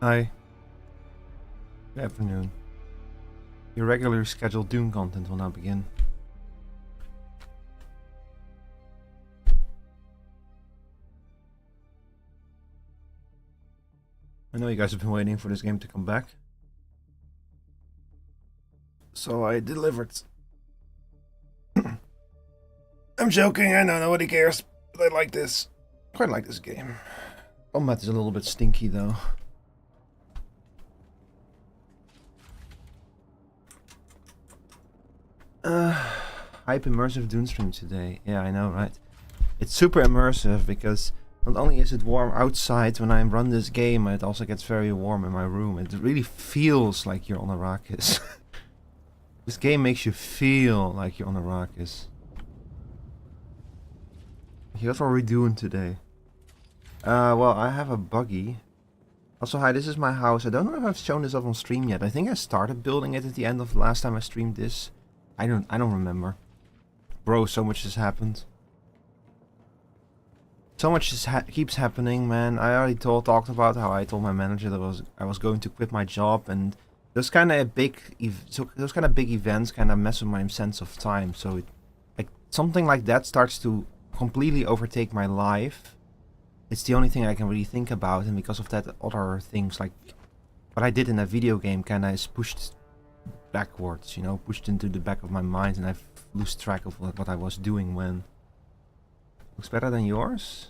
Hi, good afternoon. Your regularly scheduled Dune content will now begin. I know you guys have been waiting for this game to come back. So I delivered. I'm joking, I know nobody cares, but I like this. I quite like this game. Combat is a little bit stinky though. Hype immersive Dune stream today. Yeah, I know, right? It's super immersive because not only is it warm outside when I run this game, it also gets very warm in my room. It really feels like you're on Arrakis. This game makes you feel like you're on Arrakis. What are we doing today? Well, I have a buggy. Also, hi, this is my house. I don't know if I've shown this up on stream yet. I think I started building it at the end of the last time I streamed this. I don't remember. Bro, so much has happened. So much keeps happening, man. I already talked about how I told my manager that I was going to quit my job, and those kind of big events kind of mess with my sense of time. So like something like that starts to completely overtake my life. It's the only thing I can really think about, and because of that, other things like what I did in a video game kind of is pushed backwards, you know, pushed into the back of my mind, and I've lost track of what I was doing when. Looks better than yours,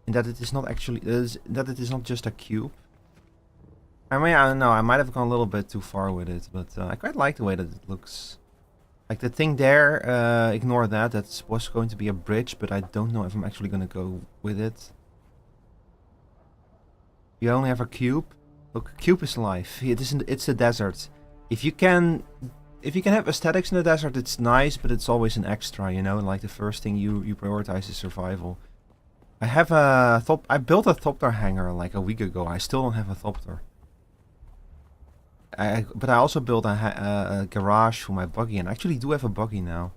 in that it is not actually that it is not just a cube. I mean, I don't know. I might have gone a little bit too far with it, but I quite like the way that it looks. Like the thing there, ignore that. That was going to be a bridge, but I don't know if I'm actually going to go with it. You only have a cube. Look, cube is life. It's the desert. If you can have aesthetics in the desert, it's nice, but it's always an extra, you know. Like the first thing you prioritize is survival. I built a Thopter hangar like a week ago. I still don't have a Thopter. But I also built a garage for my buggy, and I actually do have a buggy now.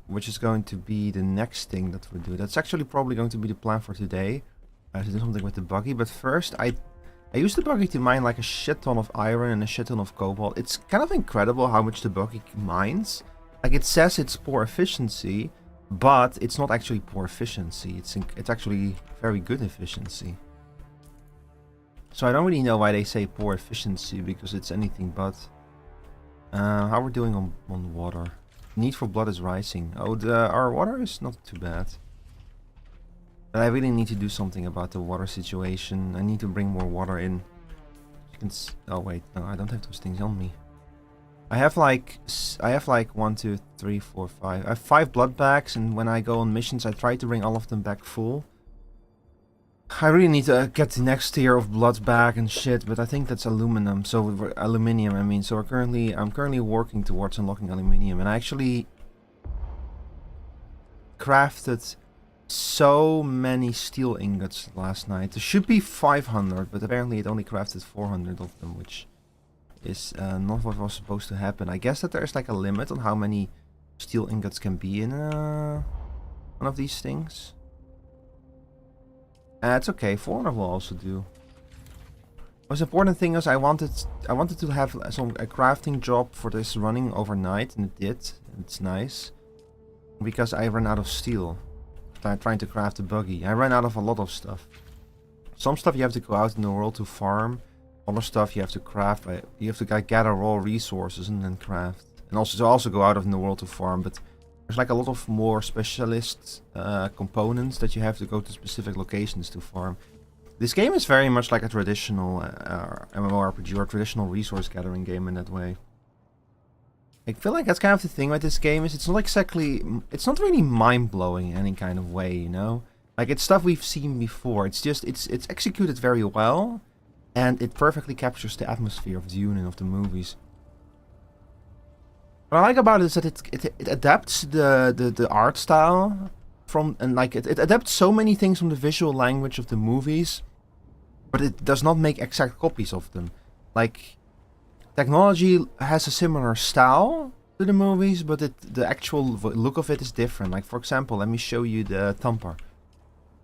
Which is going to be the next thing that we do. That's actually probably going to be the plan for today. To do something with the buggy, but first I use the buggy to mine like a shit ton of iron and a shit ton of cobalt. It's kind of incredible how much the buggy mines. Like it says it's poor efficiency, but it's not actually poor efficiency. It's actually very good efficiency. So I don't really know why they say poor efficiency, because it's anything but. How we're doing on water? Need for blood is rising. Oh, our water is not too bad. But I really need to do something about the water situation. I need to bring more water in. You can oh wait, no, I don't have those things on me. I have like 1, 2, 3, 4, 5. I have 5 blood bags, and when I go on missions, I try to bring all of them back full. I really need to get the next tier of blood bag and shit, but I think that's aluminum. So aluminium, I mean. So I'm currently working towards unlocking aluminium, and I actually crafted so many steel ingots last night. There should be 500, but apparently it only crafted 400 of them, which is not what was supposed to happen. I guess that there's like a limit on how many steel ingots can be in one of these things. It's okay, 400 will also do. The most important thing is I wanted to have a crafting job for this running overnight, and it did. It's nice. Because I ran out of steel. Trying to craft a buggy. I ran out of a lot of stuff. Some stuff you have to go out in the world to farm. Other stuff you have to craft. You have to gather raw resources and then craft. And also go out in the world to farm. But there's like a lot of more specialist components that you have to go to specific locations to farm. This game is very much like a traditional MMORPG or traditional resource gathering game in that way. I feel like that's kind of the thing with this game, is it's not really mind-blowing in any kind of way, you know? Like, it's stuff we've seen before. It's just, it's executed very well, and it perfectly captures the atmosphere of Dune and of the movies. What I like about it is that it adapts the art style from, and like, it adapts so many things from the visual language of the movies, but it does not make exact copies of them. Like, technology has a similar style to the movies, but the actual look of it is different. Like, for example, let me show you the thumper.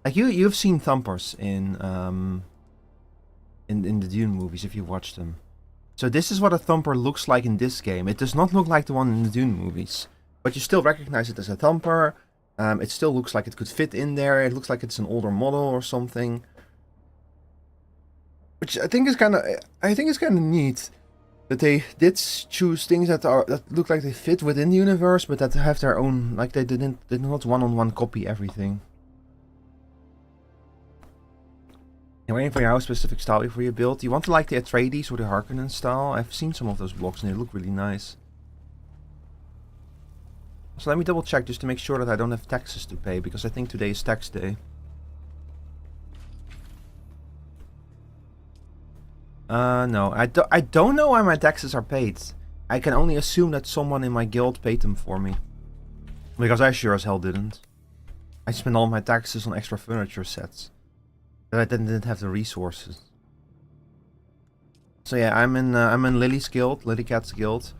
Like, you've seen thumpers in in the Dune movies if you watch them. So this is what a thumper looks like in this game. It does not look like the one in the Dune movies, but you still recognize it as a thumper. It still looks like it could fit in there. It looks like it's an older model or something, which I think is kind of neat that they did choose things that look like they fit within the universe, but that have their own, like they did not one-on-one copy everything. You're waiting for your specific style before you build. You want to like the Atreides or the Harkonnen style? I've seen some of those blocks and they look really nice. So let me double check just to make sure that I don't have taxes to pay, because I think today is tax day. No, I don't know why my taxes are paid. I can only assume that someone in my guild paid them for me, because I sure as hell didn't. I spent all my taxes on extra furniture sets that I didn't have the resources. So yeah, I'm in Lily's guild, Lily Cat's guild.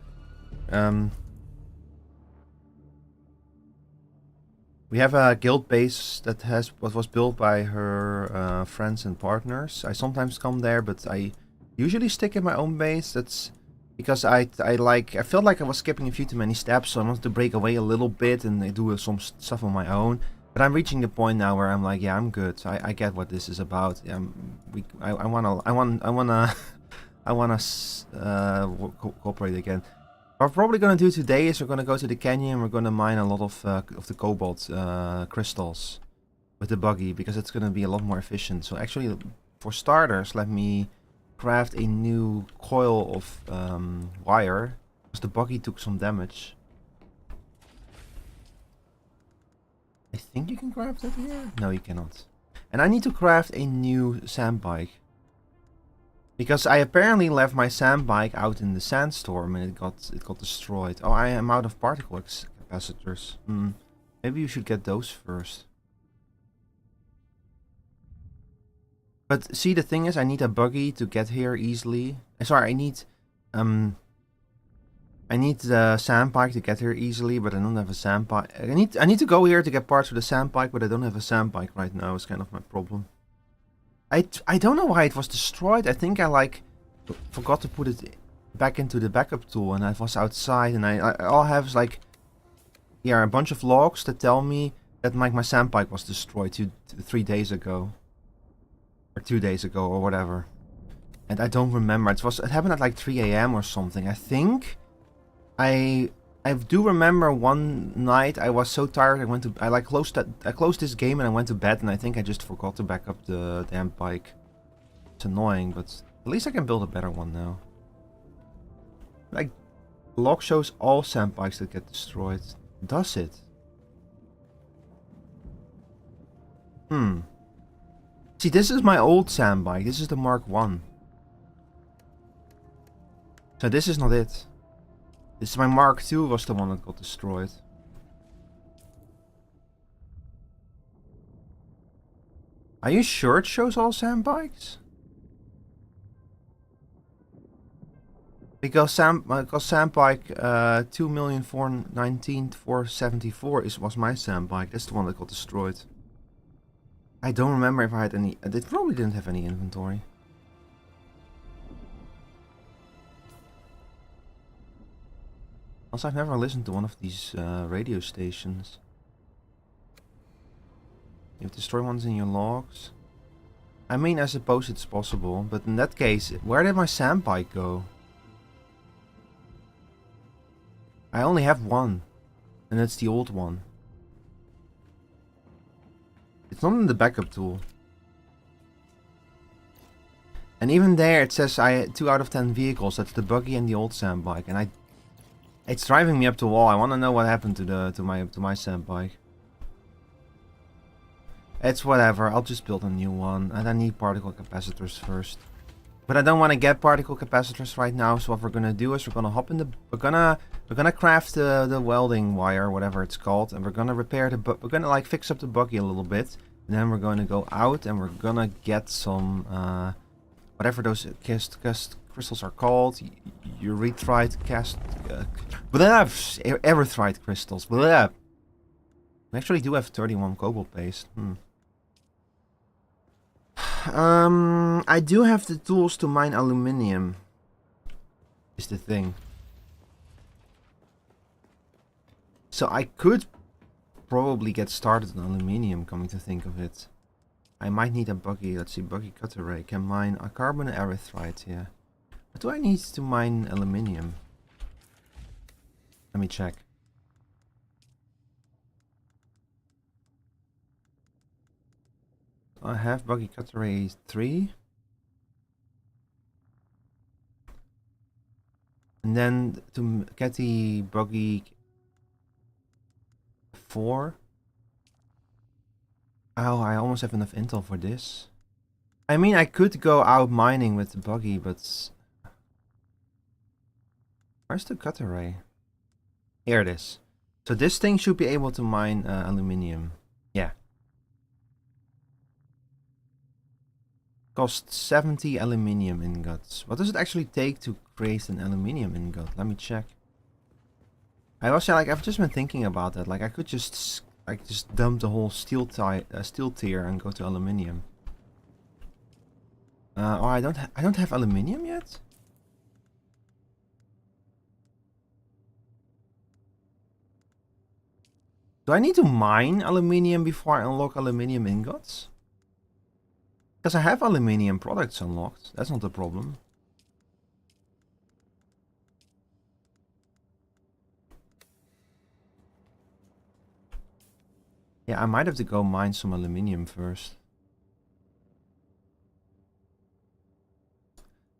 We have a guild base that was built by her friends and partners. I sometimes come there, but I usually stick in my own base. That's because I felt like I was skipping a few too many steps, so I wanted to break away a little bit and do some stuff on my own. But I'm reaching the point now where I'm like, yeah, I'm good. So I get what this is about. I wanna cooperate again. What we're probably gonna do today is we're gonna go to the canyon and we're gonna mine a lot of the cobalt crystals with the buggy, because it's gonna be a lot more efficient. So actually, for starters, let me craft a new coil of wire, because the buggy took some damage. I think you can craft that here? No, you cannot. And I need to craft a new sand bike, because I apparently left my sand bike out in the sandstorm and it got destroyed. Oh, I am out of particle capacitors. Maybe you should get those first. But see, the thing is, I need a buggy to get here easily. Sorry, I need the sand bike to get here easily, but I don't have a sand bike. I need to go here to get parts for the sand bike, but I don't have a sand bike right now. It's kind of my problem. I don't know why it was destroyed. I think I forgot to put it back into the backup tool, and I was outside, and I all have is a bunch of logs that tell me that my sand bike was destroyed 3 days ago, or 2 days ago, or whatever. And I don't remember. It happened at like 3 AM or something. I think I do remember one night I was so tired I closed this game and I went to bed, and I think I just forgot to back up the damn bike. It's annoying, but at least I can build a better one now. Like, log shows all sand bikes that get destroyed. Does it? See, this is my old sand bike. This is the Mark 1. So this is not it. This is my Mark II was the one that got destroyed. Are you sure it shows all sand bikes? Because sand bike 2,419,474 was my sand bike. That's the one that got destroyed. I don't remember if I had any. It probably didn't have any inventory. Also, I've never listened to one of these radio stations. You have destroy ones in your logs. I mean, I suppose it's possible, but in that case, where did my sand bike go? I only have one, and that's the old one. It's not in the backup tool. And even there, it says 2 out of 10 vehicles. That's the buggy and the old sand bike, and it's driving me up the wall. I want to know what happened to my sand bike. It's whatever. I'll just build a new one, and I need particle capacitors first. But I don't want to get particle capacitors right now. So what we're gonna do is we're gonna hop in the we're gonna craft the welding wire, whatever it's called, and we're gonna repair we're gonna fix up the buggy a little bit, and then we're gonna go out and we're gonna get some whatever those crystals are called. Erythrite crystals. Blah. We actually do have 31 cobalt paste. I do have the tools to mine aluminium. Is the thing. So I could probably get started on aluminium, coming to think of it. I might need a buggy. Let's see, buggy cutter ray can mine a carbon and erythrite, yeah. But do I need to mine aluminium? Let me check. I have buggy cutter ray 3. And then to get the buggy 4. Oh, I almost have enough intel for this. I mean, I could go out mining with the buggy, but... Where's the cutter ray? Here it is. So this thing should be able to mine aluminium. Yeah. Cost 70 aluminium ingots. What does it actually take to create an aluminium ingot? Let me check. I was like, I've just been thinking about that. Like, I could just dump the whole steel tier and go to aluminium. Oh, I don't have aluminium yet. Do I need to mine aluminium before I unlock aluminium ingots? Because I have aluminium products unlocked. That's not the problem. Yeah, I might have to go mine some aluminium first.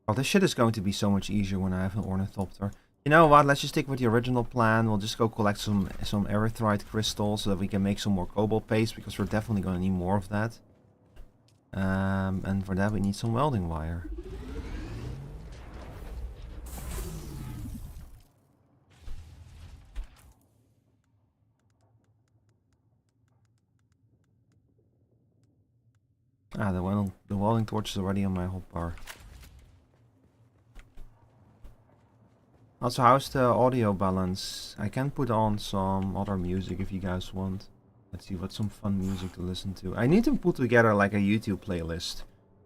Oh, this shit is going to be so much easier when I have an ornithopter. You know what? Let's just stick with the original plan. We'll just go collect some erythrite crystals so that we can make some more cobalt paste, because we're definitely going to need more of that. And for that we need some welding wire. Ah, the welding torch is already on my hotbar. Also, how's the audio balance? I can put on some other music if you guys want. Let's see, what's some fun music to listen to. I need to put together like a YouTube playlist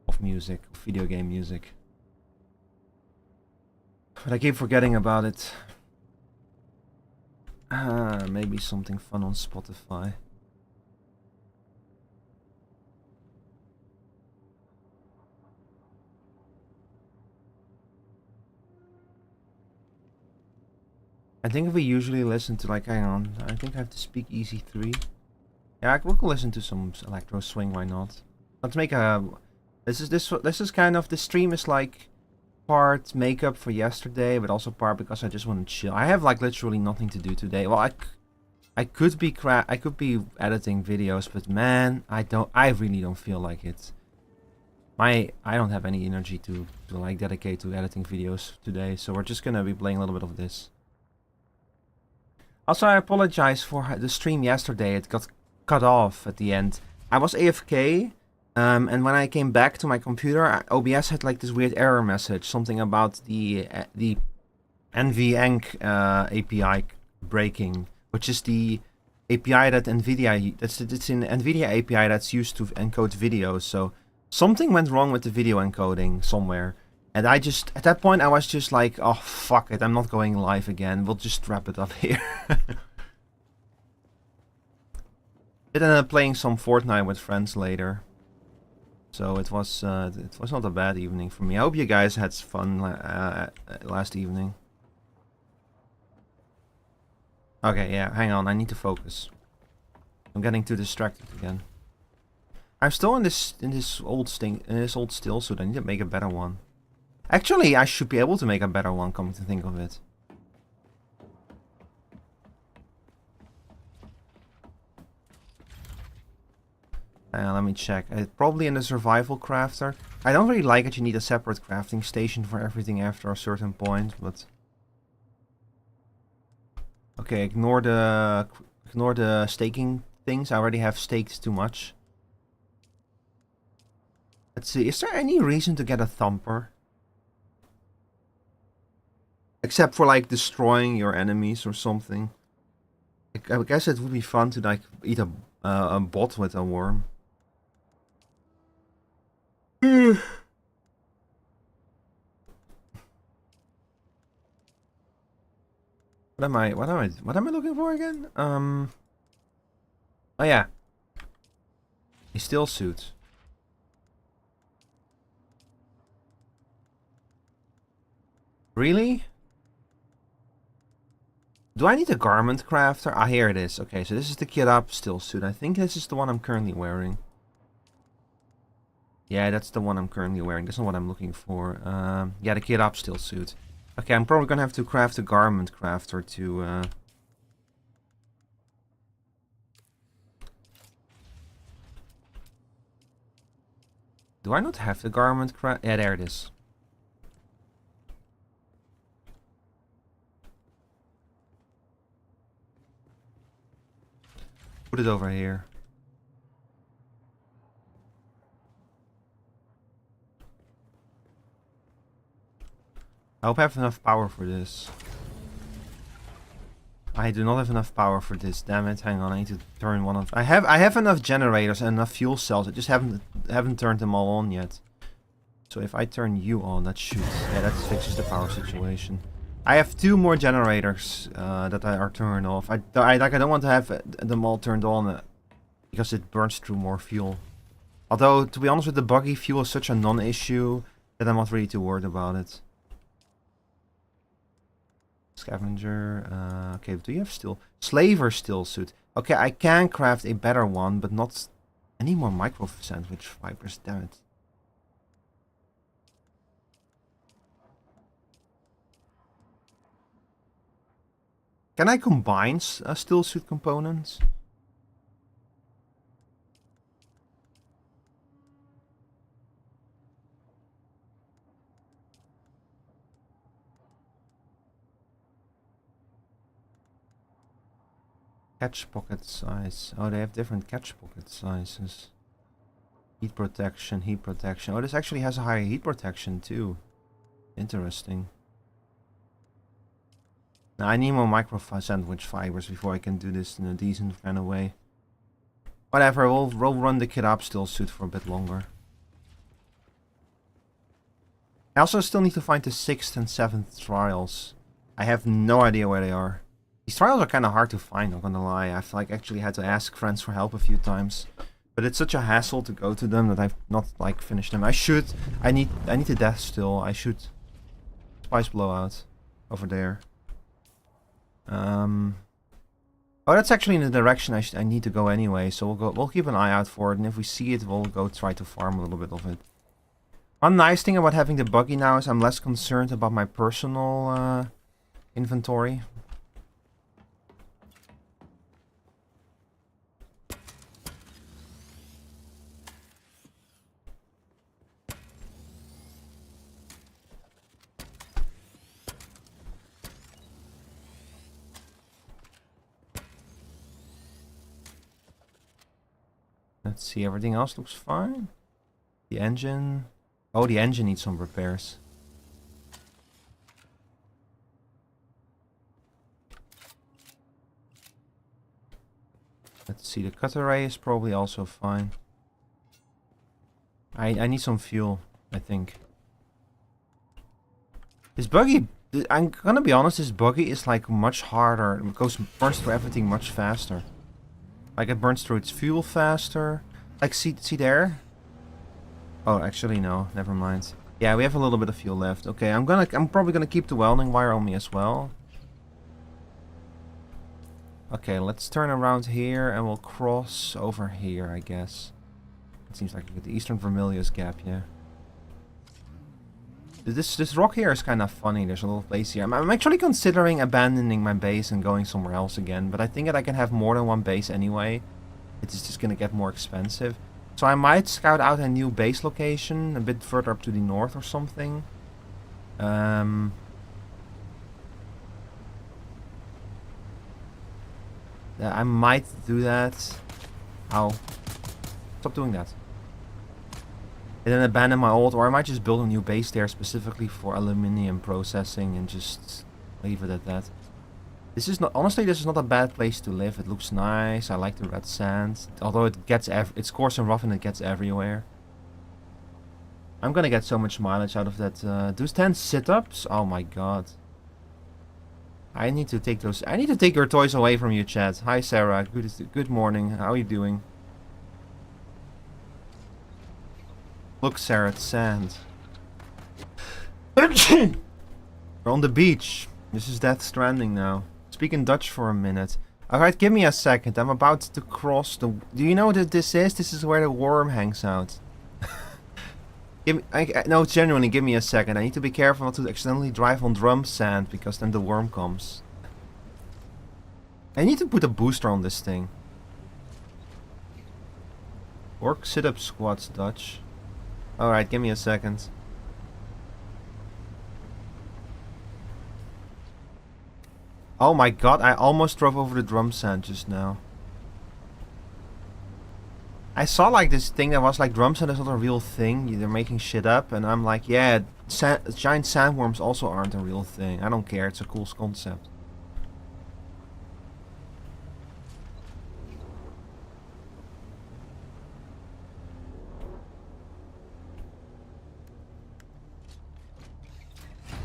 of music, of video game music. But I keep forgetting about it. Maybe something fun on Spotify. I think if we usually listen to, like, hang on, I think I have to speak easy 3. Yeah, we can listen to some electro swing, why not? Let's make a... This is kind of, the stream is like part makeup for yesterday, but also part because I just want to chill. I have like literally nothing to do today. Well, I could be editing videos, but man, I really don't feel like it. I don't have any energy to like dedicate to editing videos today, so we're just gonna be playing a little bit of this. Also, I apologize for the stream yesterday. It got cut off at the end. I was AFK, and when I came back to my computer, OBS had like this weird error message, something about the NVEnc API breaking, which is the API that NVIDIA, it's an NVIDIA API that's used to encode videos. So something went wrong with the video encoding somewhere. And I just, at that point, I was just like, oh, fuck it, I'm not going live again. We'll just wrap it up here. Did end up playing some Fortnite with friends later. So it was not a bad evening for me. I hope you guys had fun last evening. Okay, yeah, hang on, I need to focus. I'm getting too distracted again. I'm still in this old still suit. I need to make a better one. Actually, I should be able to make a better one, coming to think of it. Let me check. Probably in the survival crafter. I don't really like that you need a separate crafting station for everything after a certain point, but... Okay, ignore the staking things. I already have staked too much. Let's see, is there any reason to get a thumper? Except for like destroying your enemies or something. I guess it would be fun to like eat a bot with a worm. What am I looking for again? Oh yeah. A still suit. Really? Do I need a garment crafter? Ah, here it is. Okay, so this is the kit up still suit. I think this is the one I'm currently wearing. Yeah, that's the one I'm currently wearing. That's not what I'm looking for. Yeah, the kit up still suit. Okay, I'm probably gonna have to craft a garment crafter to Do I not have the garment craft? Yeah, there it is. Put it over here. I hope I have enough power for this. I do not have enough power for this. Damn it! Hang on, I need to turn one of. I have enough generators and enough fuel cells. I just haven't turned them all on yet. So if I turn you on, that should that fixes the power situation. I have 2 more generators that are turned off. I don't want to have them all turned on because it burns through more fuel. Although to be honest with the buggy, fuel is such a non-issue that I'm not really too worried about it. Scavenger, okay, do you have still... Slaver still suit. Okay, I can craft a better one, but not any more micro sandwich fibers, damn it. Can I combine still suit components? Catch pocket size. Oh, they have different catch pocket sizes. Heat protection, heat protection. Oh, this actually has a higher heat protection too. Interesting. Now I need more micro sandwich fibers before I can do this in a decent kind of way. Whatever, we'll run the kit up still suit for a bit longer. I also still need to find the 6th and 7th trials. I have no idea where they are. These trials are kind of hard to find, not gonna lie. I've like actually had to ask friends for help a few times. But it's such a hassle to go to them that I've not like finished them. I need the death still. I should. Spice blowout. Over there. Oh, that's actually in the direction I need to go anyway, so we'll keep an eye out for it, and if we see it, we'll go try to farm a little bit of it. One nice thing about having the buggy now is I'm less concerned about my personal inventory. Let's see, everything else looks fine. The engine... Oh, the engine needs some repairs. Let's see, the cutter ray is probably also fine. I need some fuel, I think. This buggy... I'm gonna be honest, this buggy is like much harder. It burns through everything much faster. Like it burns through its fuel faster. Like see there? Oh, actually no, never mind. Yeah, we have a little bit of fuel left. Okay, I'm probably gonna keep the welding wire on me as well. Okay, let's turn around here and we'll cross over here, I guess. It seems like the Eastern Vermilius gap, yeah. This rock here is kind of funny. There's a little place here. I'm actually considering abandoning my base and going somewhere else again, but I think that I can have more than one base anyway. It is just gonna get more expensive. So I might scout out a new base location a bit further up to the north or something. Yeah, I might do that. Ow. Stop doing that. And then abandon my old, or I might just build a new base there specifically for aluminium processing and just leave it at that. This is not, honestly, this is not a bad place to live. It looks nice. I like the red sand, although it's coarse and rough and it gets everywhere. I'm gonna get so much mileage out of that. Those 10 sit-ups? Oh my god. I need to take those. I need to take your toys away from you, chat. Hi, Sarah. Good morning. How are you doing? Look, Sarah, it's sand. We're on the beach. This is Death Stranding now. Speaking Dutch for a minute. Alright, give me a second. I'm about to cross the... Do you know what this is? This is where the worm hangs out. No, genuinely, give me a second. I need to be careful not to accidentally drive on drum sand, because then the worm comes. I need to put a booster on this thing. Work sit-up squats, Dutch. Alright, give me a second. Oh my god, I almost drove over the drum sand just now. I saw like this thing that was like drum sand is not a real thing. They're making shit up, and I'm like, yeah, giant sandworms also aren't a real thing. I don't care. It's a cool concept.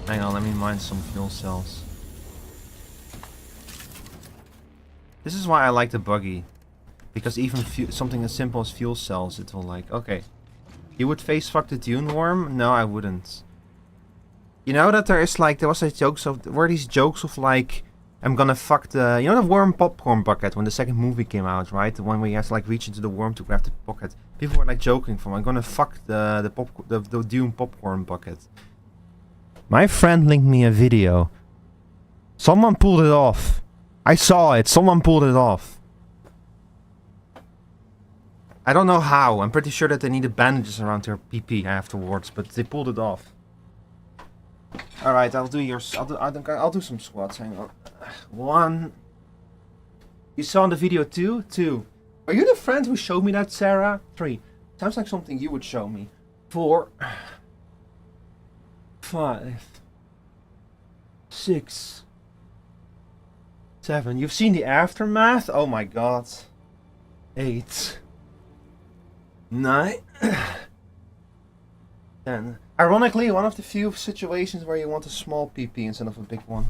Hang on, let me mine some fuel cells. This is why I like the buggy. Because even something as simple as fuel cells, it will like... Okay. You would face fuck the Dune worm? No, I wouldn't. You know that there is like... There was a joke of... Were these jokes of like... I'm gonna fuck the... You know the worm popcorn bucket when the second movie came out, right? The one where you have to like reach into the worm to grab the pocket. People were like joking from... I'm gonna fuck the Dune popcorn bucket. My friend linked me a video. Someone pulled it off. I saw it. Someone pulled it off. I don't know how. I'm pretty sure that they needed bandages around their PP afterwards, but they pulled it off. All right, I'll do yours. I'll do some squats. Hang on. 1. You saw in the video 2. 2. Are you the friend who showed me that, Sarah? 3. Sounds like something you would show me. 4. 5. 6. 7. You've seen the aftermath? Oh my god. 8. 9. 10. Ironically, one of the few situations where you want a small PP instead of a big one.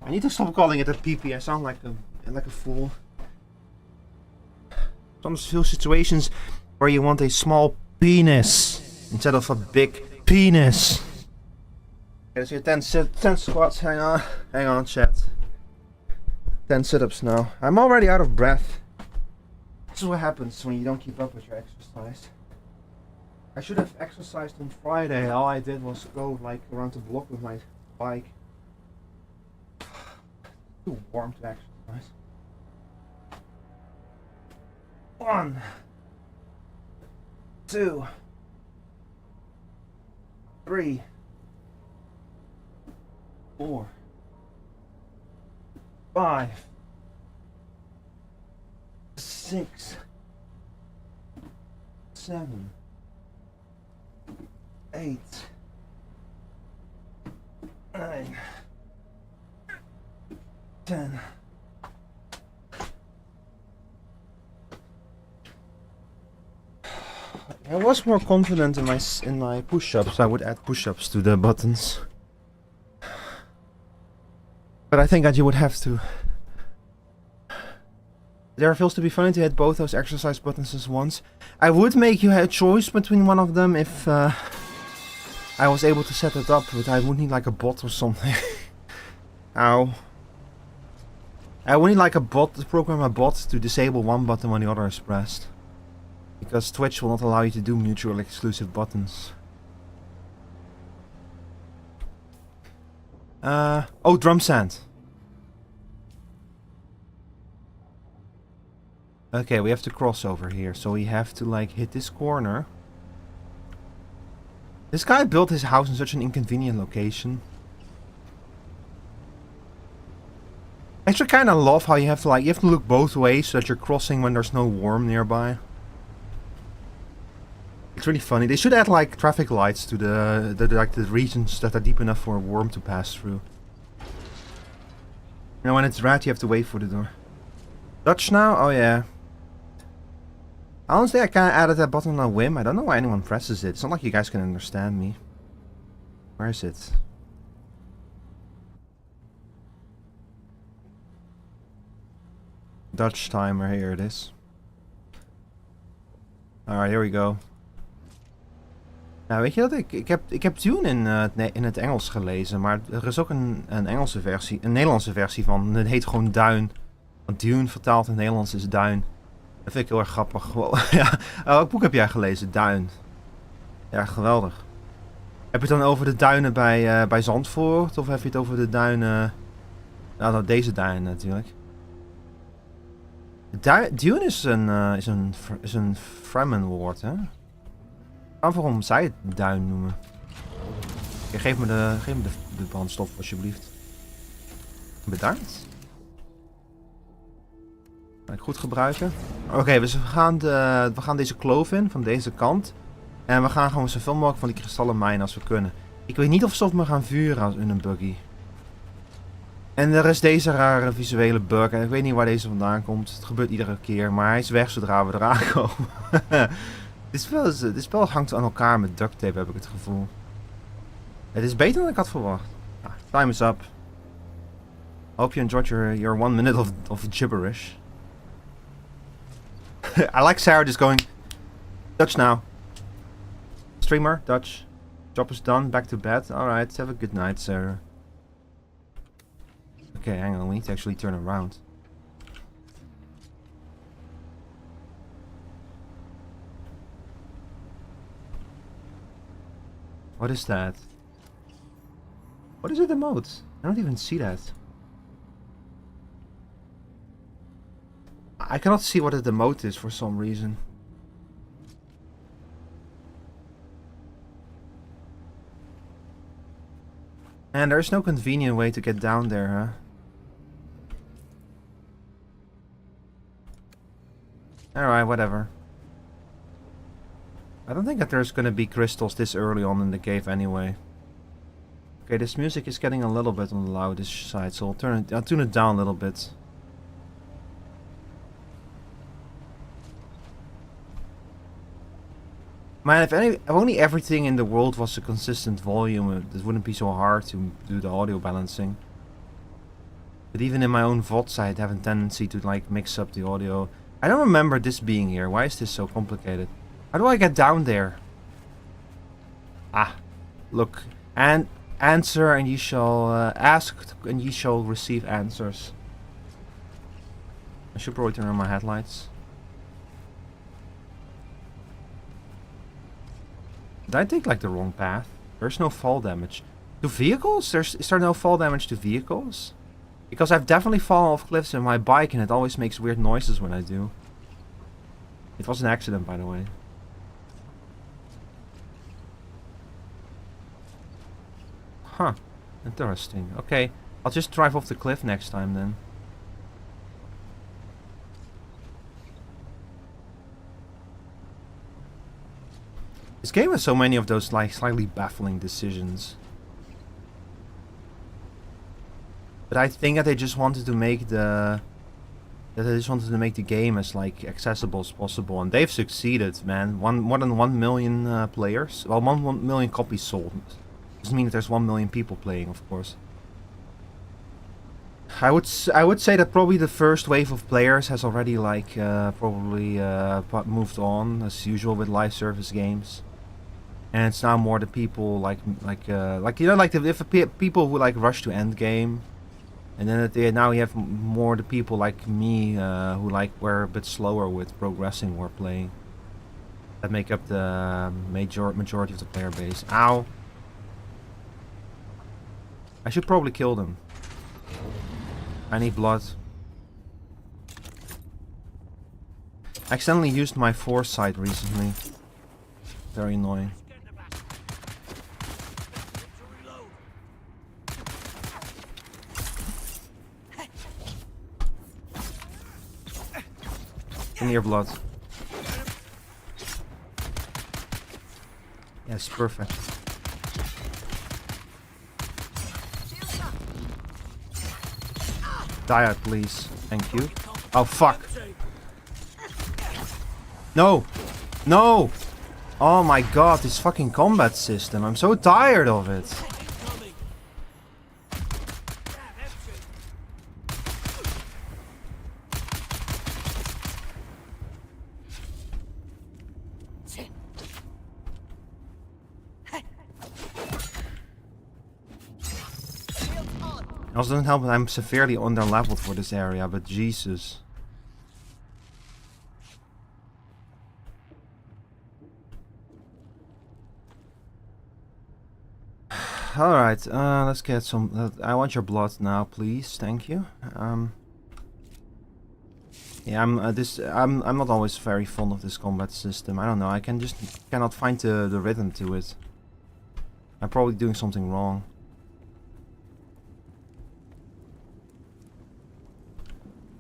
I need to stop calling it a PP. I sound like a fool. Some few situations where you want a small penis instead of a big penis. Okay, so 10 squats. Hang on, chat. 10 sit-ups now. I'm already out of breath. This is what happens when you don't keep up with your exercise. I should have exercised on Friday. All I did was go like around the block with my bike. Too warm to exercise. 1, 2, 3, 4, 5, 6, 7, 8, 9, 10. I was more confident in my push-ups. I would add push-ups to the buttons. But I think that you would have to. There feels to be funny to hit both those exercise buttons at once. I would make you have a choice between one of them if I was able to set it up, but I would need like a bot or something. Ow. I would need like a bot to program a bot to disable one button when the other is pressed. Because Twitch will not allow you to do mutually exclusive buttons. Oh, drum sand. Okay, we have to cross over here, so we have to like hit this corner. This guy built his house in such an inconvenient location. I actually kind of love how you have to look both ways so that you're crossing when there's no worm nearby. It's really funny. They should add like traffic lights to the regions that are deep enough for a worm to pass through. You know, when it's red, you have to wait for the door. Dutch now? Oh yeah. Honestly, I kind of added that button on a whim. I don't know why anyone presses it. It's not like you guys can understand me. Where is it? Dutch timer, here it is. Alright, here we go. Nou, weet je dat ik heb Dune in het Engels gelezen, maar er is ook een Engelse versie, een Nederlandse versie van. Het heet gewoon Dune. Want Dune vertaald in het Nederlands is Duin. Dat vind ik heel erg grappig. Ja, welk boek heb jij gelezen? Dune. Ja, geweldig. Heb je het dan over de duinen bij Zandvoort? Of heb je het over de duinen... Nou, deze duinen natuurlijk. Dune is een Fremen woord, hè? Waarom zij het duin noemen? Okay, geef me de brandstof, alsjeblieft. Bedankt. Kan ik goed gebruiken. Oké, dus we gaan deze kloof in, van deze kant. En we gaan gewoon zoveel mogelijk van die kristallen mijnen als we kunnen. Ik weet niet of ze op me gaan vuren als in een buggy. En er is deze rare visuele bug. En ik weet niet waar deze vandaan komt. Het gebeurt iedere keer. Maar hij is weg zodra we eraan komen. Dit spel hangt aan elkaar met duct tape, heb ik het gevoel. Het is beter dan ik had verwacht. Ah, time is up. Hope you enjoyed your 1 minute of gibberish. I like Sarah just going... Dutch now. Streamer, Dutch. Job is done, back to bed. Alright, have a good night, Sarah. Okay, hang on, we need to actually turn around. What is that? What is it emote? I don't even see that. I cannot see what the emote is for some reason. And there's no convenient way to get down there, huh? Alright, whatever. I don't think that there's gonna be crystals this early on in the cave anyway. Okay, this music is getting a little bit on the loudest side, so I'll tune it down a little bit. Man, if only everything in the world was a consistent volume, it wouldn't be so hard to do the audio balancing. But even in my own VODs, I have a tendency to like mix up the audio. I don't remember this being here. Why is this so complicated? How do I get down there? Ah, look. And answer and ye shall ask and ye shall receive answers. I should probably turn on my headlights. Did I take like the wrong path? There's no fall damage. To vehicles? Is there no fall damage to vehicles? Because I've definitely fallen off cliffs in my bike and it always makes weird noises when I do. It was an accident, by the way. Huh. Interesting. Okay. I'll just drive off the cliff next time then. This game has so many of those like slightly baffling decisions. But I think that they just wanted to make the game as like accessible as possible, and they've succeeded, man. More than 1 million players. Well, 1 million copies sold. Doesn't mean that there's 1 million people playing, of course. I would say that probably the first wave of players has already like probably moved on as usual with live service games. And it's now more the people like you know, like the people who like rush to end game, and then now you have more the people like me who like were a bit slower with progressing or playing. That make up the majority of the player base. Ow! I should probably kill them. I need blood. I accidentally used my foresight recently. Very annoying. Give me your blood. Yes, perfect. Die out, please. Thank you. Oh, fuck. No! No! Oh my god, this fucking combat system. I'm so tired of it. It also doesn't help that I'm severely under-leveled for this area, but Jesus. Alright, let's get some... I want your blood now, please. Thank you. Yeah, I'm not always very fond of this combat system. I don't know, I cannot find the rhythm to it. I'm probably doing something wrong.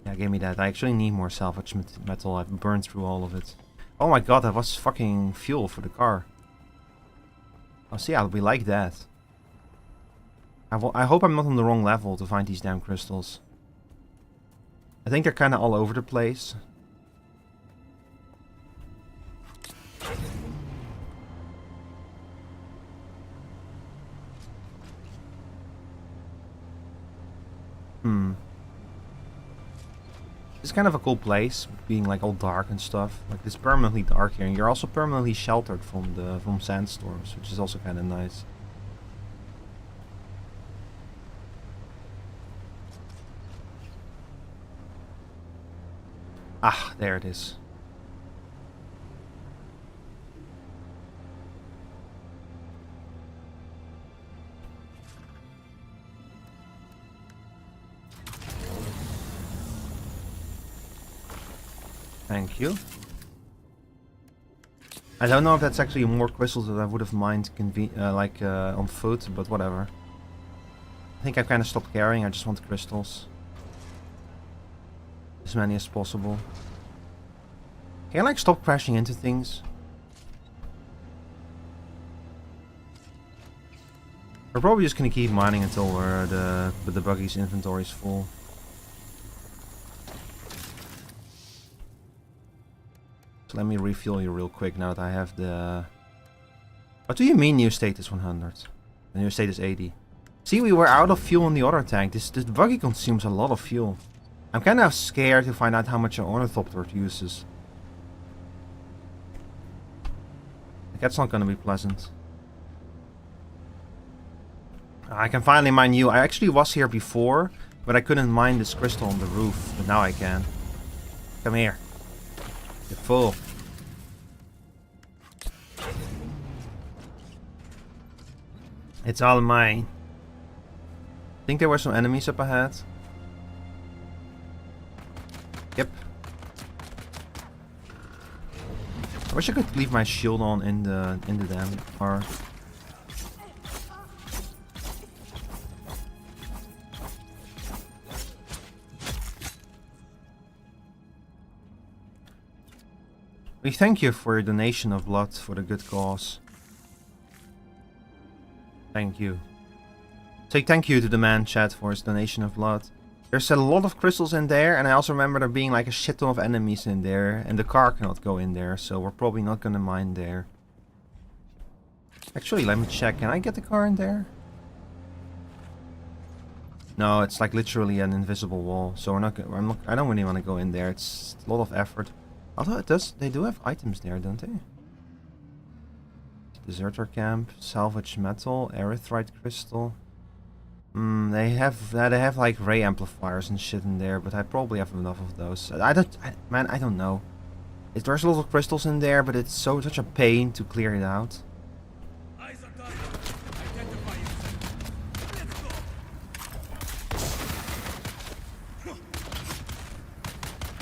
Yeah, give me that. I actually need more salvage metal. I've burned through all of it. Oh my god, that was fucking fuel for the car. Oh, see, I'll be like that. I hope I'm not on the wrong level to find these damn crystals. I think they're kind of all over the place. It's kind of a cool place, being like all dark and stuff. Like it's permanently dark here, and you're also permanently sheltered from sandstorms, which is also kind of nice. Ah, there it is. Thank you. I don't know if that's actually more crystals that I would have mined on foot, but whatever. I think I kind of stopped caring, I just want crystals. As many as possible. Can I like stop crashing into things? We're probably just gonna keep mining until the buggy's inventory is full. So let me refuel you real quick now that I have the... What do you mean new state is 100? The new state is 80. See, we were out of fuel in the other tank. This buggy consumes a lot of fuel. I'm kind of scared to find out how much an ornithopter uses. That's not gonna be pleasant. I can finally mine you. I actually was here before, but I couldn't mine this crystal on the roof. But now I can. Come here. Get full. It's all mine. I think there were some enemies up ahead. Yep. I wish I could leave my shield on in the damn car. We thank you for your donation of blood for the good cause. Thank you. Say thank you to the man chat for his donation of blood. There's a lot of crystals in there, and I also remember there being like a shit ton of enemies in there, and the car cannot go in there, so we're probably not gonna mine there. Actually, let me check. Can I get the car in there? No, it's like literally an invisible wall, so I don't really want to go in there. It's a lot of effort. Although they do have items there, don't they? Deserter camp, salvage metal, erythrite crystal. They have like ray amplifiers and shit in there, but I probably have enough of those. I don't know. There's a lot of crystals in there, but it's such a pain to clear it out.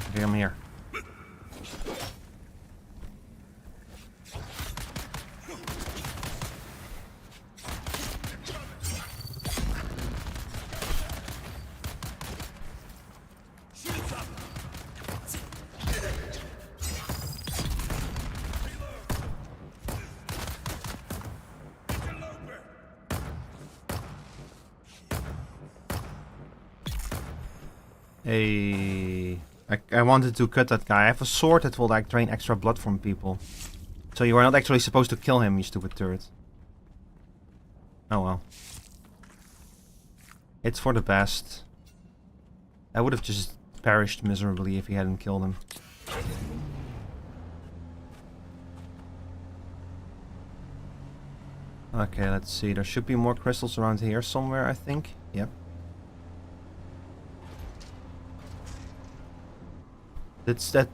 Okay, I'm here. Hey. I wanted to cut that guy. I have a sword that will like drain extra blood from people. So you are not actually supposed to kill him, you stupid turret. Oh well. It's for the best. I would have just perished miserably if he hadn't killed him. Okay, let's see. There should be more crystals around here somewhere, I think. Yep. It's that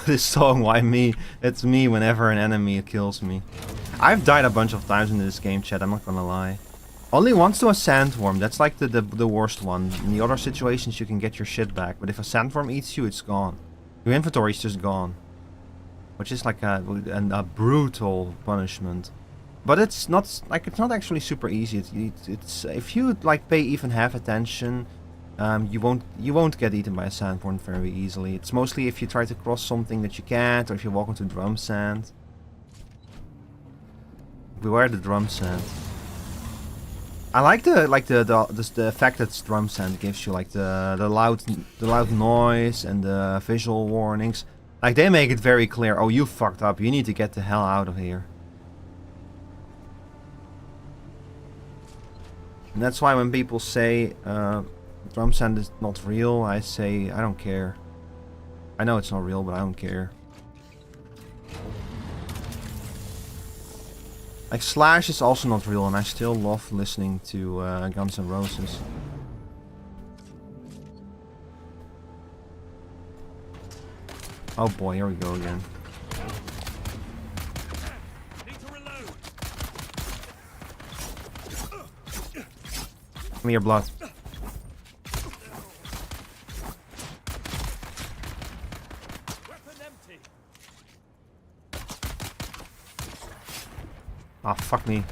this song, why me? It's me whenever an enemy kills me. I've died a bunch of times in this game, chat, I'm not gonna lie. Only once to a sandworm, that's like the worst one. In the other situations you can get your shit back, but if a sandworm eats you, it's gone. Your inventory's just gone. Which is like a brutal punishment. But it's not like it's not actually super easy. It's if you like pay even half attention, you won't get eaten by a sandworm very easily. It's mostly if you try to cross something that you can't, or if you walk into drum sand. Beware the drum sand. I like the effect that drum sand gives you, like the loud noise and the visual warnings. Like they make it very clear. Oh, you fucked up. You need to get the hell out of here. And that's why when people say drum sand is not real, I say I don't care. I know it's not real, but I don't care. Like Slash is also not real, and I still love listening to Guns N' Roses. Oh boy, here we go again. Give me your blood. Ah, fuck me.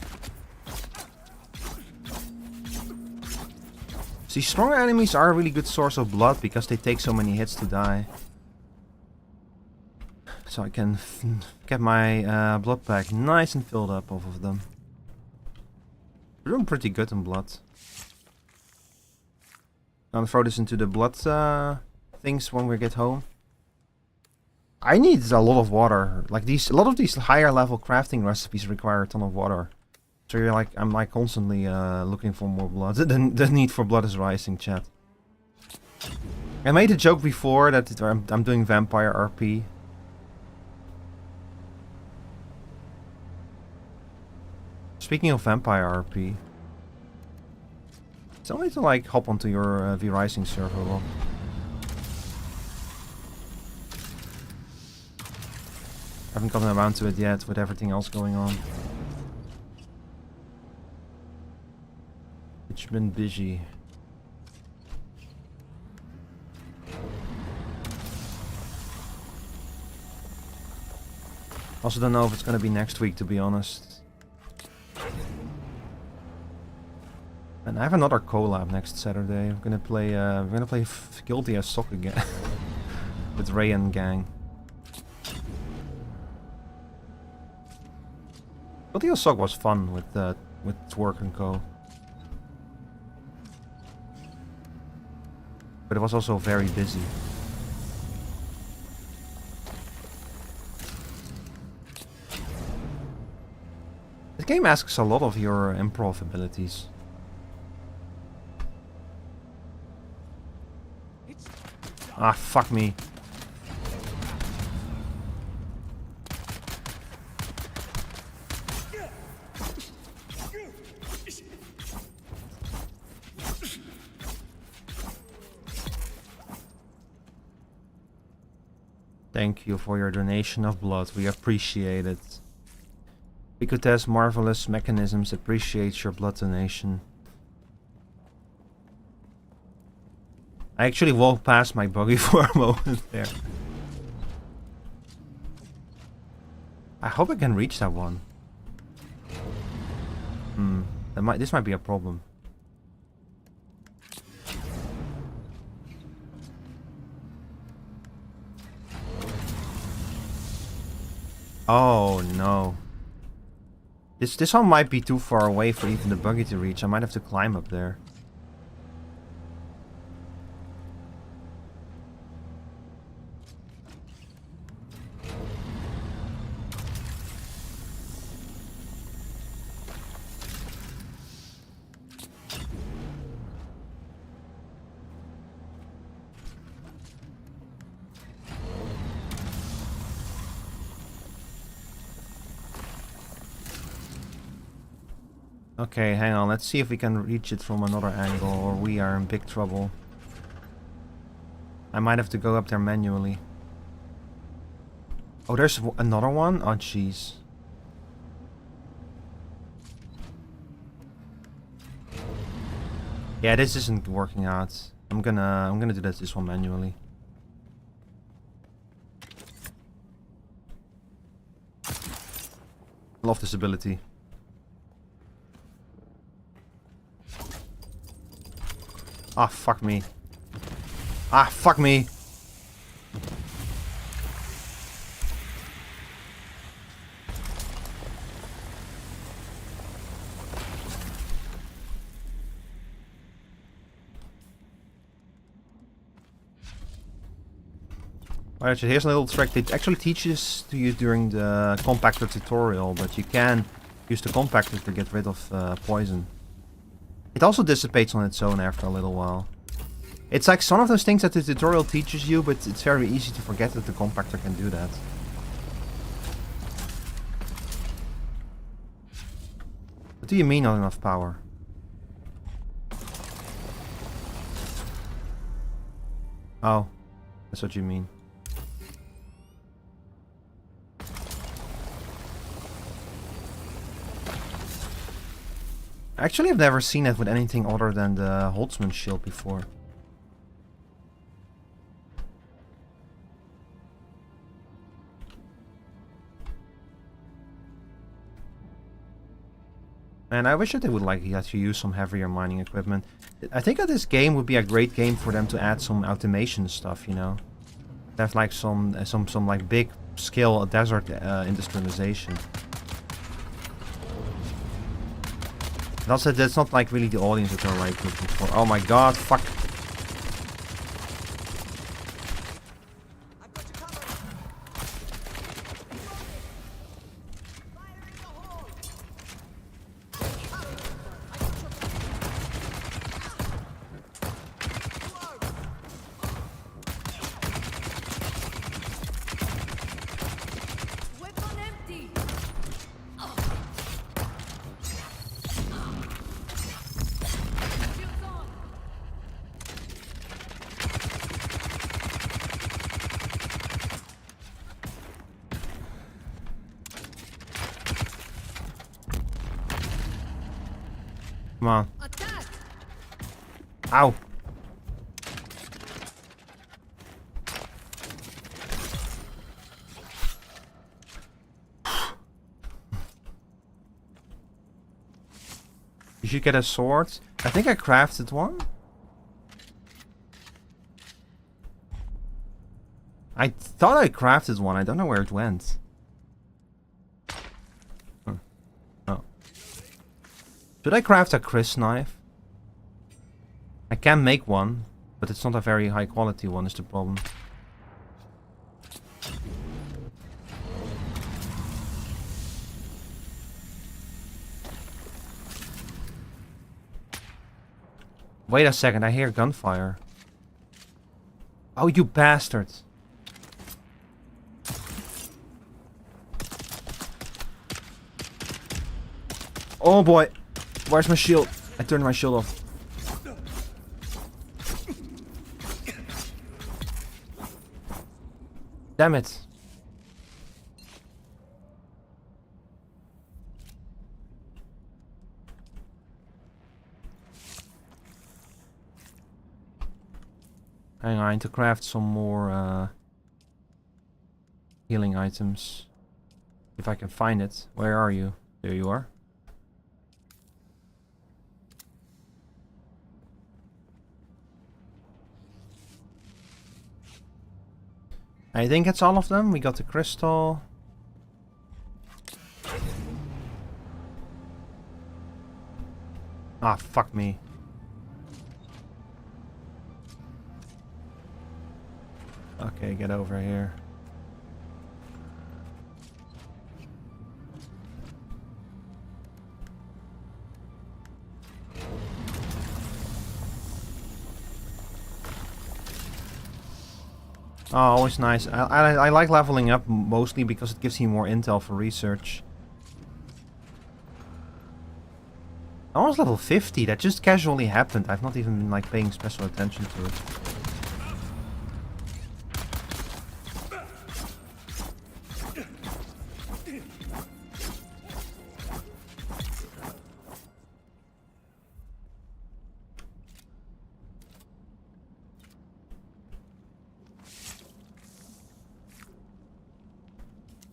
See, stronger enemies are a really good source of blood because they take so many hits to die. So I can get my blood pack nice and filled up off of them. We're doing pretty good in blood. Gonna throw this into the blood things when we get home. I need a lot of water. Like a lot of these higher level crafting recipes require a ton of water. So you're like, I'm like constantly looking for more blood. The need for blood is rising, chat. I made a joke before that I'm doing vampire RP. Speaking of vampire RP, it's only to like hop onto your V-Rising server. Well, I haven't gotten around to it yet with everything else going on. It's been busy. Also don't know if it's gonna be next week, to be honest. And I have another collab next Saturday. We're gonna play Guilty as Sock again with Ray and gang. Guilty as Sock was fun with Twerk and Co. But it was also very busy. This game asks a lot of your improv abilities. Ah, fuck me. Thank you for your donation of blood. We appreciate it. Ricotez Marvelous Mechanisms appreciates your blood donation. I actually walked past my buggy for a moment there. I hope I can reach that one. This might be a problem. Oh no. This one might be too far away for even the buggy to reach. I might have to climb up there. Okay, hang on. Let's see if we can reach it from another angle, or we are in big trouble. I might have to go up there manually. Oh, there's another one? Oh, jeez. Yeah, this isn't working out. I'm gonna do this one manually. Love this ability. Ah, fuck me. Ah, fuck me. Alright, so here's a little trick. It actually teaches to you during the compactor tutorial, but you can use the compactor to get rid of poison. It also dissipates on its own after a little while. It's like some of those things that the tutorial teaches you, but it's very easy to forget that the compactor can do that. What do you mean not enough power? Oh, that's what you mean. Actually, I've never seen it with anything other than the Holtzman shield before. And I wish that they would like to use some heavier mining equipment. I think that this game would be a great game for them to add some automation stuff, you know. There's like some like big scale desert industrialization. That's not like really the audience that they're like looking for. Oh my god, fuck. Come on. Ow. You should get a sword. I think I crafted one. I thought I crafted one. I don't know where it went. Should I craft a Chris knife? I can make one, but it's not a very high quality one is the problem. Wait a second, I hear gunfire. Oh, you bastard. Oh boy. Where's my shield? I turned my shield off. Damn it. Hang on, I need to craft some more healing items. If I can find it. Where are you? There you are. I think it's all of them. We got the crystal. Ah, fuck me. Okay, get over here. Oh, always nice. I like leveling up mostly because it gives me more intel for research. I was level 50. That just casually happened. I've not even been like paying special attention to it.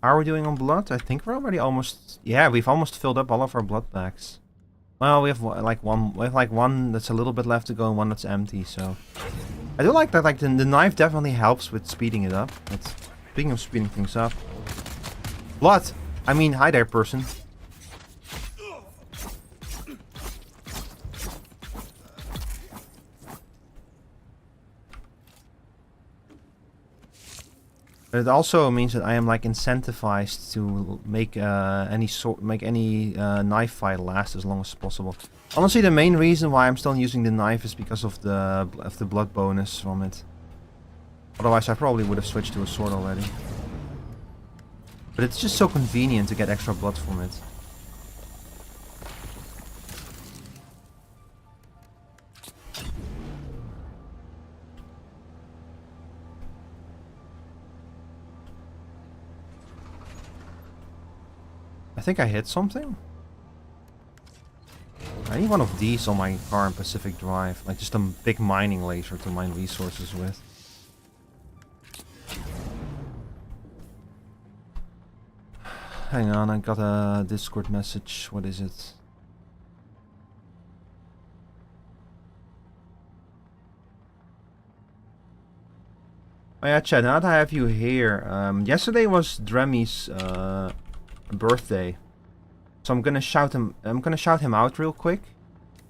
How are we doing on blood? I think we're already almost... Yeah, we've almost filled up all of our blood bags. Well, we have like one that's a little bit left to go and one that's empty, so... I do like that, like, the knife definitely helps with speeding it up. But speaking of speeding things up... Blood! I mean, hi there, person. But it also means that I am like incentivized to make any knife fight last as long as possible. Honestly, the main reason why I'm still using the knife is because of the blood bonus from it. Otherwise, I probably would have switched to a sword already. But it's just so convenient to get extra blood from it. I think I hit something. I need one of these on my car in Pacific Drive. Like just a big mining laser to mine resources with. Hang on, I got a Discord message. What is it? Oh yeah, Chad, now that I have you here. Yesterday was Dremmy's birthday. So I'm gonna shout him out real quick.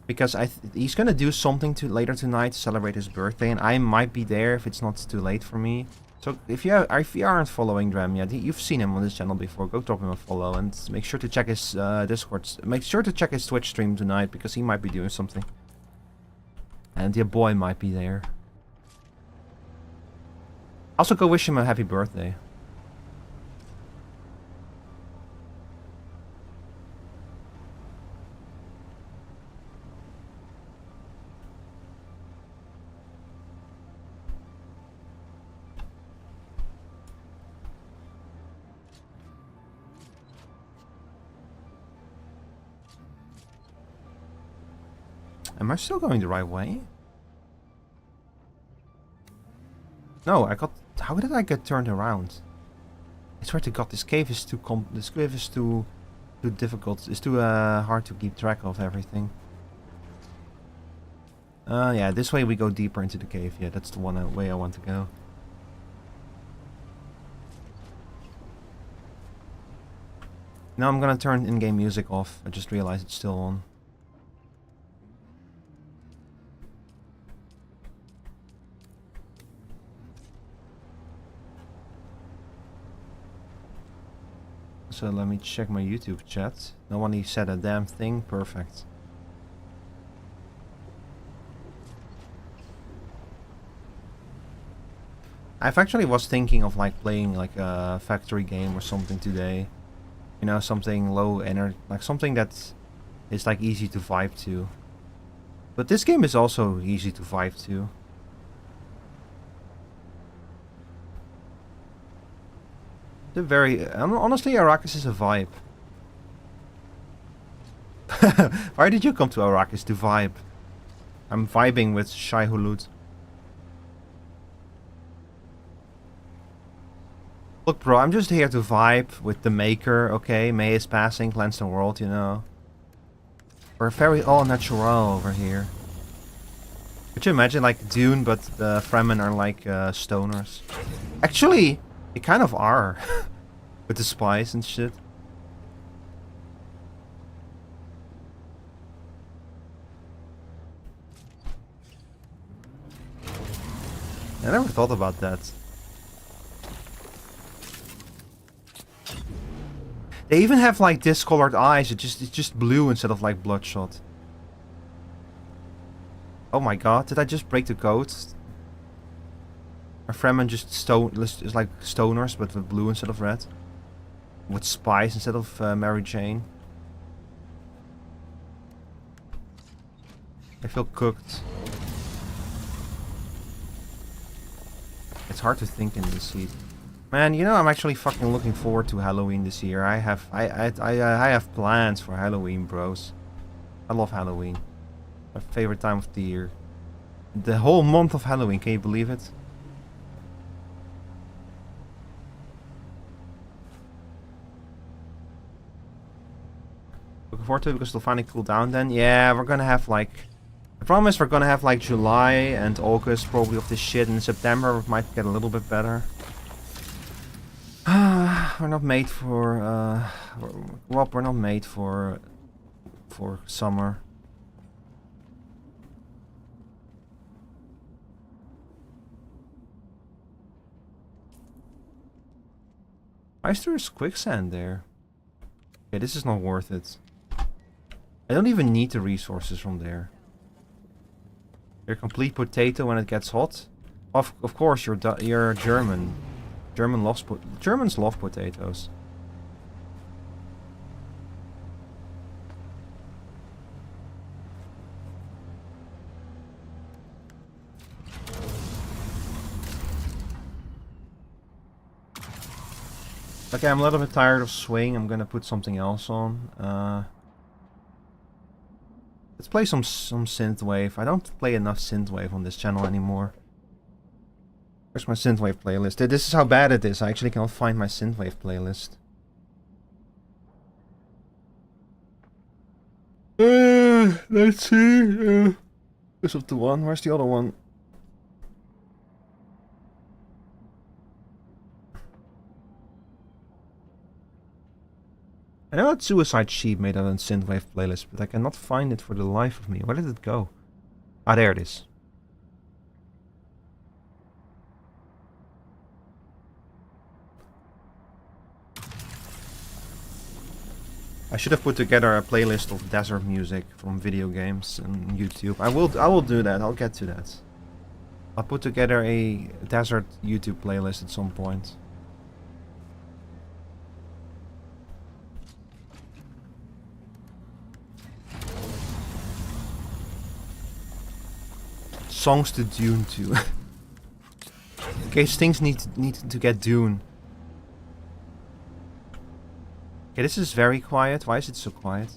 Because he's gonna do something later tonight to celebrate his birthday, and I might be there if it's not too late for me. So if you aren't following Drem yet, you've seen him on this channel before, go drop him a follow and make sure to check his Discord. Make sure to check his Twitch stream tonight because he might be doing something. And your boy might be there. Also go wish him a happy birthday. Am I still going the right way? No, how did I get turned around? I swear to God, this cave is too difficult. It's too hard to keep track of everything. Yeah, this way we go deeper into the cave. Yeah, that's the way I want to go. Now I'm gonna turn in-game music off. I just realized it's still on. So let me check my YouTube chat. No one said a damn thing. Perfect. I've actually was thinking of like playing like a factory game or something today. You know, something low energy, like something that is like easy to vibe to. But this game is also easy to vibe to. Honestly, Arrakis is a vibe. Why did you come to Arrakis to vibe? I'm vibing with Shai Hulud. Look bro, I'm just here to vibe with the Maker, okay? May is passing, cleanse the world, you know. We're very all natural over here. Could you imagine like Dune, but the Fremen are like stoners? Actually, they kind of are. With the spice and shit. I never thought about that. They even have like discolored eyes. It's just blue instead of like bloodshot. Oh my god, did I just break the code? Are Fremen just is like stoners but with blue instead of red? With spice instead of Mary Jane? I feel cooked. It's hard to think in this heat. Man, you know, I'm actually fucking looking forward to Halloween this year. I have plans for Halloween, bros. I love Halloween. My favorite time of the year. The whole month of Halloween, can you believe it? Looking forward to it because it'll finally cool down then. Yeah, we're gonna have like... I promise we're gonna have like July and August probably of this shit. In September it might get a little bit better. We're not made for... Rob, we're not made for summer. Why is there quicksand there? Okay, this is not worth it. I don't even need the resources from there. You're a complete potato when it gets hot. Of course, you're German. Germans love potatoes. Okay, I'm a little bit tired of swing. I'm gonna put something else on. Let's play some synthwave. I don't play enough synthwave on this channel anymore. Where's my synthwave playlist? This is how bad it is. I actually cannot find my synthwave playlist. Let's see. This of the one. Where's the other one? I know that Suicide Sheep made a synthwave playlist, but I cannot find it for the life of me. Where did it go? Ah, there it is. I should have put together a playlist of desert music from video games and YouTube. I will do that. I'll get to that. I'll put together a desert YouTube playlist at some point. Songs to Dune too. In case things need to get Dune. Okay, this is very quiet. Why is it so quiet?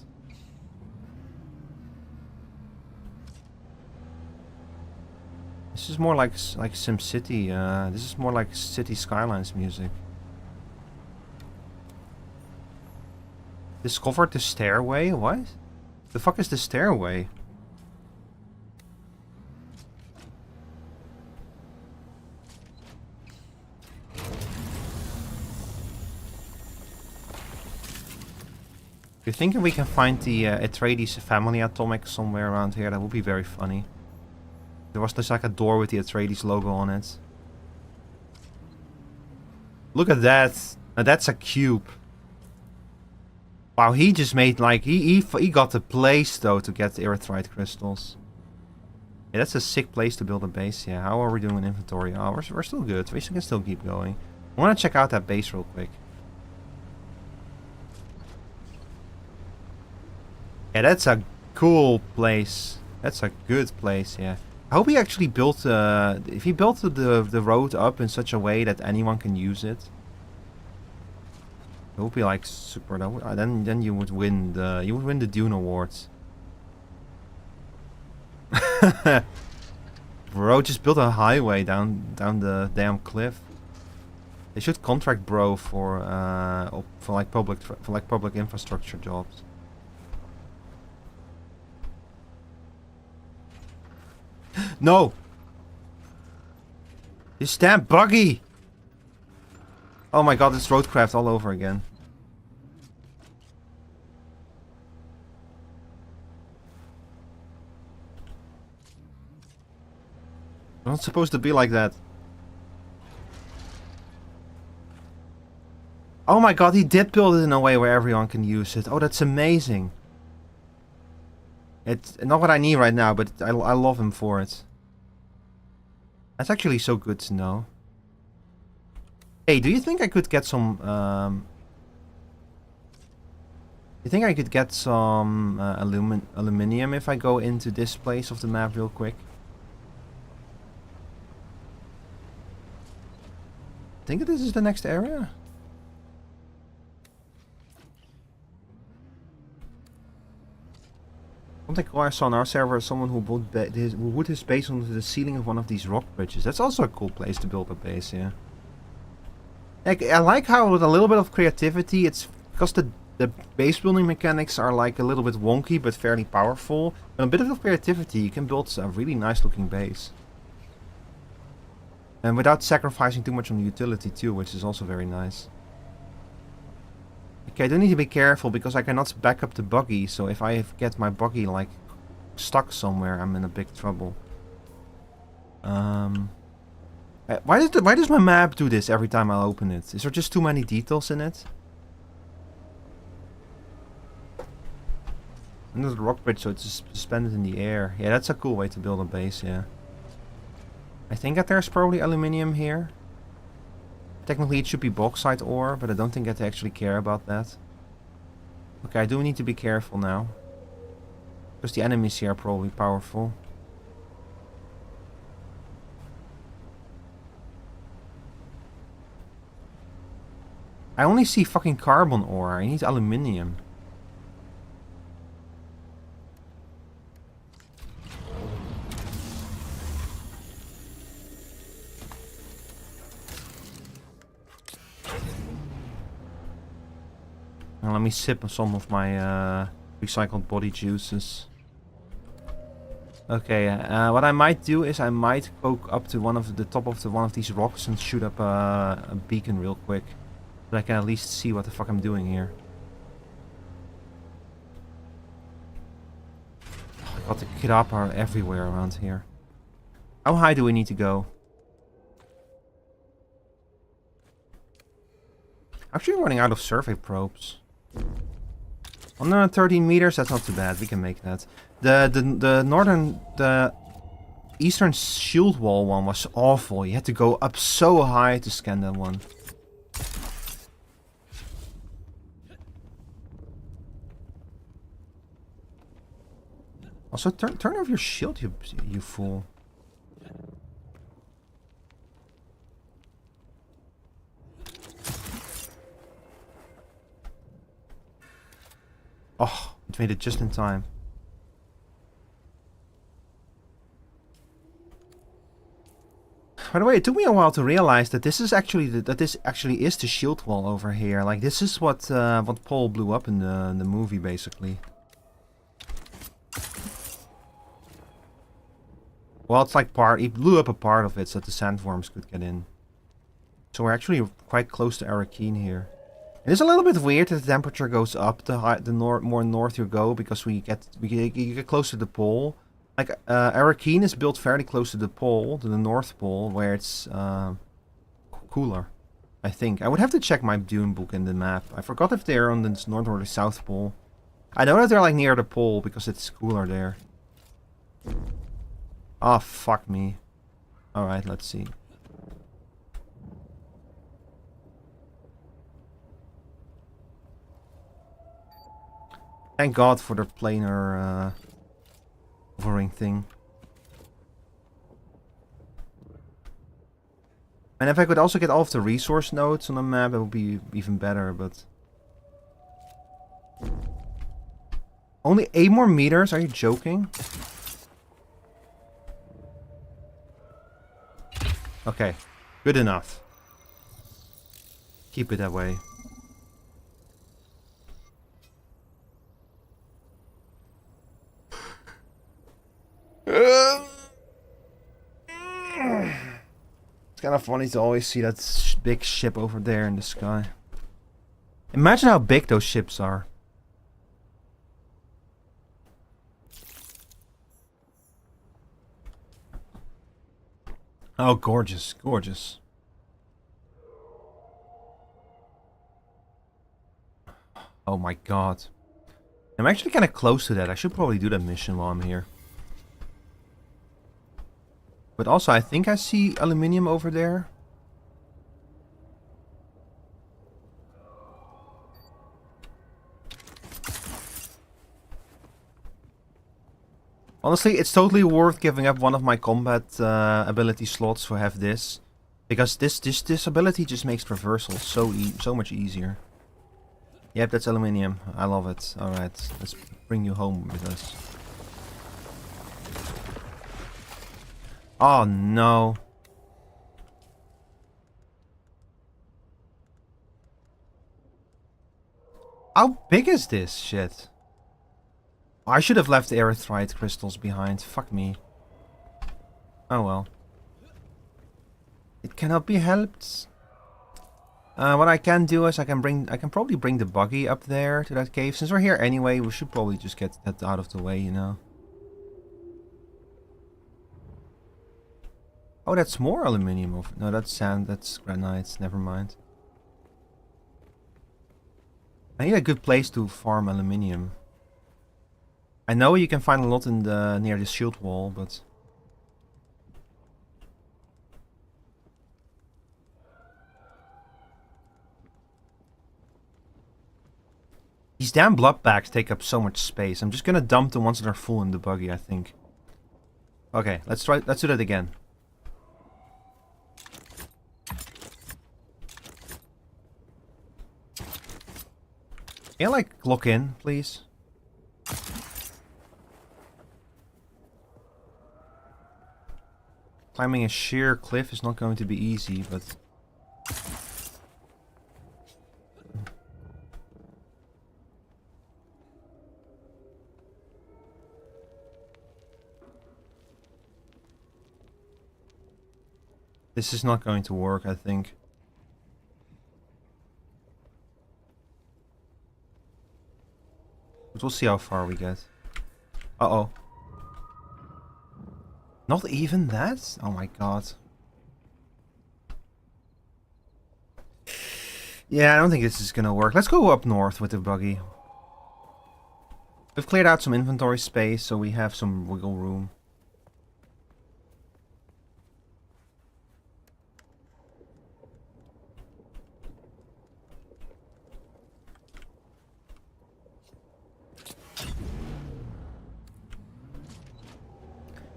This is more like SimCity. This is more like City Skylines music. Discovered the stairway? What? The fuck is the stairway? You're thinking we can find the Atreides family atomic somewhere around here? That would be very funny. There was just like a door with the Atreides logo on it. Look at that. Now that's a cube. Wow, he just made like... He got the place though to get the erythrite crystals. Yeah, that's a sick place to build a base. Yeah, how are we doing in inventory? Oh, we're still good. We can still keep going. I want to check out that base real quick. Yeah, that's a cool place. That's a good place, yeah. I hope he actually built, if he built the road up in such a way that anyone can use it. It would be like super, then you would win the Dune Awards. Bro just built a highway down the damn cliff. They should contract Bro for like public infrastructure jobs. No! This damn buggy! Oh my god, it's roadcraft all over again. It's not supposed to be like that. Oh my god, he did build it in a way where everyone can use it. Oh, that's amazing. It's not what I need right now, but I love him for it. That's actually so good to know. Hey, do you think I could get some You think I could get some aluminium if I go into this place of the map real quick? I think this is the next area. Something cool I saw on our server is someone who would his base onto the ceiling of one of these rock bridges. That's also a cool place to build a base, yeah. Like, I like how with a little bit of creativity, it's because the base building mechanics are like a little bit wonky but fairly powerful. With a bit of creativity, you can build a really nice looking base. And without sacrificing too much on the utility too, which is also very nice. Okay, I do need to be careful because I cannot back up the buggy, so if I get my buggy like stuck somewhere, I'm in a big trouble. Why does my map do this every time I open it? Is there just too many details in it? And there's a rock bridge, so it's suspended in the air. Yeah, that's a cool way to build a base, yeah. I think that there's probably aluminium here. Technically it should be bauxite ore, but I don't think I actually care about that. Okay, I do need to be careful now. Because the enemies here are probably powerful. I only see fucking carbon ore. I need aluminium. Now let me sip some of my recycled body juices. Okay, what I might do is I might poke up to the top of one of these rocks and shoot up a beacon real quick. So I can at least see what the fuck I'm doing here. Oh god, the Kirap are everywhere around here. How high do we need to go? Actually, I'm running out of survey probes. 113 meters, that's not too bad. We can make that. The eastern shield wall one was awful. You had to go up so high to scan that one. Also, turn off your shield, you fool. Oh, it made it just in time. By the way, it took me a while to realize that this is actually this is the shield wall over here. Like this is what Paul blew up in the movie, basically. Well, it's like he blew up a part of it so that the sandworms could get in. So we're actually quite close to Arrakeen here. It is a little bit weird that the temperature goes up the more north you go, because you get close to the pole. Like Arrakeen is built fairly close to the pole, to the North Pole, where it's cooler. I think I would have to check my Dune book in the map. I forgot if they're on the North or the South Pole. I know that they're like near the pole because it's cooler there. Oh fuck me. All right, let's see. Thank God for the planar hovering thing. And if I could also get all of the resource nodes on the map, it would be even better, but... Only 8 more meters? Are you joking? Okay, good enough. Keep it that way. It's kind of funny to always see that big ship over there in the sky. Imagine how big those ships are. Oh, gorgeous, gorgeous. Oh my god. I'm actually kind of close to that. I should probably do that mission while I'm here. But also, I think I see aluminium over there. Honestly, it's totally worth giving up one of my combat ability slots to have this. Because this ability just makes traversal so much easier. Yep, that's aluminium. I love it. Alright, let's bring you home with us. Oh no. How big is this shit? I should have left the erythrite crystals behind. Fuck me. Oh well. It cannot be helped. What I can do is I can probably bring the buggy up there to that cave. Since we're here anyway, we should probably just get that out of the way, you know. Oh, that's more aluminium. No, that's sand. That's granite. Never mind. I need a good place to farm aluminium. I know you can find a lot in the near the shield wall, but these damn blood bags take up so much space. I'm just gonna dump the ones that are full in the buggy, I think. Okay, let's do that again. Can you like lock in, please? Climbing a sheer cliff is not going to be easy, but this is not going to work, I think. But we'll see how far we get. Uh-oh. Not even that? Oh my god. Yeah, I don't think this is gonna work. Let's go up north with the buggy. We've cleared out some inventory space, so we have some wiggle room.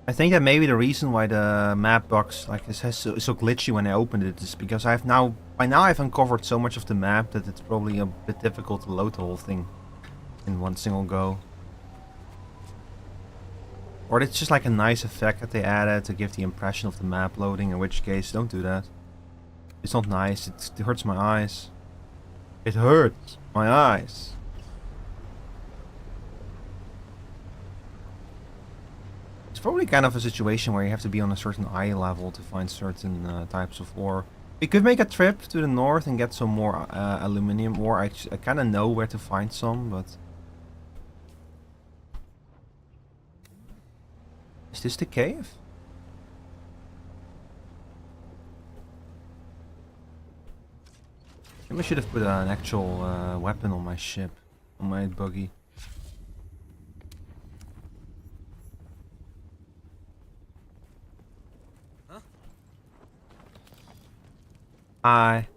I think that maybe the reason why the map box like this is so glitchy when I opened it is because by now I've uncovered so much of the map that it's probably a bit difficult to load the whole thing in one single go. Or it's just like a nice effect that they added to give the impression of the map loading, in which case don't do that. It's not nice, it hurts my eyes. It hurts my eyes. It's probably kind of a situation where you have to be on a certain eye level to find certain types of ore. We could make a trip to the north and get some more aluminium ore. I kind of know where to find some, but... Is this the cave? Maybe I should have put an actual weapon on my ship, on my buggy. Hi.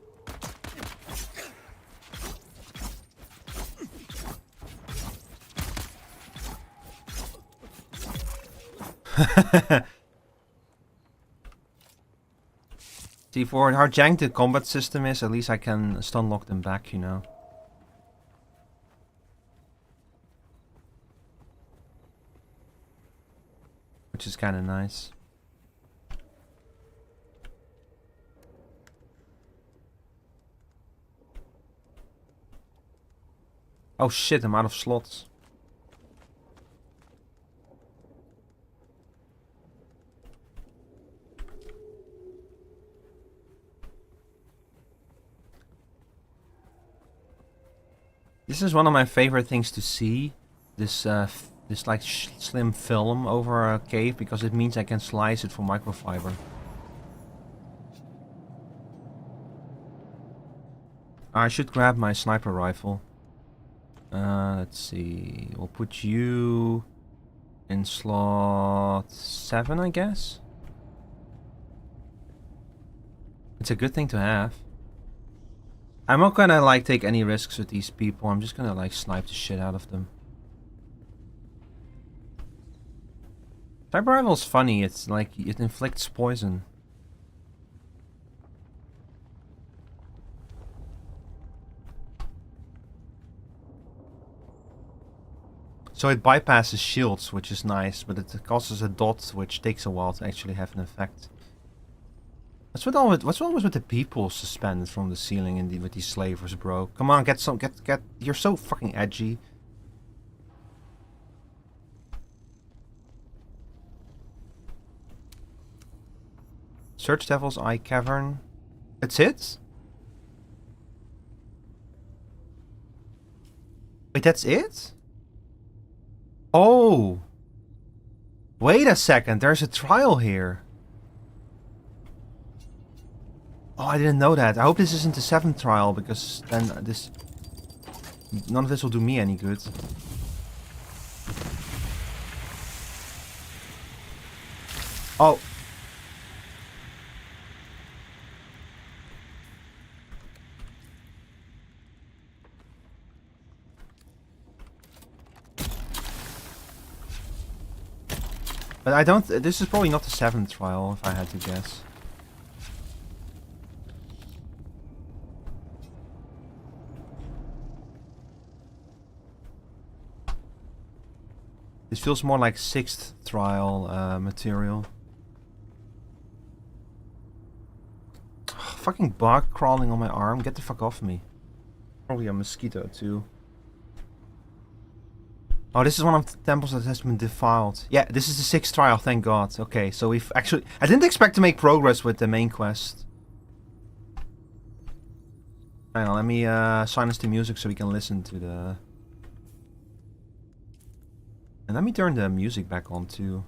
See, for how jank the combat system is, at least I can stun lock them back, you know. Which is kind of nice. Oh shit, I'm out of slots. This is one of my favorite things to see. This like slim film over a cave, because it means I can slice it for microfiber. I should grab my sniper rifle. Let's see. We'll put you in slot 7, I guess. It's a good thing to have. I'm not gonna like take any risks with these people. I'm just gonna like snipe the shit out of them. Cyber Rival's funny, it's like it inflicts poison. So it bypasses shields, which is nice, but it causes a dot, which takes a while to actually have an effect. What's wrong with the people suspended from the ceiling with these slavers, bro? Come on, get. You're so fucking edgy. Search Devil's Eye Cavern. That's it? Wait, that's it? Oh! Wait a second, there's a trial here. Oh, I didn't know that. I hope this isn't the 7th trial, because then none of this will do me any good. Oh! But I don't... This is probably not the 7th trial, if I had to guess. This feels more like 6th trial material. Ugh, fucking bug crawling on my arm. Get the fuck off me. Probably a mosquito too. Oh, this is one of the temples that has been defiled. Yeah, this is the 6th trial, thank god. Okay, so we've actually... I didn't expect to make progress with the main quest. Hang on, let me silence the music so we can listen to the... And let me turn the music back on too.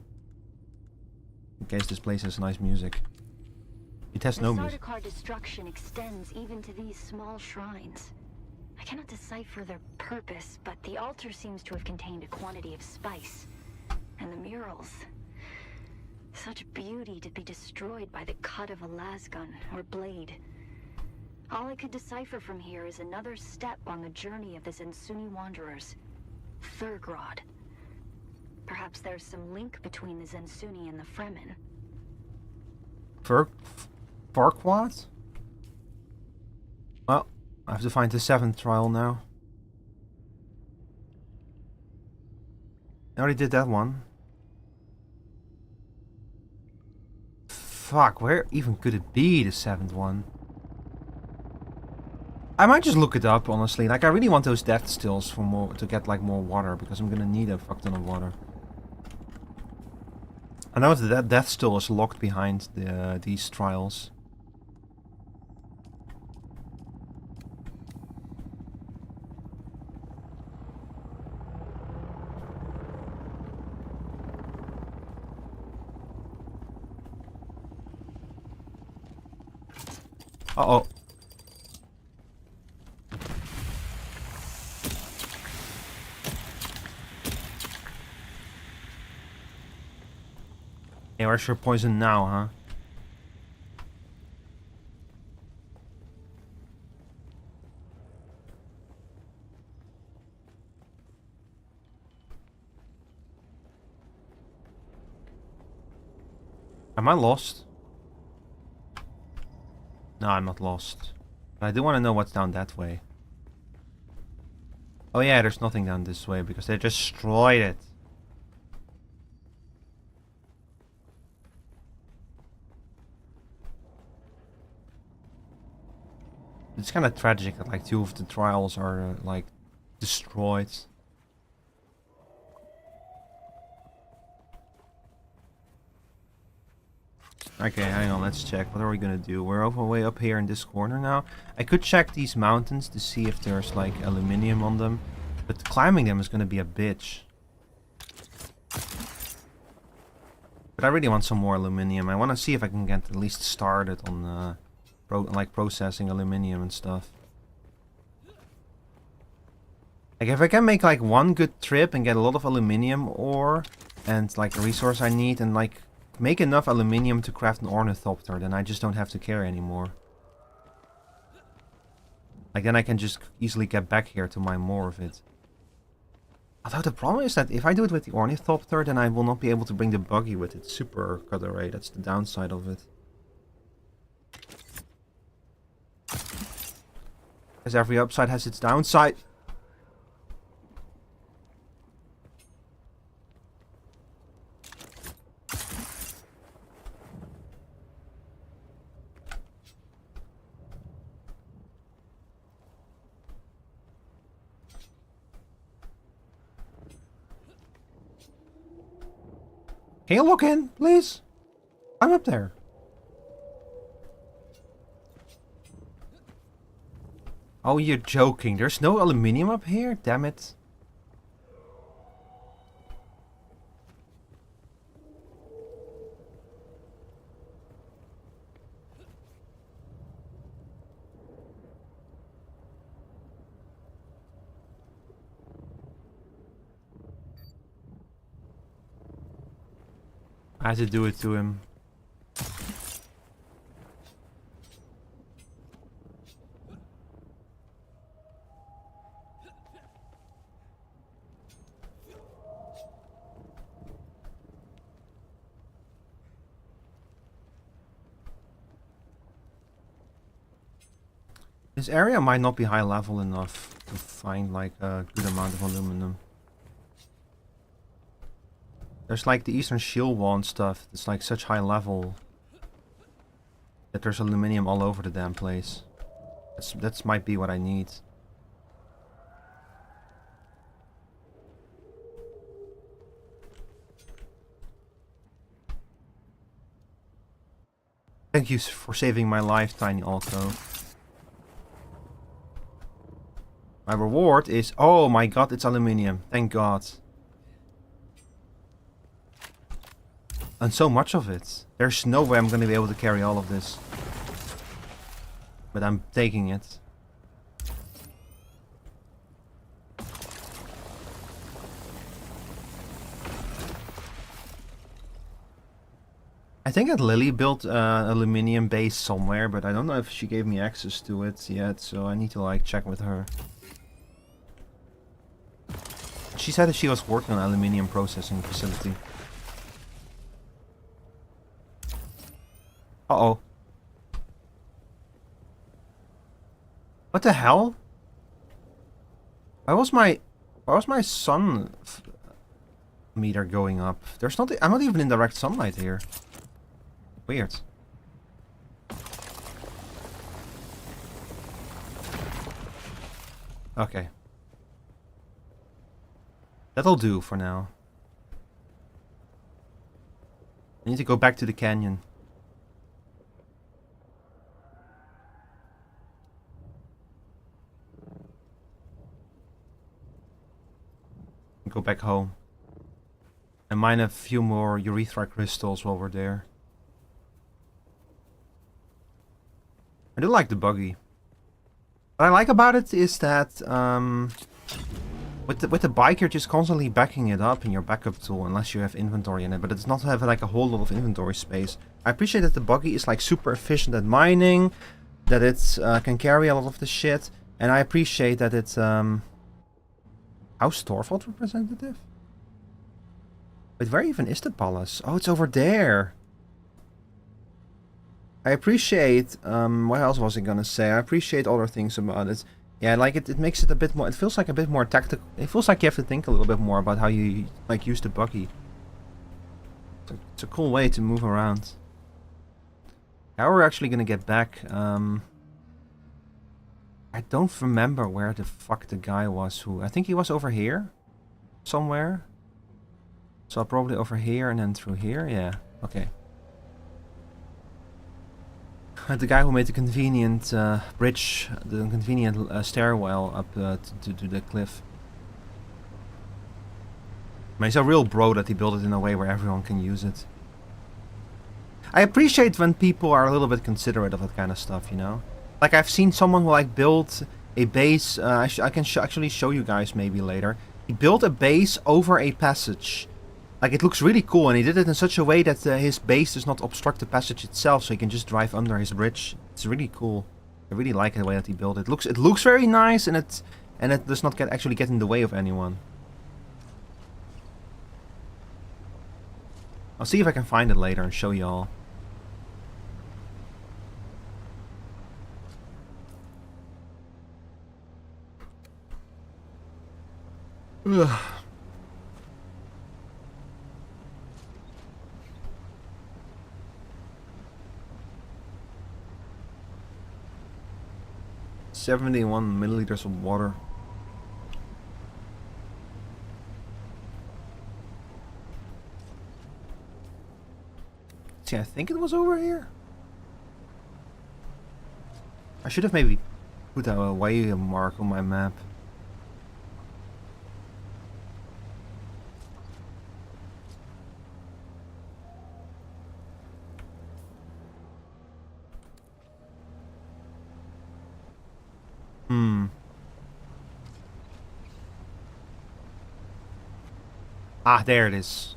In case this place has nice music. It has no music. The Sardaukar destruction extends even to these small shrines. I cannot decipher their purpose, but the altar seems to have contained a quantity of spice. And the murals. Such beauty to be destroyed by the cut of a lasgun or blade. All I could decipher from here is another step on the journey of the Zensuni wanderers. Thurgrod. Perhaps there's some link between the Zensuni and the Fremen. Farquaad? Well, I have to find the 7th trial now. I already did that one. Fuck, where even could it be, the 7th one? I might just look it up, honestly. Like, I really want those death stills for more to get like more water, because I'm gonna need a fuck ton of water. I know that death still is locked behind these trials. Uh-oh. Hey, where's your poison now, huh? Am I lost? No, I'm not lost. But I do want to know what's down that way. Oh yeah, there's nothing down this way because they destroyed it. It's kind of tragic that like 2 of the trials are like destroyed. Okay, hang on, let's check. What are we gonna do? We're all the way up here in this corner now. I could check these mountains to see if there's like aluminium on them, but climbing them is gonna be a bitch. But I really want some more aluminium. I want to see if I can get at least started on processing aluminium and stuff. Like if I can make like one good trip and get a lot of aluminium ore and like a resource I need and like make enough aluminium to craft an ornithopter, then I just don't have to carry anymore. Like then I can just easily get back here to mine more of it. Although the problem is that if I do it with the Ornithopter, then I will not be able to bring the buggy with its super cut array. That's the downside of it. Because every upside has its downside. Can you look in, please? I'm up there. Oh, you're joking. There's no aluminium up here? Damn it. I had to do it to him. This area might not be high level enough to find like a good amount of aluminum. There's like the Eastern Shield wall and stuff. It's like such high level that there's aluminium all over the damn place. That's might be what I need. Thank you for saving my life, Tiny Alco. My reward is... Oh my god, it's aluminium. Thank god. And so much of it. There's no way I'm going to be able to carry all of this. But I'm taking it. I think that Lily built an aluminium base somewhere, but I don't know if she gave me access to it yet, so I need to like check with her. She said that she was working on an aluminium processing facility. Uh-oh. What the hell? Why was my sun meter going up? I'm not even in direct sunlight here. Weird. Okay. That'll do for now. I need to go back to the canyon. Go back home. And mine a few more urethra crystals while we're there. I do like the buggy. What I like about it is that with the bike you're just constantly backing it up in your backup tool unless you have inventory in it, but it does not have like a whole lot of inventory space. I appreciate that the buggy is like super efficient at mining, that it can carry a lot of the shit, and I appreciate that it's How's Torvald representative? Wait, where even is the palace? Oh, it's over there. I appreciate, what else was I gonna say? I appreciate other things about it. Yeah, like it makes it a bit more, it feels like a bit more tactical. It feels like you have to think a little bit more about how you, like, use the buggy. It's a cool way to move around. How we're actually gonna get back, I don't remember where the fuck the guy was who... I think he was over here. Somewhere. So probably over here and then through here. Yeah, okay. The guy who made the convenient bridge, the convenient stairwell up to the cliff. But he's a real bro that he built it in a way where everyone can use it. I appreciate when people are a little bit considerate of that kind of stuff, you know? Like, I've seen someone who, like, built a base, I can actually show you guys maybe later. He built a base over a passage. Like, it looks really cool, and he did it in such a way that his base does not obstruct the passage itself, so he can just drive under his bridge. It's really cool. I really like the way that he built it. It looks very nice, and it does not actually get in the way of anyone. I'll see if I can find it later and show y'all. Ugh. $71 milliliters of water. See, I think it was over here. I should have maybe put a way mark on my map. Ah, there it is.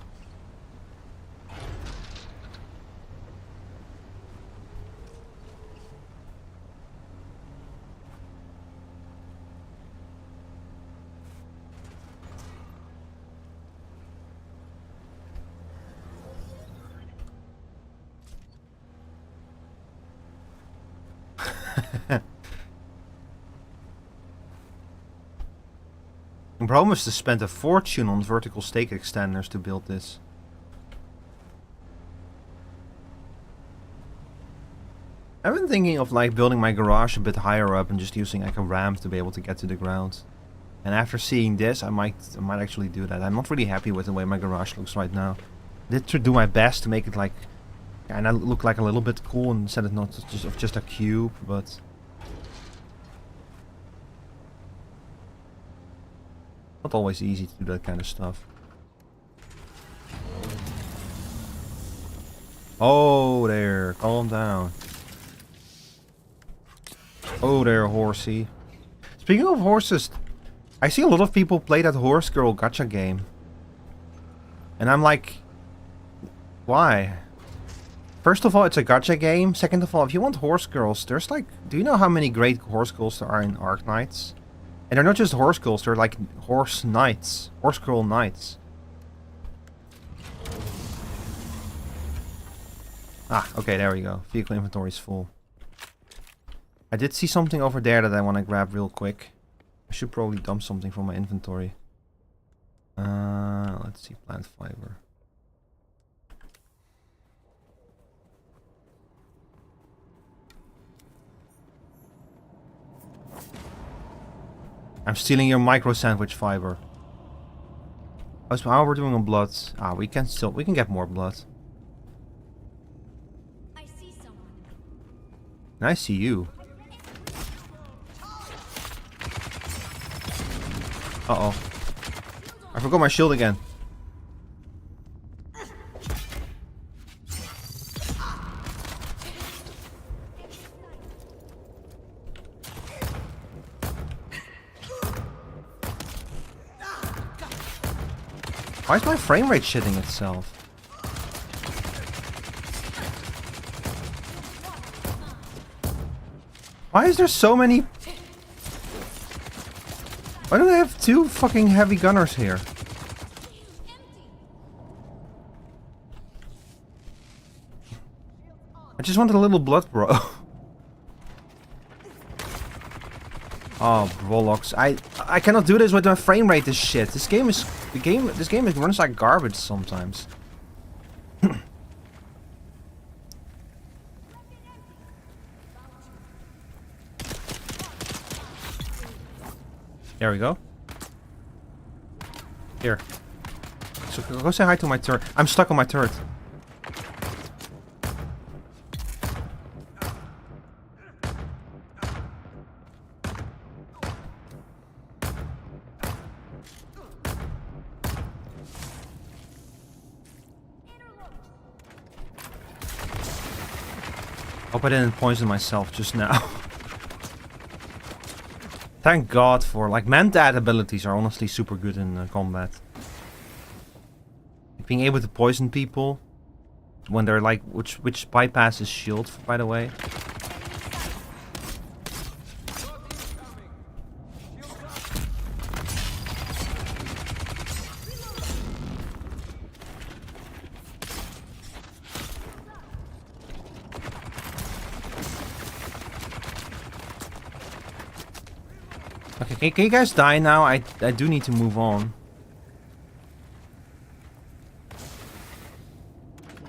The problem is to spend a fortune on vertical stake extenders to build this. I've been thinking of like building my garage a bit higher up and just using like a ramp to be able to get to the ground. And after seeing this, I might actually do that. I'm not really happy with the way my garage looks right now. I did to do my best to make it like kind of look like a little bit cool instead of not just a cube, but not always easy to do that kind of stuff. Oh there, calm down. Oh there, horsey. Speaking of horses, I see a lot of people play that horse girl gacha game. And I'm like, why? First of all, it's a gacha game. Second of all, if you want horse girls, there's like, do you know how many great horse girls there are in Arc Knights? And they're not just horse girls, they're like horse knights. Horse girl knights. Ah, okay, there we go. Vehicle inventory is full. I did see something over there that I want to grab real quick. I should probably dump something from my inventory. Let's see, plant fiber. I'm stealing your micro sandwich fiber. Oh, so how we're doing on blood? Ah, we can get more blood. I see someone. And I see you. Uh-oh. I forgot my shield again. Why is my frame rate shitting itself? Why is there so many? Why do they have two fucking heavy gunners here? I just wanted a little blood, bro. Oh, Brolox. I cannot do this with my frame rate. This shit. This game runs like garbage sometimes. There we go. Here. So go say hi to my turret. I'm stuck on my turret. Hope I didn't poison myself just now. Thank God for, like, man-dad abilities are honestly super good in combat. Being able to poison people when they're like, which bypasses shield, by the way. Okay, can you guys die now? I do need to move on.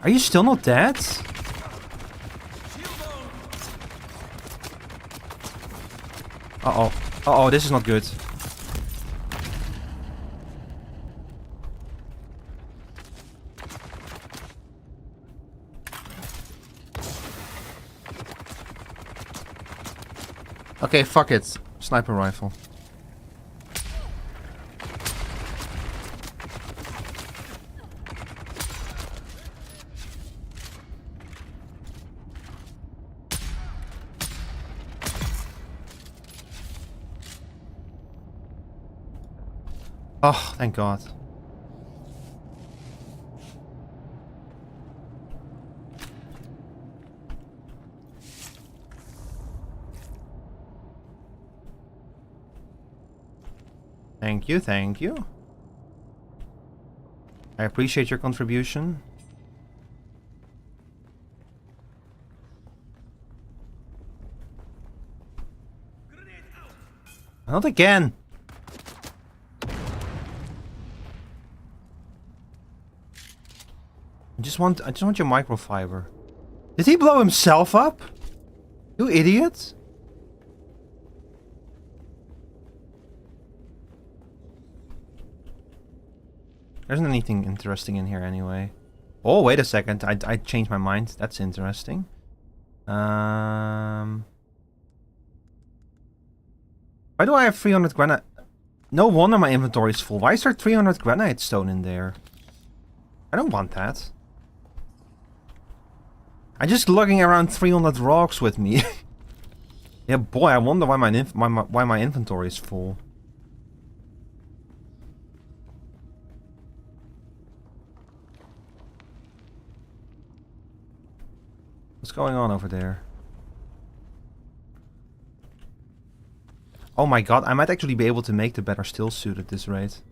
Are you still not dead? Uh-oh. Uh-oh, this is not good. Okay, fuck it. Sniper rifle. Oh, thank God. Thank you, thank you. I appreciate your contribution. Not again. I just want your microfiber. Did he blow himself up? You idiot. There isn't anything interesting in here anyway. Oh, wait a second. I changed my mind. That's interesting. Why do I have 300 granite? No wonder my inventory is full. Why is there 300 granite stone in there? I don't want that. I'm just lugging around 300 rocks with me. Yeah, boy, I wonder why my inventory is full. What's going on over there? Oh my God, I might actually be able to make the better still suit at this rate.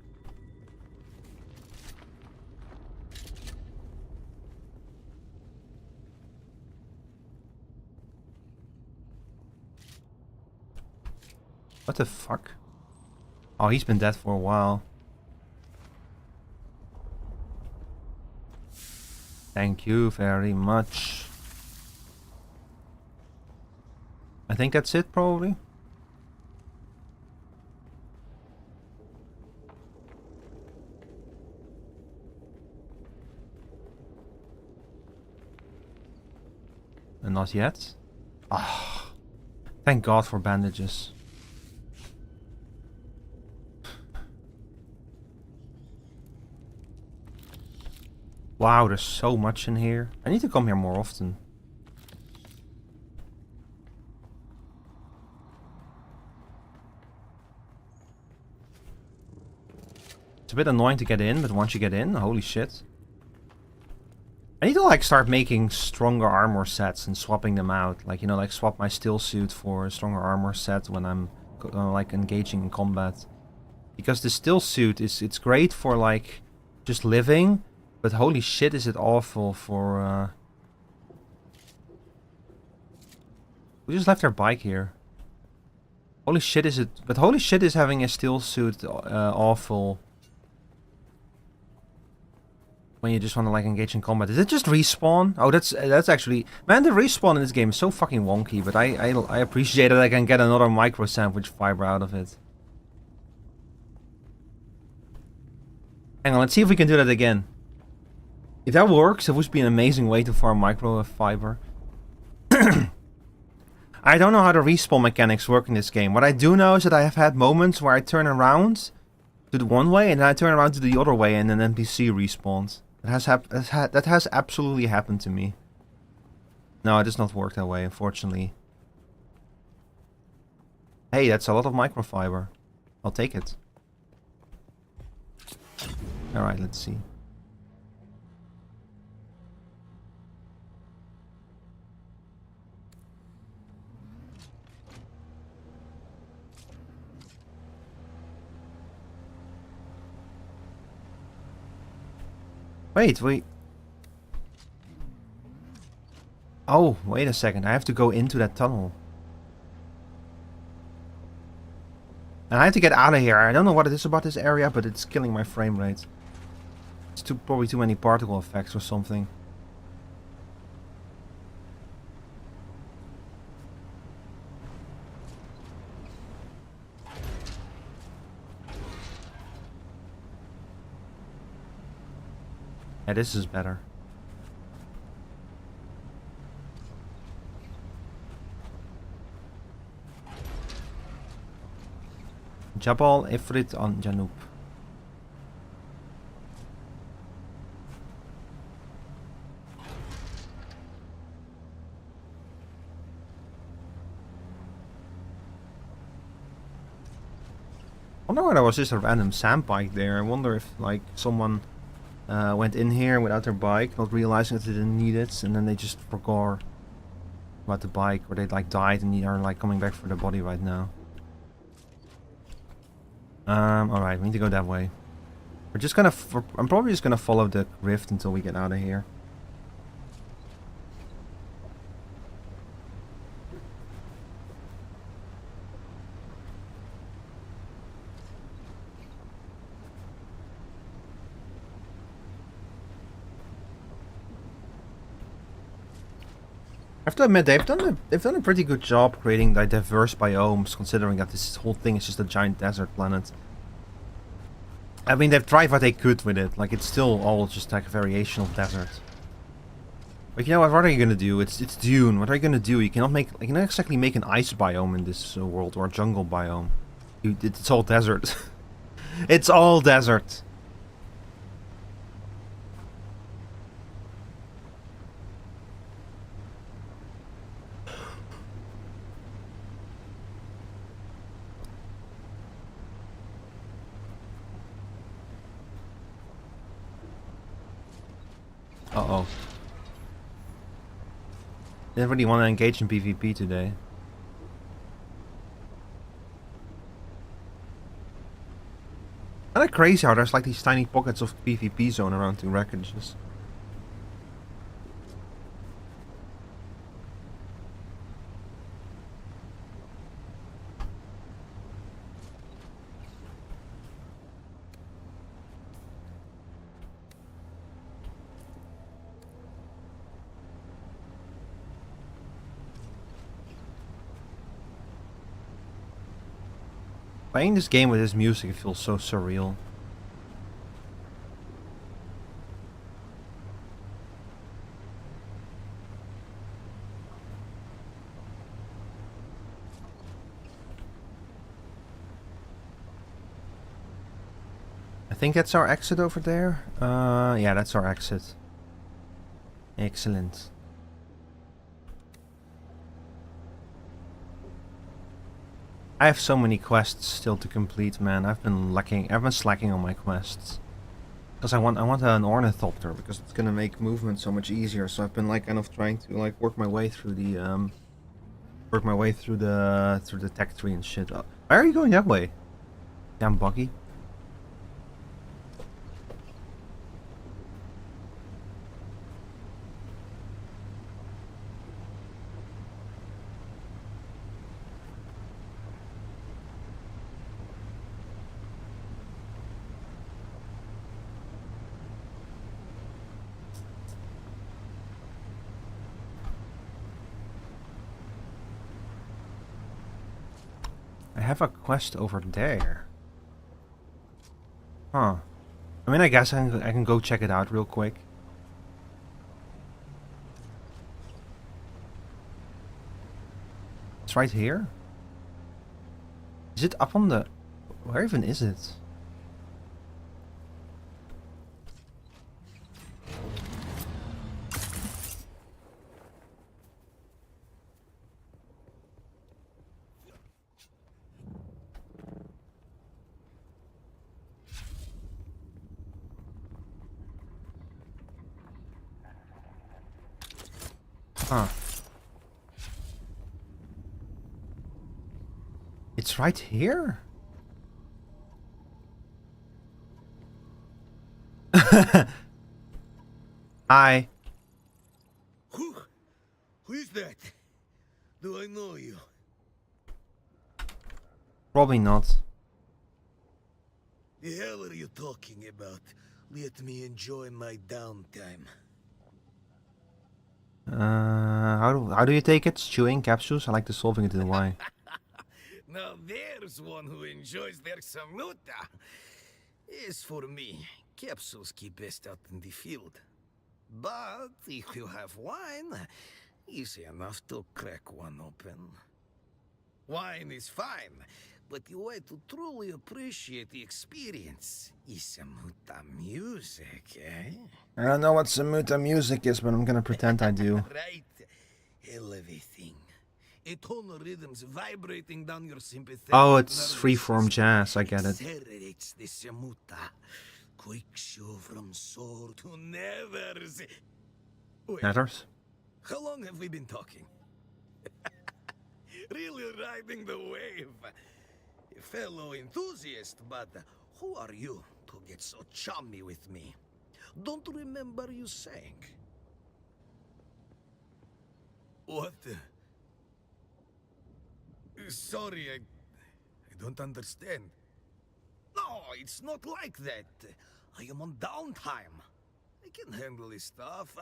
What the fuck? Oh, he's been dead for a while. Thank you very much. I think that's it, probably. And not yet. Ah, thank God for bandages. Wow, there's so much in here. I need to come here more often. It's a bit annoying to get in, but once you get in, holy shit. I need to like start making stronger armor sets and swapping them out. Like, you know, like swap my still suit for a stronger armor set when I'm like engaging in combat. Because the still suit it's great for like just living, but holy shit is it awful for we just left our bike here. Holy shit is it, but holy shit is having a still suit awful. When you just want to like engage in combat. Did it just respawn? Oh, that's actually... Man, the respawn in this game is so fucking wonky, but I appreciate that I can get another micro sandwich fiber out of it. Hang on, let's see if we can do that again. If that works, it would be an amazing way to farm micro fiber. I don't know how the respawn mechanics work in this game. What I do know is that I have had moments where I turn around to the one way and then I turn around to the other way and an NPC respawns. That has absolutely happened to me. No, it does not work that way, unfortunately. Hey, that's a lot of microfiber. I'll take it. Alright, let's see. Wait. Oh, wait a second. I have to go into that tunnel. And I have to get out of here. I don't know what it is about this area, but it's killing my frame rate. It's probably too many particle effects or something. Yeah, this is better. Jabal Ifrit on Janub. I wonder why there was just a random sand bike there. I wonder if like someone went in here without their bike, not realizing that they didn't need it, and then they just forgot about the bike, or they like died and they are like coming back for their body right now. Alright, we need to go that way. We're just gonna I'm probably just gonna follow the rift until we get out of here. I have to admit, they've done a pretty good job creating like diverse biomes, considering that this whole thing is just a giant desert planet. I mean, they've tried what they could with it. Like, it's still all just like a variation of desert. But you know what are you gonna do? It's Dune. What are you gonna do? You cannot exactly make an ice biome in this world, or a jungle biome. It's all desert. It's all desert. Uh-oh. Didn't really want to engage in PvP today. Kinda crazy how there's like these tiny pockets of PvP zone around the wreckages. Playing this game with this music, it feels so surreal. I think that's our exit over there. Yeah, that's our exit. Excellent. I have so many quests still to complete, man. I've been slacking on my quests. Because I want an ornithopter, because it's gonna make movement so much easier. So I've been like kind of trying to like work my way through the tech tree and shit. Why are you going that way? Damn buggy. I have a quest over there. Huh. I mean, I guess I can go check it out real quick. It's right here. Is it up on the... Where even is it? Huh. It's right here? Hi. Who is that? Do I know you? Probably not. The hell are you talking about? Let me enjoy my downtime. How do you take it? Chewing capsules? I like dissolving it in wine. Now there's one who enjoys their samuta. As for me, capsules keep best out in the field. But if you have wine, easy enough to crack one open. Wine is fine, but the way to truly appreciate the experience is samuta music, eh? I don't know what Samuta music is, but I'm gonna pretend I do. Right. Elevating. A tonal rhythms vibrating down your sympathetic Oh, it's nervous freeform system. jazz, I get it. Accelerates the samuta. Quakes you from sore to nevers. Wait, Matters? how long have we been talking? Really riding the wave. A fellow enthusiast, but who are you to get so chummy with me? Don't remember you saying. What? Sorry, I don't understand. No, it's not like that. I am on downtime. I can handle this stuff.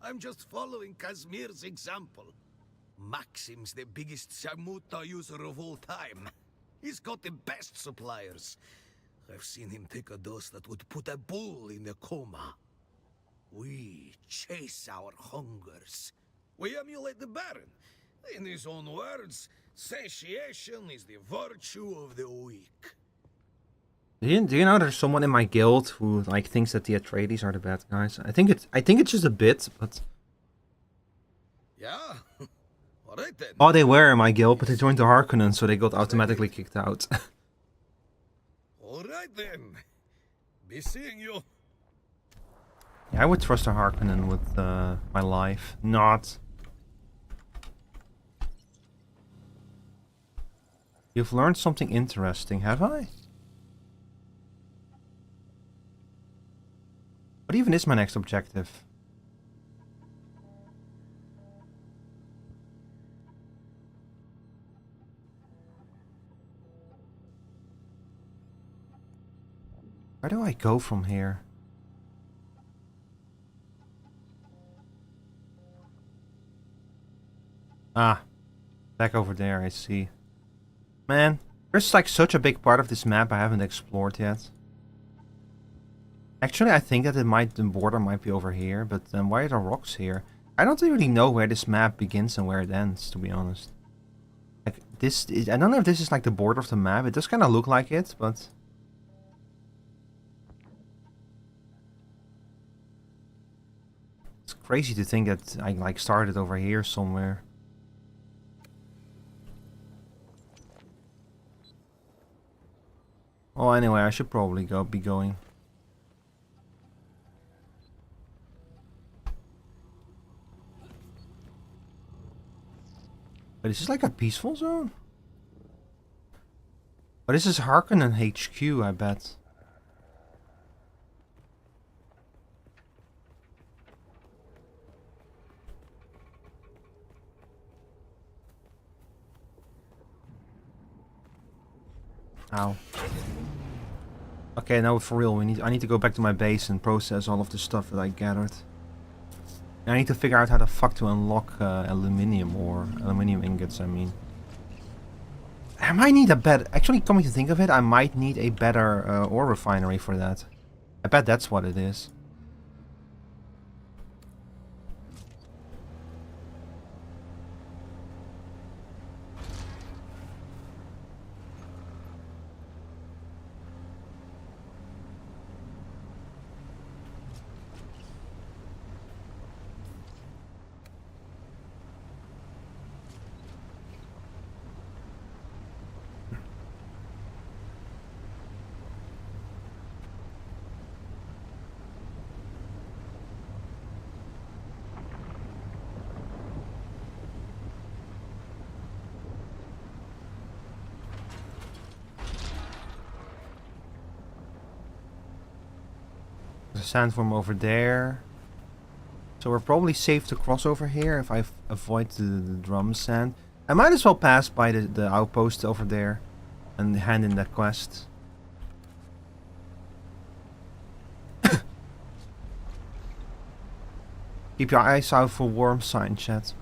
I'm just following Kazmir's example. Maxim's the biggest Samuta user of all time. He's got the best suppliers. I've seen him take a dose that would put a bull in a coma. We chase our hungers. We emulate the Baron. In his own words, satiation is the virtue of the weak. Do you know there's someone in my guild who like thinks that the Atreides are the bad guys? I think it's just a bit, but Yeah? Alright then. oh, they were in my guild, but they joined the Harkonnen, so they got automatically kicked out. Alright then. Be seeing you. Yeah, I would trust a Harkonnen with my life, not. You've learned something interesting, have I? What even is my next objective? Where do I go from here? Ah, back over there, I see. Man, there's like such a big part of this map I haven't explored yet. Actually, I think that the border might be over here, but then why are there rocks here? I don't really know where this map begins and where it ends, to be honest. Like, I don't know if this is like the border of the map. It does kind of look like it, but it's crazy to think that I like started over here somewhere. Well, anyway, I should probably be going. But is this like a peaceful zone? But this is Harkonnen HQ, I bet. Ow. Okay, now for real, I need to go back to my base and process all of the stuff that I gathered. And I need to figure out how the fuck to unlock aluminium ingots, I mean. I might need a better... Actually, coming to think of it, I might need a better ore refinery for that. I bet that's what it is. There's a sandworm over there. So we're probably safe to cross over here if I avoid the drum sand. I might as well pass by the outpost over there and hand in that quest. Keep your eyes out for worm sign, chat.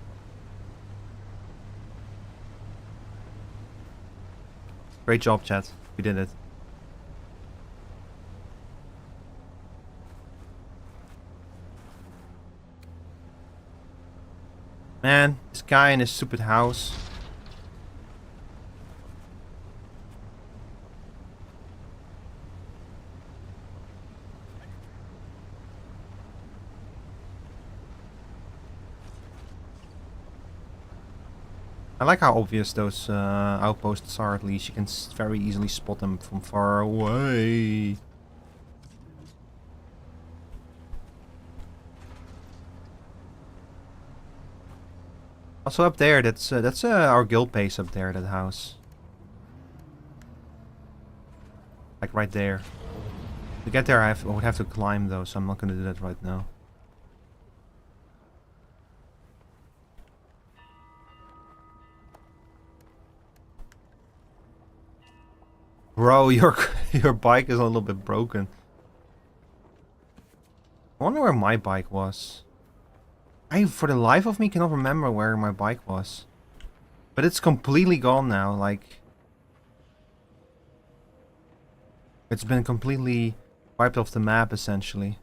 Great job, chat. We did it. Man, this guy in his stupid house. I like how obvious those outposts are, at least. You can very easily spot them from far away. Also up there, that's our guild base up there, that house. Like right there. To get there I would have to climb though, so I'm not gonna do that right now. Bro, your bike is a little bit broken. I wonder where my bike was. I, for the life of me, cannot remember where my bike was. But it's completely gone now, like... It's been completely wiped off the map, essentially.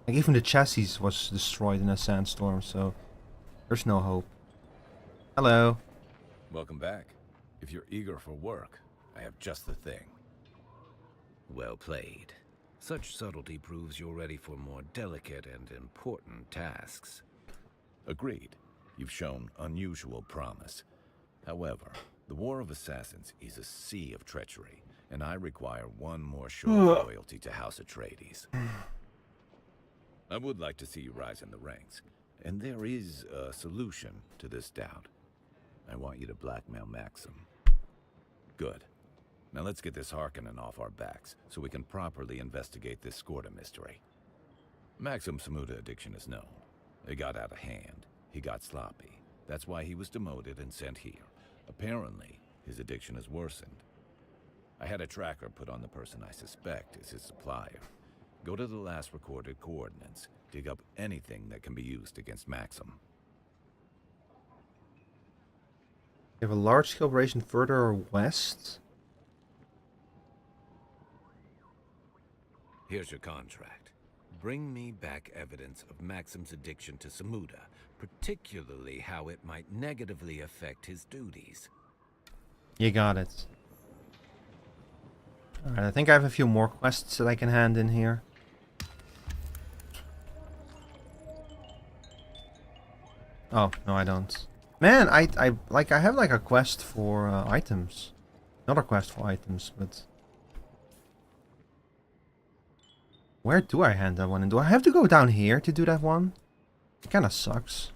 Like, even the chassis was destroyed in a sandstorm, so... There's no hope. Hello. Welcome back. If you're eager for work, I have just the thing. Well played. Such subtlety proves you're ready for more delicate and important tasks. Agreed. You've shown unusual promise. However, the War of Assassins is a sea of treachery, and I require one more show of loyalty to House Atreides. I would like to see you rise in the ranks, and there is a solution to this doubt. I want you to blackmail Maxim. Good. Now let's get this Harkonnen off our backs, so we can properly investigate this Skorda mystery. Maxim's Samuda addiction is known. It got out of hand. He got sloppy. That's why he was demoted and sent here. Apparently, his addiction has worsened. I had a tracker put on the person I suspect is his supplier. Go to the last recorded coordinates. Dig up anything that can be used against Maxim. You have a large-scale operation further west? Here's your contract. Bring me back evidence of Maxim's addiction to Samuda, particularly how it might negatively affect his duties. You got it. Alright, I think I have a few more quests that I can hand in here. Oh, no I don't. Man, I have like a quest for items. Another quest for items, but... Where do I hand that one in? Do I have to go down here to do that one? It kinda sucks.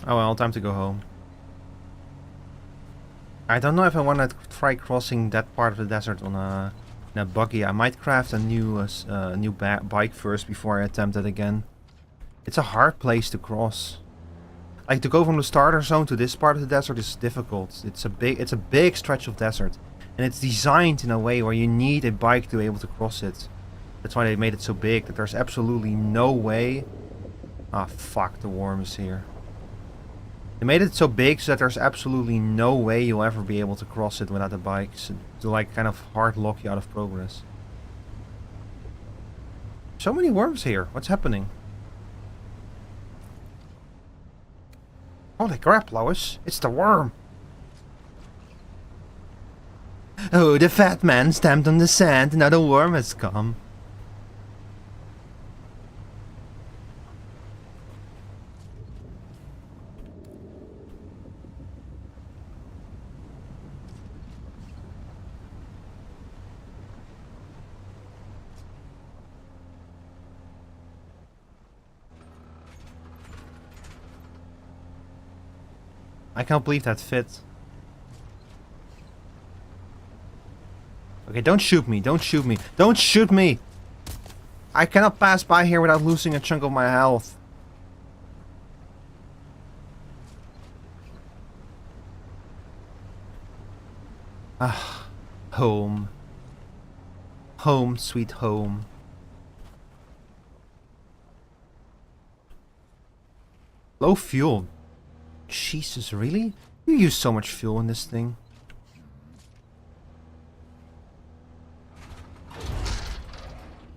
Oh well, time to go home. I don't know if I want to try crossing that part of the desert on a buggy. I might craft a new bike first before I attempt it again. It's a hard place to cross. Like to go from the starter zone to this part of the desert is difficult. It's a big stretch of desert, and it's designed in a way where you need a bike to be able to cross it. That's why they made it so big. That there's absolutely no way. Ah, fuck! The worm is here. They made it so big so that there's absolutely no way you'll ever be able to cross it without a bike. So to like kind of hard lock you out of progress. So many worms here. What's happening? Holy crap, Lois. It's the worm. Oh, the fat man stamped on the sand. Now the worm has come. I can't believe that fit. Okay, don't shoot me. Don't shoot me. Don't shoot me! I cannot pass by here without losing a chunk of my health. Ah, home. Home, sweet home. Low fuel. Jesus, really? You use so much fuel in this thing.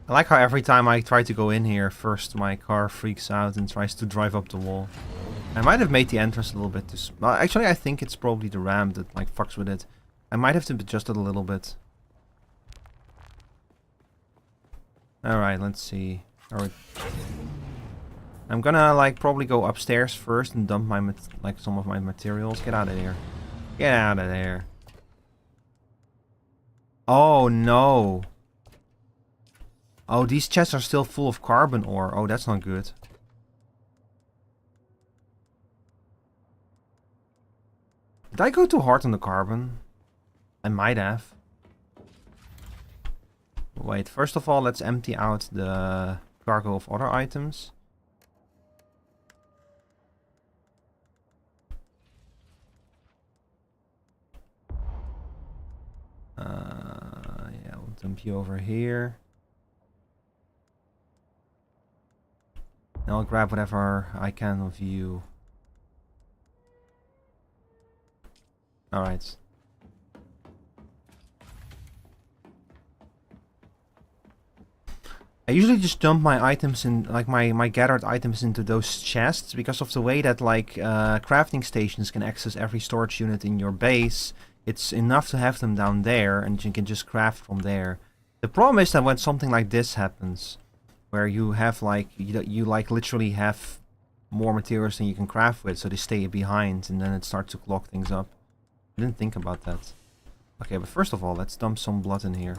I like how every time I try to go in here, first my car freaks out and tries to drive up the wall. I might have made the entrance a little bit too small. Actually, I think it's probably the RAM that like fucks with it. I might have to adjust it a little bit. Alright, let's see. Alright. I'm gonna like probably go upstairs first and dump my like some of my materials. Get out of here. Get out of there. Oh no. Oh, these chests are still full of carbon ore. Oh, that's not good. Did I go too hard on the carbon? I might have. Wait, first of all, let's empty out the cargo of other items. Yeah, we'll dump you over here. And I'll grab whatever I can of you. Alright. I usually just dump my items in, like my gathered items into those chests because of the way that like crafting stations can access every storage unit in your base. It's enough to have them down there and you can just craft from there. The problem is that when something like this happens, where you have like, you like literally have more materials than you can craft with, so they stay behind and then it starts to clog things up. I didn't think about that. Okay, but first of all, let's dump some blood in here.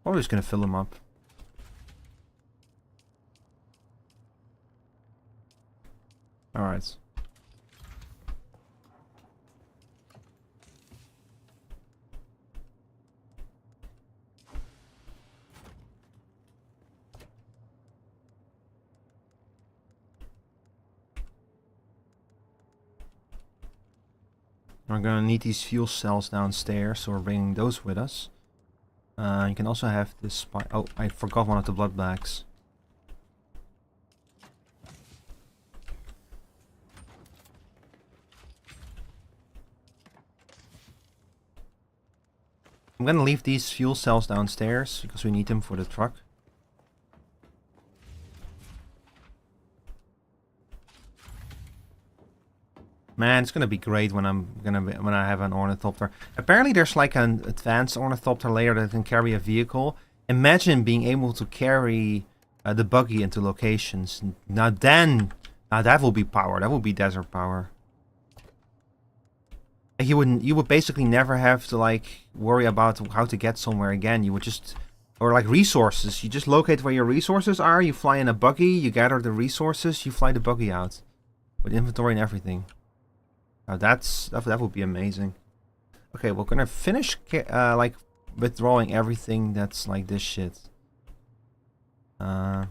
We're just gonna fill them up. Alright. We're gonna need these fuel cells downstairs, so we're bringing those with us. You can also have this. Oh, I forgot one of the blood bags. I'm gonna leave these fuel cells downstairs because we need them for the truck. Man, it's gonna be great when when I have an ornithopter. Apparently, there's like an advanced ornithopter layer that can carry a vehicle. Imagine being able to carry the buggy into locations. Now that will be power. That will be desert power. You would basically never have to like worry about how to get somewhere again. You would just, or like resources. You just locate where your resources are. You fly in a buggy. You gather the resources. You fly the buggy out with inventory and everything. Now that would be amazing. Okay, we're gonna finish like withdrawing everything that's like this shit. I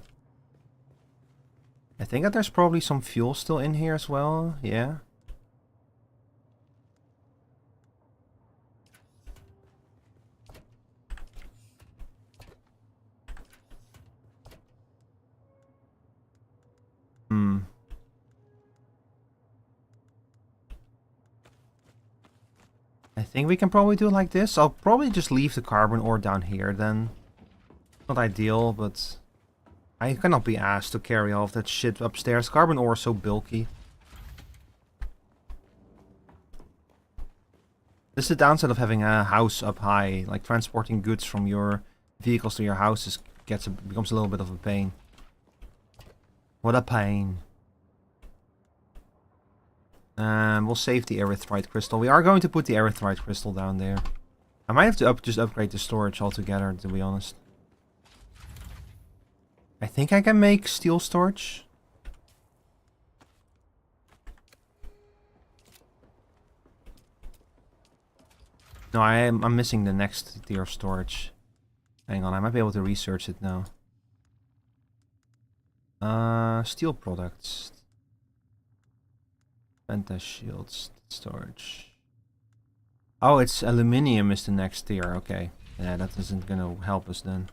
think that there's probably some fuel still in here as well. Yeah. I think we can probably do it like this. I'll probably just leave the carbon ore down here then. Not ideal, but I cannot be asked to carry all of that shit upstairs. Carbon ore is so bulky. This is the downside of having a house up high. Like transporting goods from your vehicles to your houses becomes a little bit of a pain. What a pain. We'll save the erythrite crystal. We are going to put the erythrite crystal down there. I might have to just upgrade the storage altogether, to be honest. I think I can make steel storage. No, I'm missing the next tier of storage. Hang on, I might be able to research it now. Steel products. Penta shields, storage. Oh, it's aluminium is the next tier. Okay. Yeah, that isn't gonna help us then.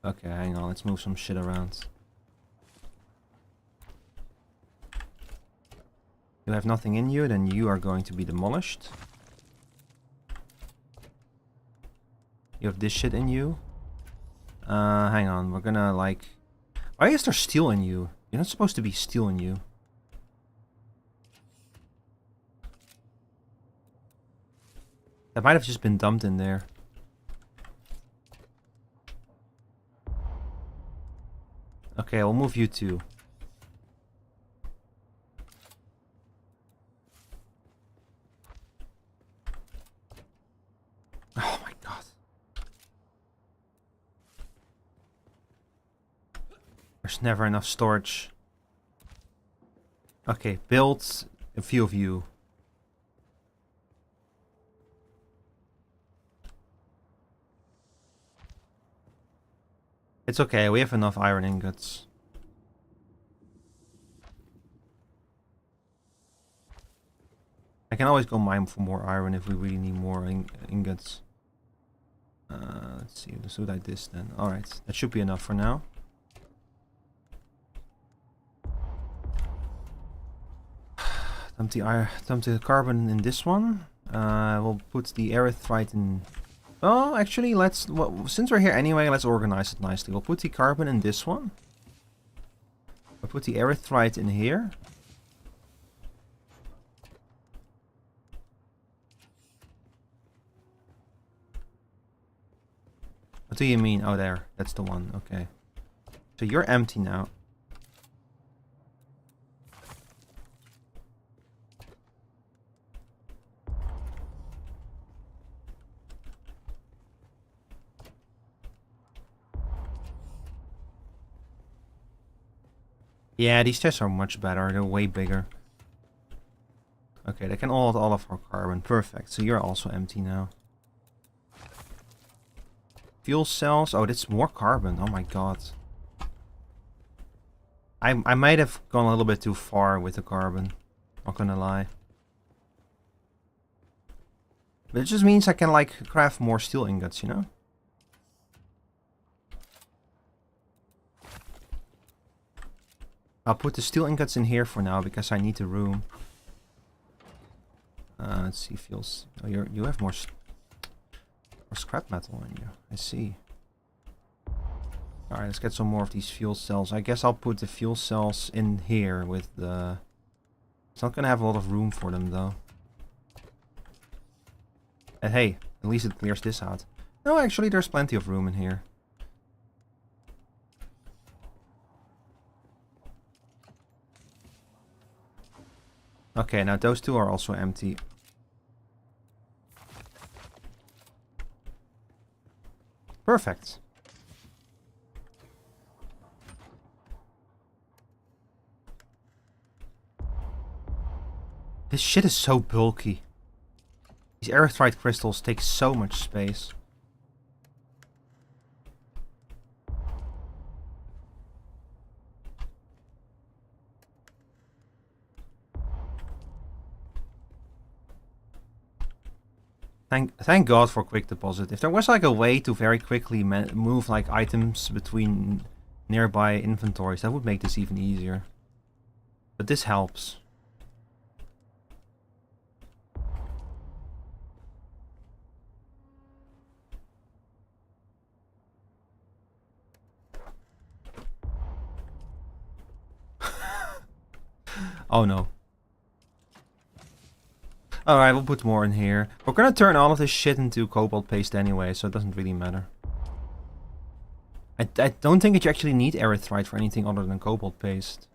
Okay, hang on, let's move some shit around. You have nothing in you, then you are going to be demolished. You have this shit in you. Hang on, we're gonna like... Why is there steel in you? You're not supposed to be steel in you. That might have just been dumped in there. Okay, I'll move you too. Oh my god. There's never enough storage. Okay, build a few of you. It's okay, we have enough iron ingots. I can always go mine for more iron if we really need more ingots. Let's see, let's do like this then. Alright, that should be enough for now. Dump the carbon in this one. We'll put the erythrite in... Oh, actually, well, since we're here anyway, let's organize it nicely. We'll put the carbon in this one. We'll put the erythrite in here. What do you mean? Oh, there. That's the one. Okay. So you're empty now. Yeah, these chests are much better. They're way bigger. Okay, they can hold all of our carbon. Perfect. So you're also empty now. Fuel cells. Oh, that's more carbon. Oh my god. I might have gone a little bit too far with the carbon. Not gonna lie. But it just means I can like craft more steel ingots, you know? I'll put the steel ingots in here for now because I need the room. Let's see, fuels. Oh, you have more scrap metal in you. I see. Alright, let's get some more of these fuel cells. I guess I'll put the fuel cells in here with the... It's not gonna have a lot of room for them though. And hey, at least it clears this out. No, actually there's plenty of room in here. Okay, now those two are also empty. Perfect. This shit is so bulky. These erythrite crystals take so much space. Thank God for quick deposit. If there was like a way to very quickly move like items between nearby inventories, that would make this even easier. But this helps. Oh no. Alright, we'll put more in here. We're gonna turn all of this shit into cobalt paste anyway, so it doesn't really matter. I don't think that you actually need erythrite for anything other than cobalt paste.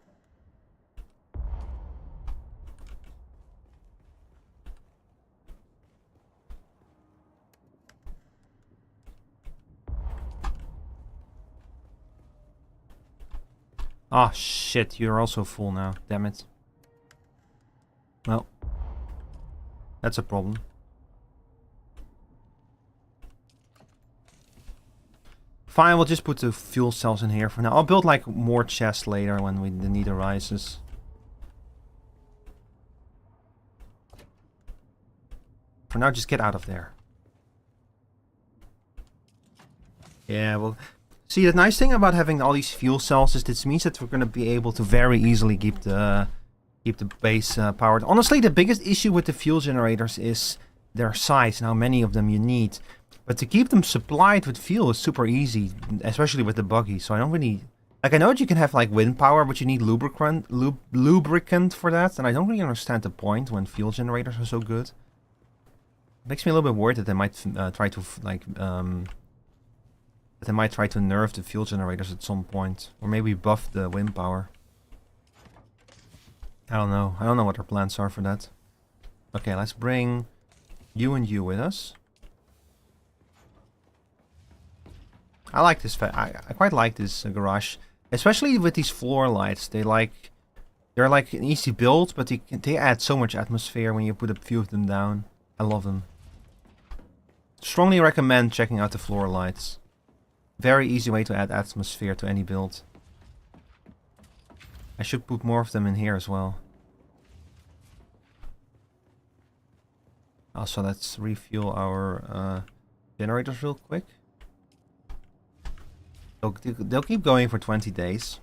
Ah, shit, you're also full now. Damn it. Well, that's a problem. Fine, we'll just put the fuel cells in here for now. I'll build like more chests later when the need arises. For now, just get out of there. Yeah, well, see, the nice thing about having all these fuel cells is this means that we're going to be able to very easily keep the base powered. Honestly, the biggest issue with the fuel generators is their size and how many of them you need. But to keep them supplied with fuel is super easy, especially with the buggy. So I don't really... Like, I know that you can have, like, wind power, but you need lubricant for that. And I don't really understand the point when fuel generators are so good. It makes me a little bit worried that they might try to, like... that they might try to nerf the fuel generators at some point. Or maybe buff the wind power. I don't know. I don't know what our plans are for that. Okay, let's bring you and you with us. I like this. I quite like this garage, especially with these floor lights. They're like an easy build, but they add so much atmosphere when you put a few of them down. I love them. Strongly recommend checking out the floor lights. Very easy way to add atmosphere to any build. I should put more of them in here as well. Also, let's refuel our generators real quick. They'll keep going for 20 days.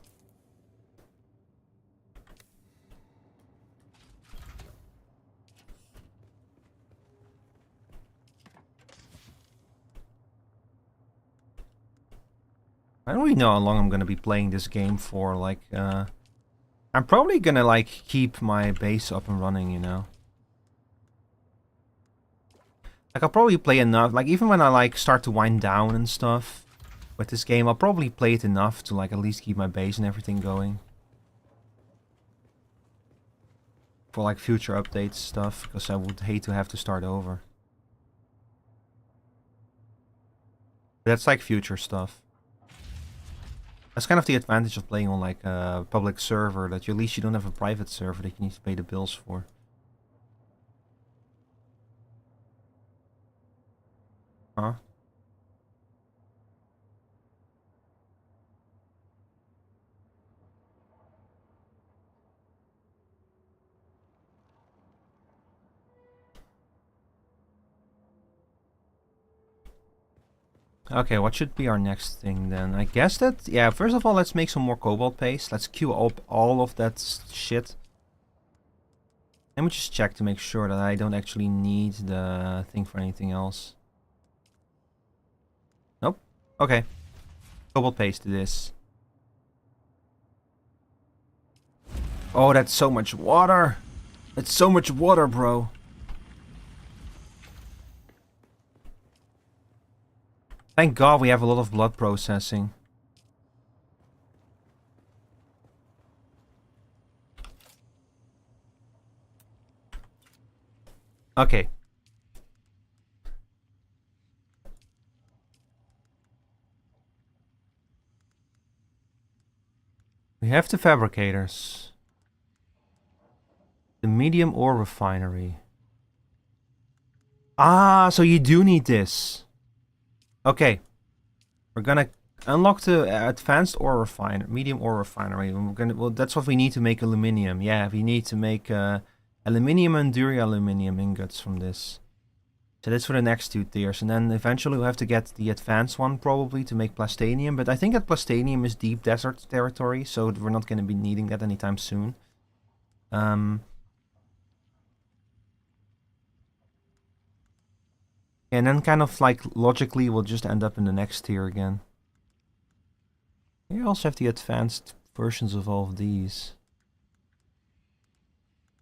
I don't really know how long I'm gonna be playing this game for. Like, I'm probably gonna like keep my base up and running, you know. Like, I'll probably play enough. Like, even when I like start to wind down and stuff. With this game, I'll probably play it enough to like at least keep my base and everything going. For like future updates stuff, because I would hate to have to start over. That's like future stuff. That's kind of the advantage of playing on like a public server, that at least you don't have a private server that you need to pay the bills for. Huh? Okay, what should be our next thing then? I guess that, yeah, first of all, let's make some more cobalt paste. Let's queue up all of that shit. Let me just check to make sure that I don't actually need the thing for anything else. Nope. Okay. Cobalt paste to this. Oh, that's so much water. That's so much water, bro. Thank God we have a lot of blood processing. Okay. We have the fabricators. The medium ore refinery. Ah, so you do need this. Okay. We're gonna unlock the advanced ore refinery, medium ore refinery. Well, that's what we need to make aluminium. Yeah, we need to make aluminium and duraluminum ingots from this. So that's for the next two tiers, and then eventually we'll have to get the advanced one probably to make plastanium. But I think that plastanium is deep desert territory, so we're not going to be needing that anytime soon. And then kind of like logically we'll just end up in the next tier again. We also have the advanced versions of all of these.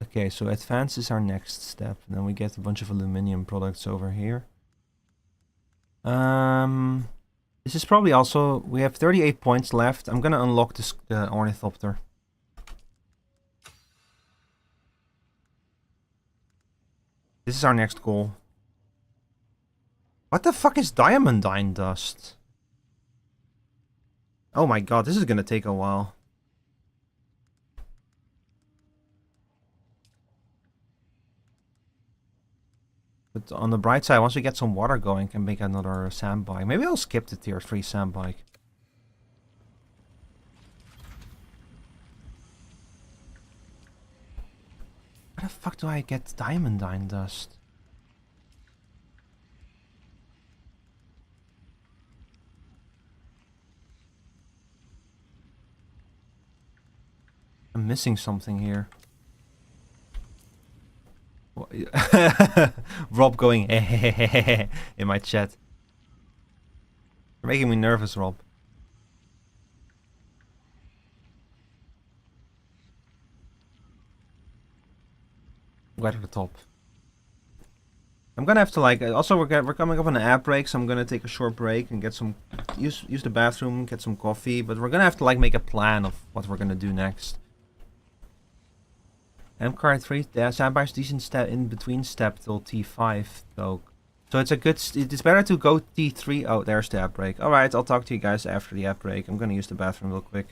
Okay, so advanced is our next step. And then we get a bunch of aluminium products over here. This is probably also... We have 38 points left. I'm gonna unlock this ornithopter. This is our next goal. What the fuck is diamondine dust? Oh my god, this is gonna take a while. But on the bright side, once we get some water going, can make another sand bike. Maybe I'll skip the tier 3 sand bike. Where the fuck do I get diamondine dust? I'm missing something here. Rob going in my chat. You're making me nervous, Rob. Right at the top. I'm gonna have to like. Also, we're coming up on an ad break, so I'm gonna take a short break and get some use the bathroom, get some coffee. But we're gonna have to like make a plan of what we're gonna do next. M-card 3, yeah, sandbike's decent step in between step till T5 though. So it's a good. It's better to go T3. Oh, there's the ad break. All right, I'll talk to you guys after the ad break. I'm gonna use the bathroom real quick.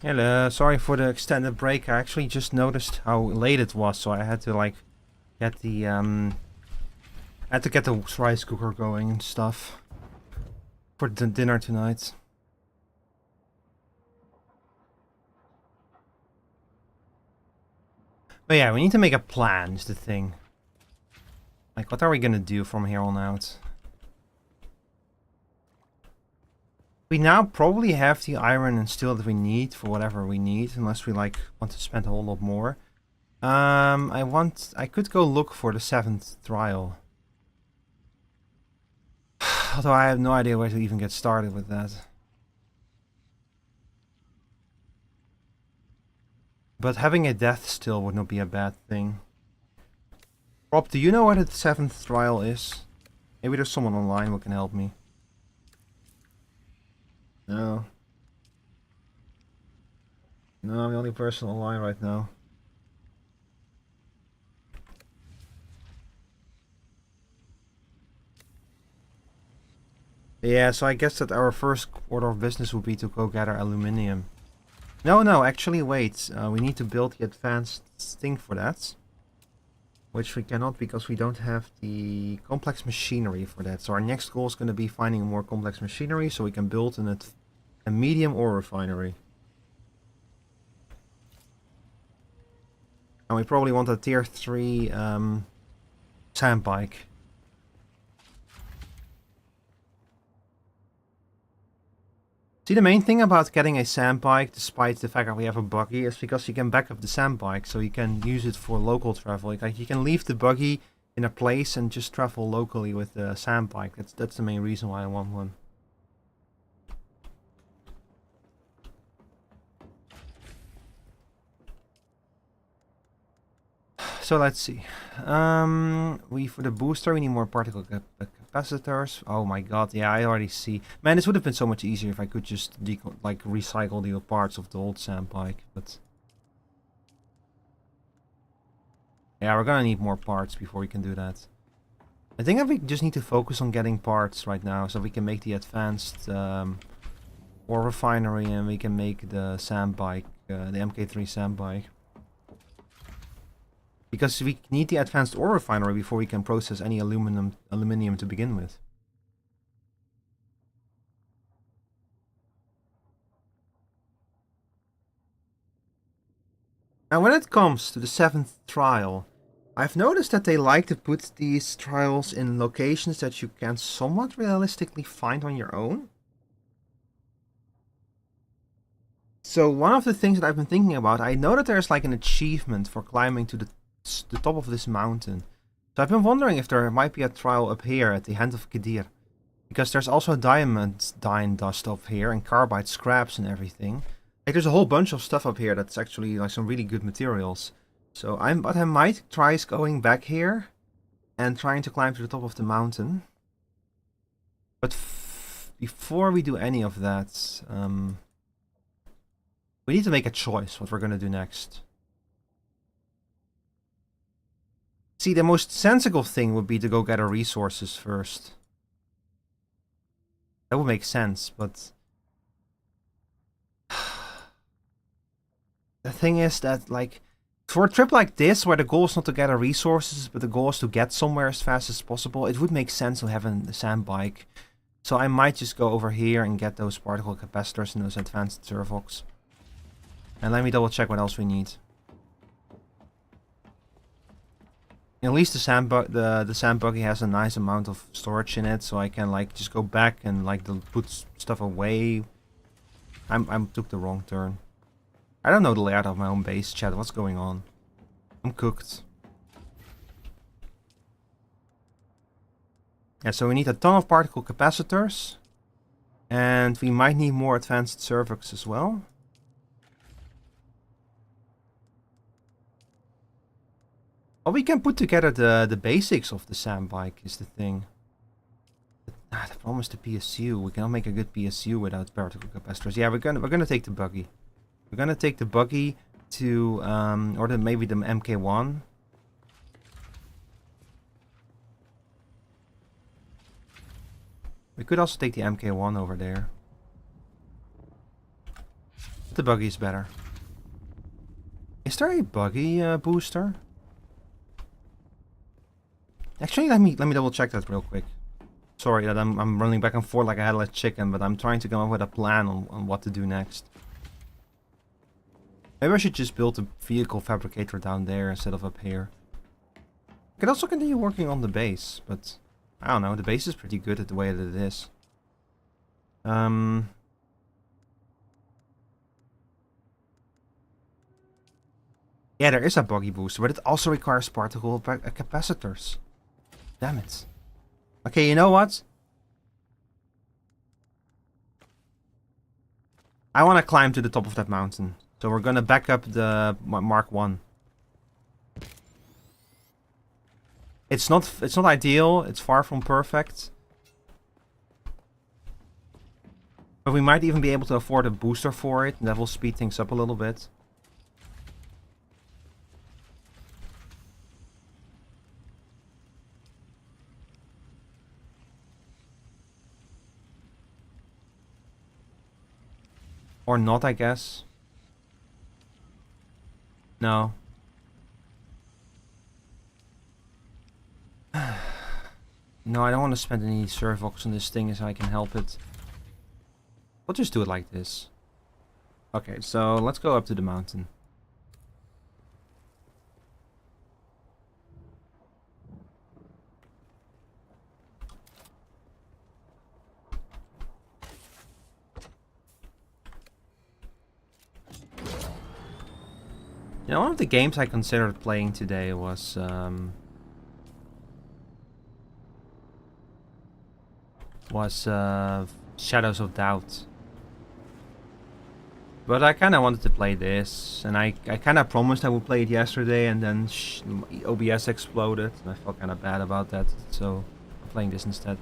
Hello, sorry for the extended break. I actually just noticed how late it was, so I had to like get the had to get the rice cooker going and stuff for the dinner tonight. But yeah, we need to make a plan, is the thing. Like, what are we gonna do from here on out? We now probably have the iron and steel that we need for whatever we need, unless we like want to spend a whole lot more. I could go look for the 7th trial. Although I have no idea where to even get started with that. But having a death still would not be a bad thing. Rob, do you know what the 7th trial is? Maybe there's someone online who can help me. No. No, I'm the only person online right now. Yeah, so I guess that our first order of business would be to go gather aluminium. No, actually wait. We need to build the advanced thing for that. Which we cannot because we don't have the complex machinery for that. So our next goal is going to be finding more complex machinery so we can build a medium ore refinery. And we probably want a tier 3 sand bike. See, the main thing about getting a sand bike, despite the fact that we have a buggy, is because you can back up the sand bike, so you can use it for local travel. Like you can leave the buggy in a place and just travel locally with the sand bike. That's the main reason why I want one. So let's see. For the booster we need more particle capacitors. Oh my god, yeah, I already see. Man, this would have been so much easier if I could just recycle the parts of the old sand bike, but yeah, we're gonna need more parts before we can do that. I think that we just need to focus on getting parts right now so we can make the advanced ore refinery and we can make the sand bike, the MK3 sand bike. Because we need the advanced ore refinery before we can process any aluminium to begin with. Now when it comes to the 7th trial, I've noticed that they like to put these trials in locations that you can somewhat realistically find on your own. So one of the things that I've been thinking about, I know that there's like an achievement for climbing to the top of this mountain. So I've been wondering if there might be a trial up here at the Hand of Kedir. Because there's also diamond dine dust up here and carbide scraps and everything. Like there's a whole bunch of stuff up here that's actually like some really good materials. So I might try going back here and trying to climb to the top of the mountain. But before we do any of that, we need to make a choice what we're gonna do next. See, the most sensible thing would be to go gather resources first. That would make sense, but the thing is that, like, for a trip like this, where the goal is not to gather resources, but the goal is to get somewhere as fast as possible, it would make sense to have a sand bike. So I might just go over here and get those particle capacitors and those advanced servox. And let me double check what else we need. At least the sand buggy has a nice amount of storage in it, so I can like just go back and like put stuff away. I took the wrong turn. I don't know the layout of my own base, chat. What's going on? I'm cooked. Yeah, so we need a ton of particle capacitors, and we might need more advanced servox as well. Well, we can put together the basics of the sand bike is the thing. The problem is the PSU. We cannot make a good PSU without particle capacitors. Yeah, we're gonna take the buggy. We're gonna take the buggy to or maybe the MK1. We could also take the MK1 over there. The buggy is better. Is there a buggy booster? Actually, let me double check that real quick. Sorry that I'm running back and forth like a headless chicken, but I'm trying to come up with a plan on what to do next. Maybe I should just build a vehicle fabricator down there instead of up here. I could also continue working on the base, but I don't know, the base is pretty good at the way that it is. Yeah, there is a buggy booster, but it also requires particle capacitors. Damn it. Okay, you know what? I want to climb to the top of that mountain. So we're gonna back up the Mark 1. It's not ideal, it's far from perfect. But we might even be able to afford a booster for it, and that will speed things up a little bit. Or not, I guess. No. No, I don't want to spend any Servox on this thing as I can help it. We'll just do it like this. Okay, so let's go up to the mountain. You know, one of the games I considered playing today was Shadows of Doubt. But I kind of wanted to play this, and I kind of promised I would play it yesterday, and then OBS exploded, and I felt kind of bad about that, so I'm playing this instead.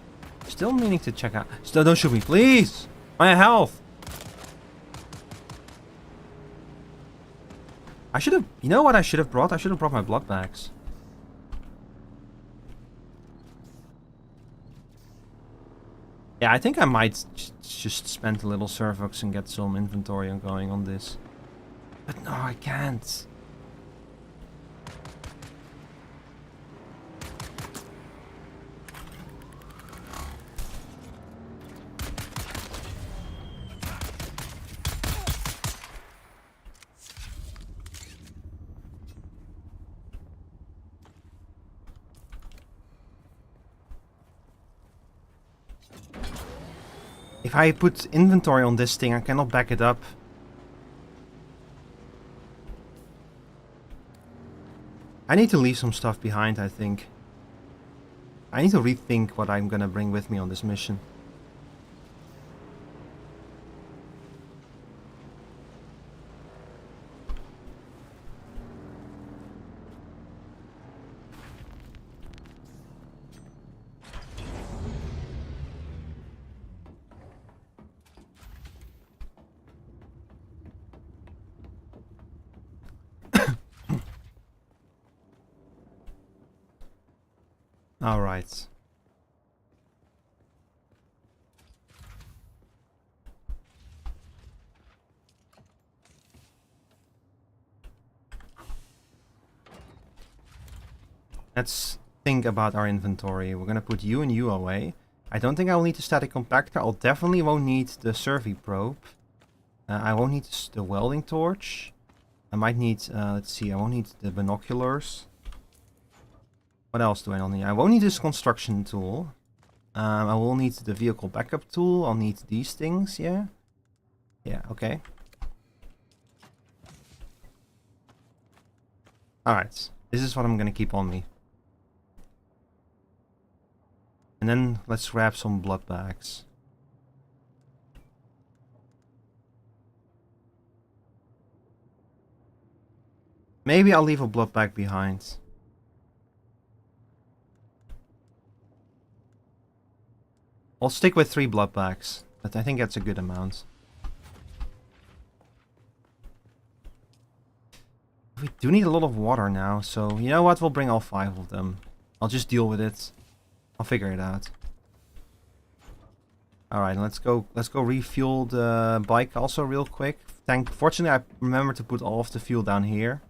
Still meaning to check out. Still, don't shoot me, please! My health! I should have... You know what I should have brought? I should have brought my blood bags. Yeah, I think I might just spend a little Servox and get some inventory going on this. But no, I can't. If I put inventory on this thing, I cannot back it up. I need to leave some stuff behind, I think. I need to rethink what I'm gonna bring with me on this mission. All right. Let's think about our inventory. We're gonna put you and you away. I don't think I'll need the static compactor. I'll definitely won't need the survey probe. I won't need the welding torch. I might need, let's see, I won't need the binoculars. What else do I not need? I won't need this construction tool. I will need the vehicle backup tool. I'll need these things, yeah? Yeah, okay. Alright, this is what I'm gonna keep on me. And then let's grab some blood bags. Maybe I'll leave a blood bag behind. I'll stick with 3 blood bags, but I think that's a good amount. We do need a lot of water now, so you know what? We'll bring all 5 of them. I'll just deal with it. I'll figure it out. All right, let's go refuel the bike also real quick tank. Fortunately, I remember to put all of the fuel down here.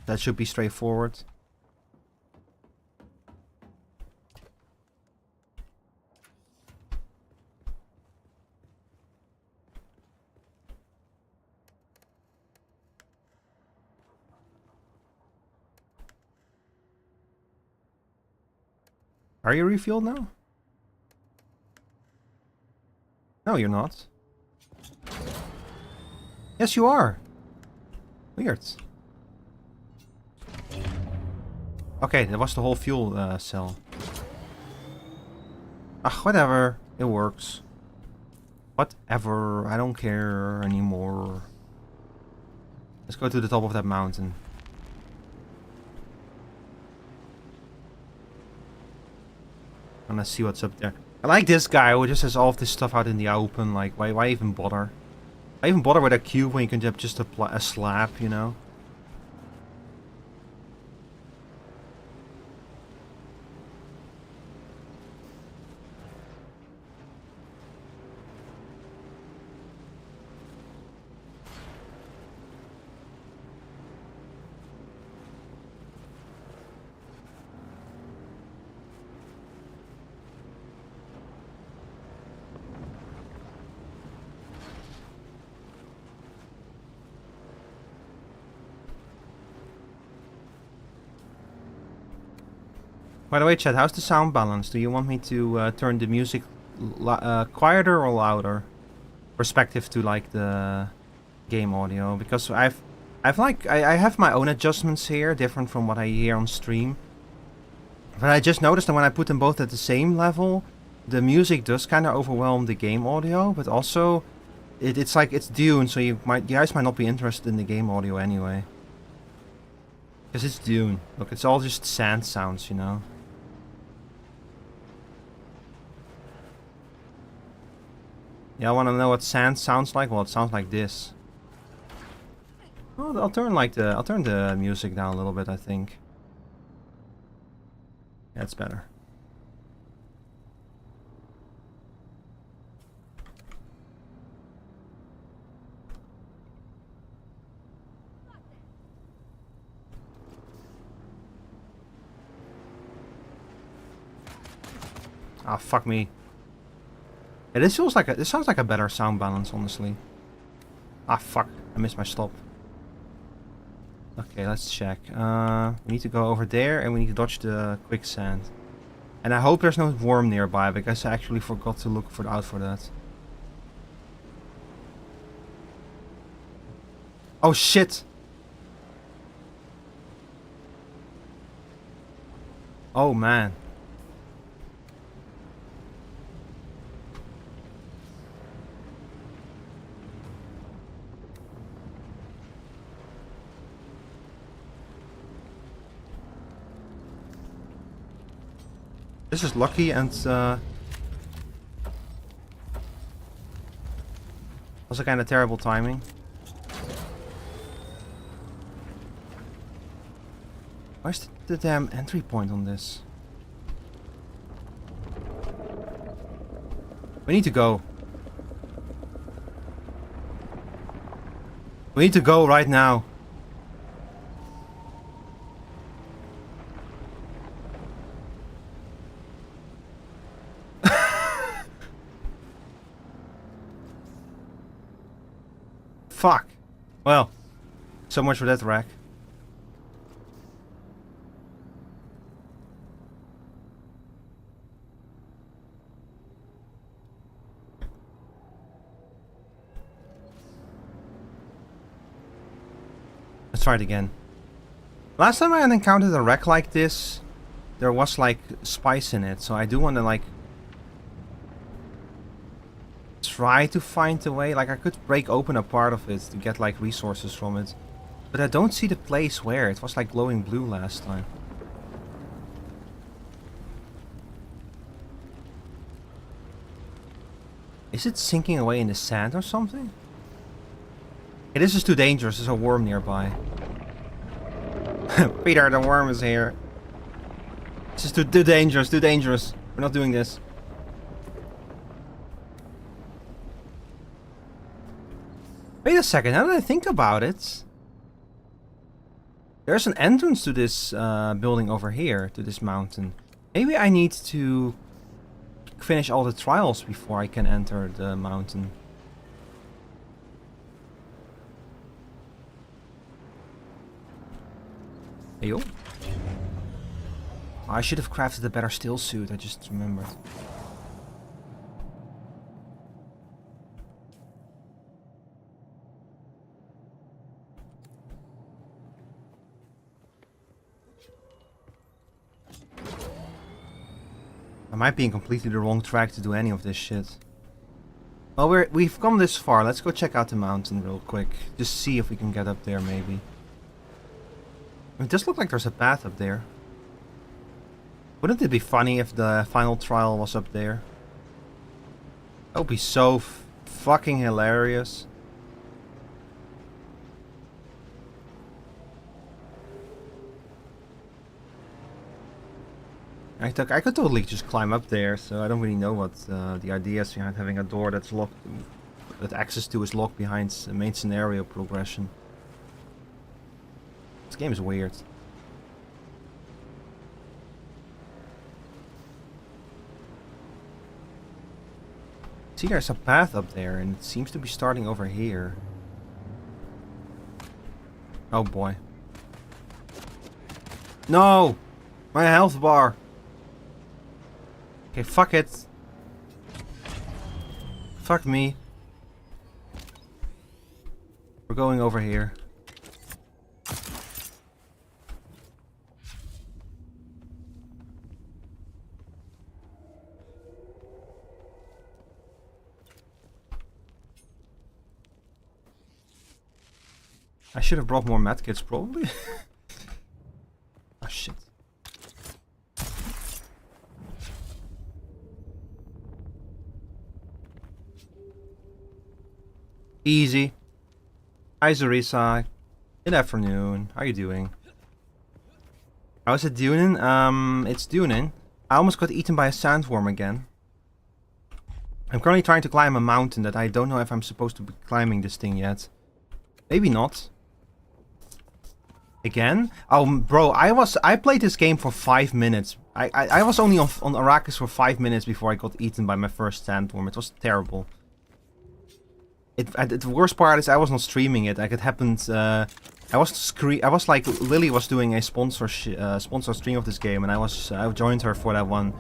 That should be straightforward. Are you refueled now? No, you're not. Yes, you are. Weird. Okay, that was the whole fuel cell. Ah, whatever. It works. Whatever. I don't care anymore. Let's go to the top of that mountain. I'm gonna see what's up there. I like this guy who just has all of this stuff out in the open. Like, why even bother? Why even bother with a cube when you can just apply a slab, you know? By the way, chat, how's the sound balance? Do you want me to turn the music quieter or louder? Respective to like the game audio, because I have my own adjustments here, different from what I hear on stream. But I just noticed that when I put them both at the same level, the music does kind of overwhelm the game audio. But also, it's like it's Dune, so you guys might not be interested in the game audio anyway. Because it's Dune. Look, it's all just sand sounds, you know. Yeah, I want to know what sand sounds like. Well, it sounds like this. Well, I'll turn the music down a little bit, I think. That's better. Ah, fuck me. Yeah, this sounds like a better sound balance, honestly. Ah, fuck. I missed my stop. Okay, let's check. We need to go over there and we need to dodge the quicksand. And I hope there's no worm nearby, because I actually forgot to look out for that. Oh, shit! Oh, man. This is lucky and also kind of terrible timing. Where's the damn entry point on this? We need to go. We need to go right now. Fuck. Well, so much for that wreck. Let's try it again. Last time I had encountered a wreck like this, there was like spice in it, so I do want to like try to find a way. Like I could break open a part of it to get like resources from it, but I don't see the place where. It was like glowing blue last time. Is it sinking away in the sand or something? Hey, this is too dangerous. There's a worm nearby. Peter, the worm is here. This is too dangerous, too dangerous. We're not doing this. Wait a second, now that I think about it... There's an entrance to this building over here, to this mountain. Maybe I need to finish all the trials before I can enter the mountain. Hey, yo. I should have crafted a better still suit, I just remembered. I might be in completely the wrong track to do any of this shit. Well, we've come this far. Let's go check out the mountain real quick. Just see if we can get up there, maybe. It does look like there's a path up there. Wouldn't it be funny if the final trial was up there? That would be so fucking hilarious. I could totally just climb up there, so I don't really know what the idea is behind having a door that's locked, that access to is locked behind the main scenario progression. This game is weird. See, there's a path up there, and it seems to be starting over here. Oh boy. No! My health bar! Okay, fuck it. Fuck me. We're going over here. I should have brought more medkits, probably. Oh shit. Easy. Hi Zarisa. Good afternoon. How are you doing? How's it Dune? It's Dune. I almost got eaten by a sandworm again. I'm currently trying to climb a mountain that I don't know if I'm supposed to be climbing this thing yet. Maybe not. Again? Oh, bro, I played this game for 5 minutes. I was only on Arrakis for 5 minutes before I got eaten by my first sandworm. It was terrible. The worst part is I was not streaming it. Like it happened. I was like Lily was doing a sponsor stream of this game, and I joined her for that one.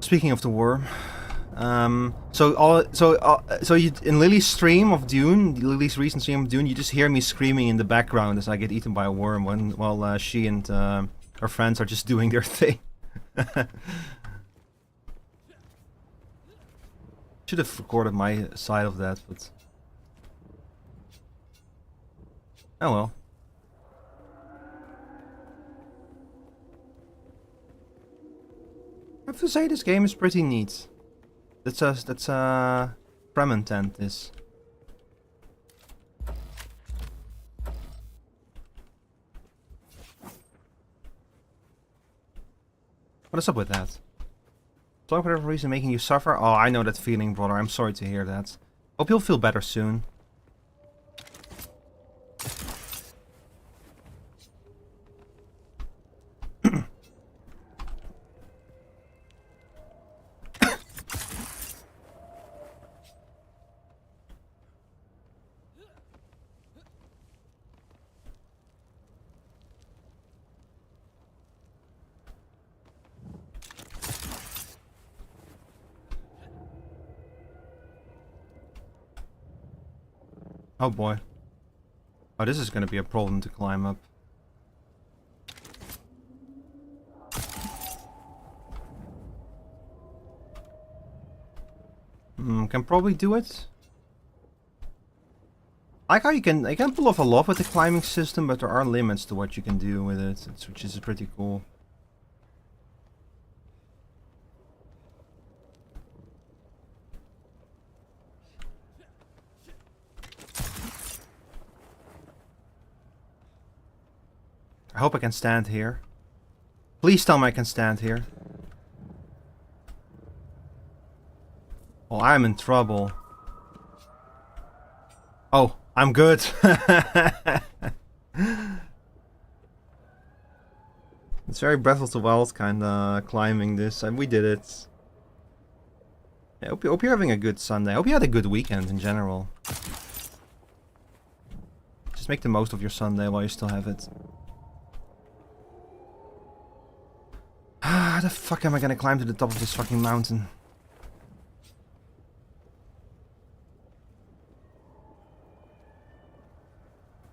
Speaking of the worm, so you, in Lily's stream of Dune, Lily's recent stream of Dune, you just hear me screaming in the background as I get eaten by a worm while she and her friends are just doing their thing. Should have recorded my side of that, but oh well. I have to say this game is pretty neat. That's a Fremen tent is. What is up with that? For whatever reason making you suffer? Oh, I know that feeling, brother. I'm sorry to hear that. Hope you'll feel better soon. Oh boy. Oh, this is gonna be a problem to climb up. Can probably do it. I like how you can pull off a lot with the climbing system, but there are limits to what you can do with it, which is pretty cool. I hope I can stand here. Please tell me I can stand here. Oh, I'm in trouble. Oh, I'm good. It's very Breath of the Wild kind of climbing this, and we did it. I hope you're having a good Sunday. I hope you had a good weekend in general. Just make the most of your Sunday while you still have it. How the fuck am I gonna climb to the top of this fucking mountain?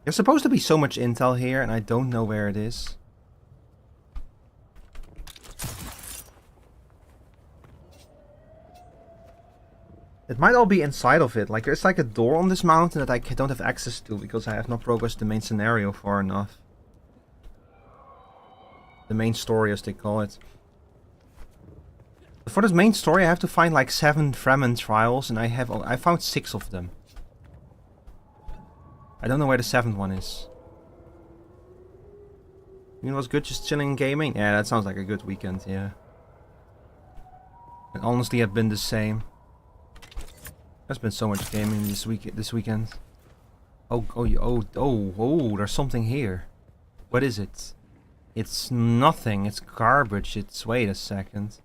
There's supposed to be so much intel here, and I don't know where it is. It might all be inside of it. Like, there's like a door on this mountain that I don't have access to because I have not progressed the main scenario far enough. The main story, as they call it. For this main story, I have to find like 7 Fremen trials, and I found 6 of them. I don't know where the 7th one is. You know what's good? Just chilling and gaming? Yeah, that sounds like a good weekend, yeah. And honestly, I've been the same. There's been so much gaming this weekend. Oh, there's something here. What is it? It's nothing. It's garbage. Wait a second.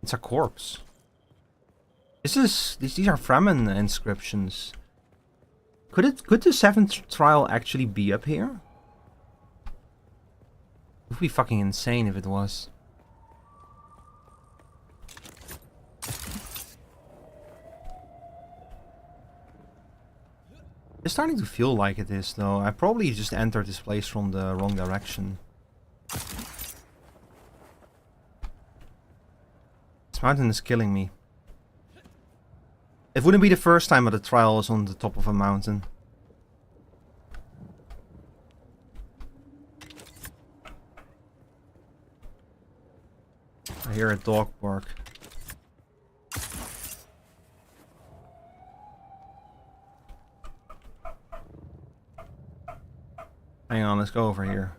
It's a corpse. These are Fremen inscriptions. Could the 7th trial actually be up here? It would be fucking insane if it was. It's starting to feel like it is, though. I probably just entered this place from the wrong direction. This mountain is killing me. It wouldn't be the first time that a trial is on the top of a mountain. I hear a dog bark. Hang on, let's go over here.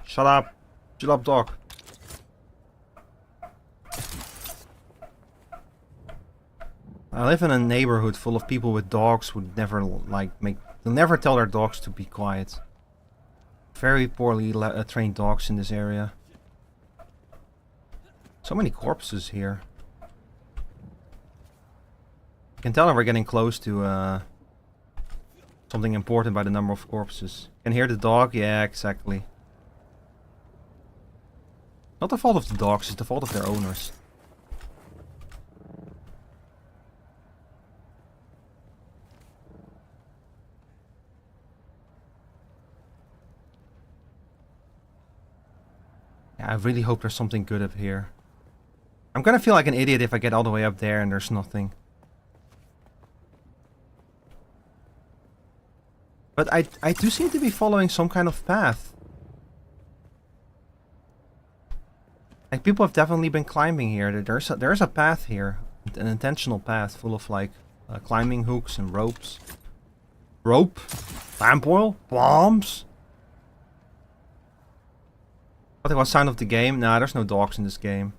Shut up! Shut up, dog. I live in a neighborhood full of people with dogs who never they'll never tell their dogs to be quiet. Very poorly trained dogs in this area. So many corpses here. I can tell that we're getting close to something important by the number of corpses. Can hear the dog? Yeah, exactly. Not the fault of the dogs, it's the fault of their owners. Yeah, I really hope there's something good up here. I'm gonna feel like an idiot if I get all the way up there and there's nothing. But I do seem to be following some kind of path. Like, people have definitely been climbing here. There's a path here. An intentional path full of, like, climbing hooks and ropes. Rope? Lamp oil? Bombs? What was sound of the game? Nah, there's no dogs in this game.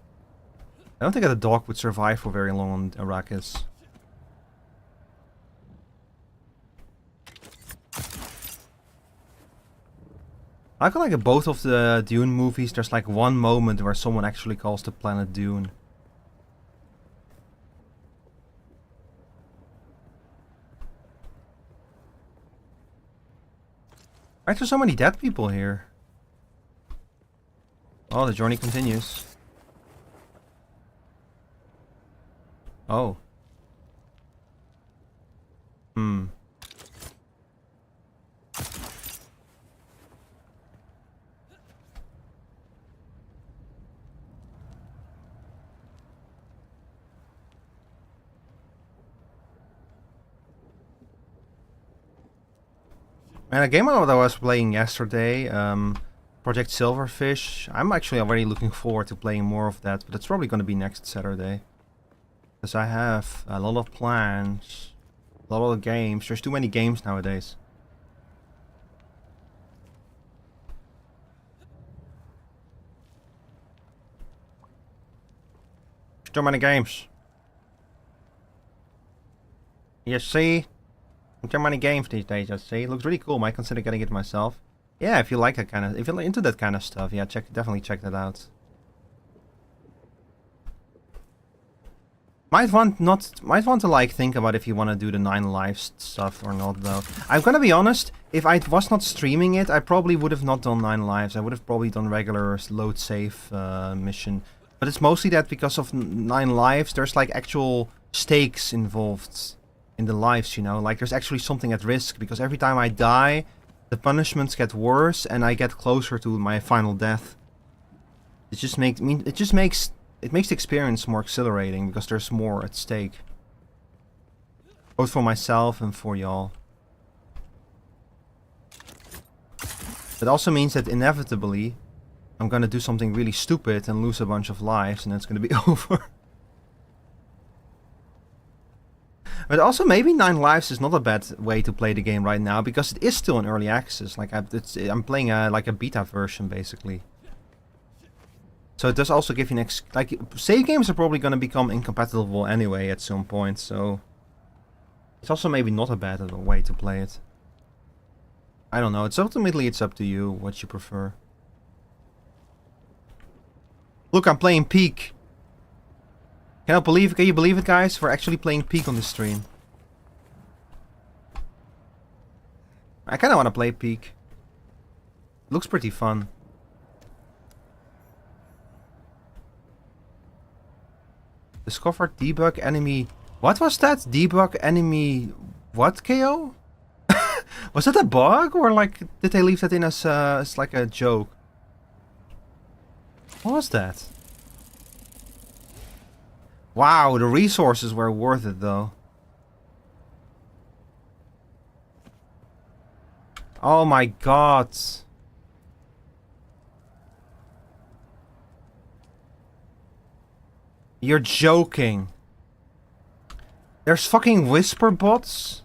I don't think that a dog would survive for very long on Arrakis. I feel like in both of the Dune movies, there's like one moment where someone actually calls the planet Dune. Why are there so many dead people here? Oh, the journey continues. Oh. Hmm. And a game that I was playing yesterday, Project Silverfish, I'm actually already looking forward to playing more of that, but it's probably going to be next Saturday. Because I have a lot of plans, a lot of games. There's too many games nowadays. There's too many games. You see? Germany games these days, I say. It looks really cool. Might consider getting it myself. Yeah, if you like that kind of, if you're into that kind of stuff, yeah, definitely check that out. Might want to like think about if you want to do the 9 lives stuff or not though. I'm gonna be honest, if I was not streaming it, I probably would have not done 9 lives. I would have probably done regular load save mission. But it's mostly that because of 9 lives, there's like actual stakes involved in the lives, you know? Like there's actually something at risk because every time I die, the punishments get worse and I get closer to my final death. It just makes the experience more exhilarating because there's more at stake. Both for myself and for y'all. It also means that inevitably I'm gonna do something really stupid and lose a bunch of lives and it's gonna be over. But also maybe 9 lives is not a bad way to play the game right now because it is still in early access. Like I'm playing like a beta version basically. So it does also give you an like save games are probably gonna become incompatible anyway at some point. So it's also maybe not a bad way to play it. I don't know. It's up to you what you prefer. Look, I'm playing Peak. Can you believe it, guys? We're actually playing Peak on the stream. I kind of want to play Peak. It looks pretty fun. Discover debug enemy. What was that? Debug enemy. What KO? Was that a bug or like did they leave that in as like a joke? What was that? Wow, the resources were worth it though. Oh my god. You're joking. There's fucking whisper bots?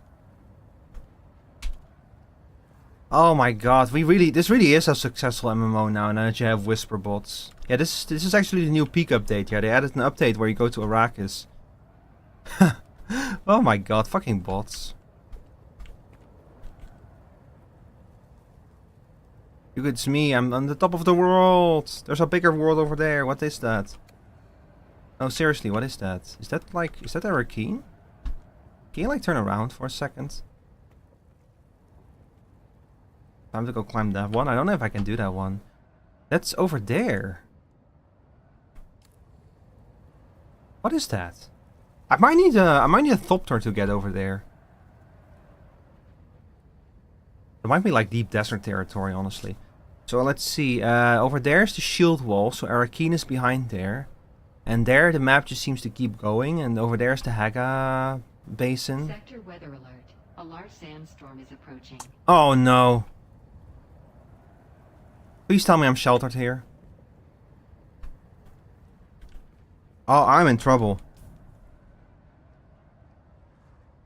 Oh my god, this really is a successful MMO now that you have whisper bots. Yeah, this is actually the new Peak update. Yeah, they added an update where you go to Arrakis. Oh my god, fucking bots. Look, it's me, I'm on the top of the world. There's a bigger world over there. What is that? Oh, seriously, what is that? Is that a Rakeen? Can you like turn around for a second? Time to go climb that one. I don't know if I can do that one. That's over there. What is that? I might need a Thopter to get over there. It might be like deep desert territory, honestly. So let's see. Over there is the shield wall, so Arakeen is behind there. And there the map just seems to keep going, and over there is the Haga basin. Sector weather alert. A large sandstorm is approaching. Oh no. Please tell me I'm sheltered here. Oh, I'm in trouble.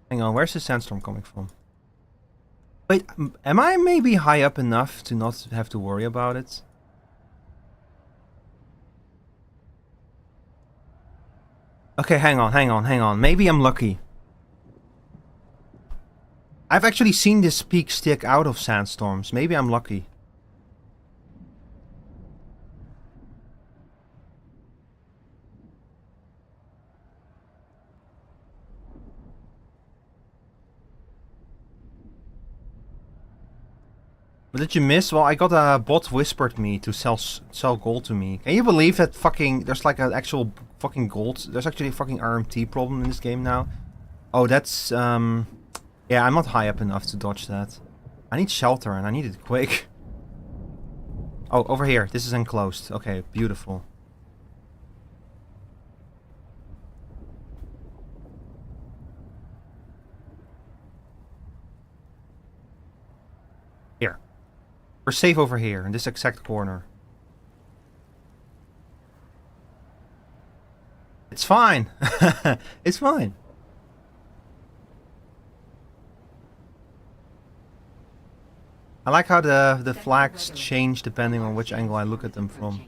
Hang on, where's the sandstorm coming from? Wait, am I maybe high up enough to not have to worry about it? Okay, hang on. Maybe I'm lucky. I've actually seen this peak stick out of sandstorms. Maybe I'm lucky. What did you miss? Well, I got a bot whispered me to sell gold to me. Can you believe that fucking... There's like an actual fucking gold... There's actually a fucking RMT problem in this game now. Oh, that's... Yeah, I'm not high up enough to dodge that. I need shelter and I need it quick. Oh, over here. This is enclosed. Okay, beautiful. Here. We're safe over here, in this exact corner. It's fine. It's fine. I like how the flags change depending on which angle I look at them from.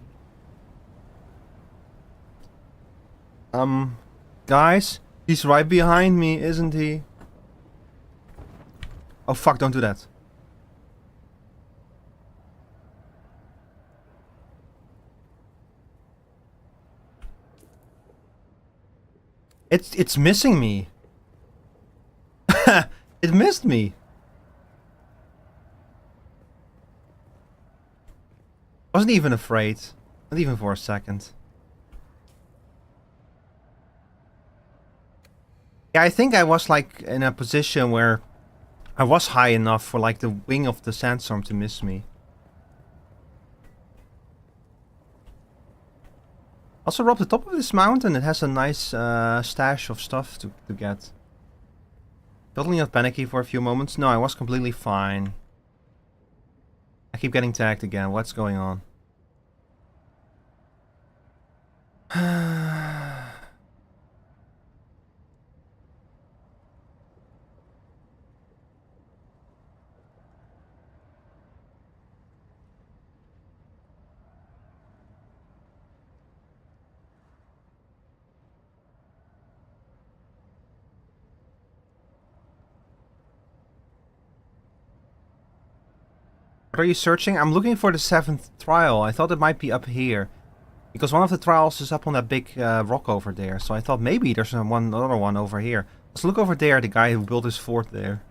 Guys, he's right behind me, isn't he? Oh fuck, don't do that. It's missing me. It missed me. Wasn't even afraid. Not even for a second. Yeah, I think I was like in a position where I was high enough for like the wing of the sandstorm to miss me. Also, we're up the top of this mountain. It has a nice stash of stuff to get. Totally not panicky for a few moments. No, I was completely fine. I keep getting tagged again. What's going on? What are you searching? I'm looking for the 7th trial. I thought it might be up here. Because one of the trials is up on that big rock over there. So I thought maybe there's another one over here. Let's look over there, the guy who built his fort there.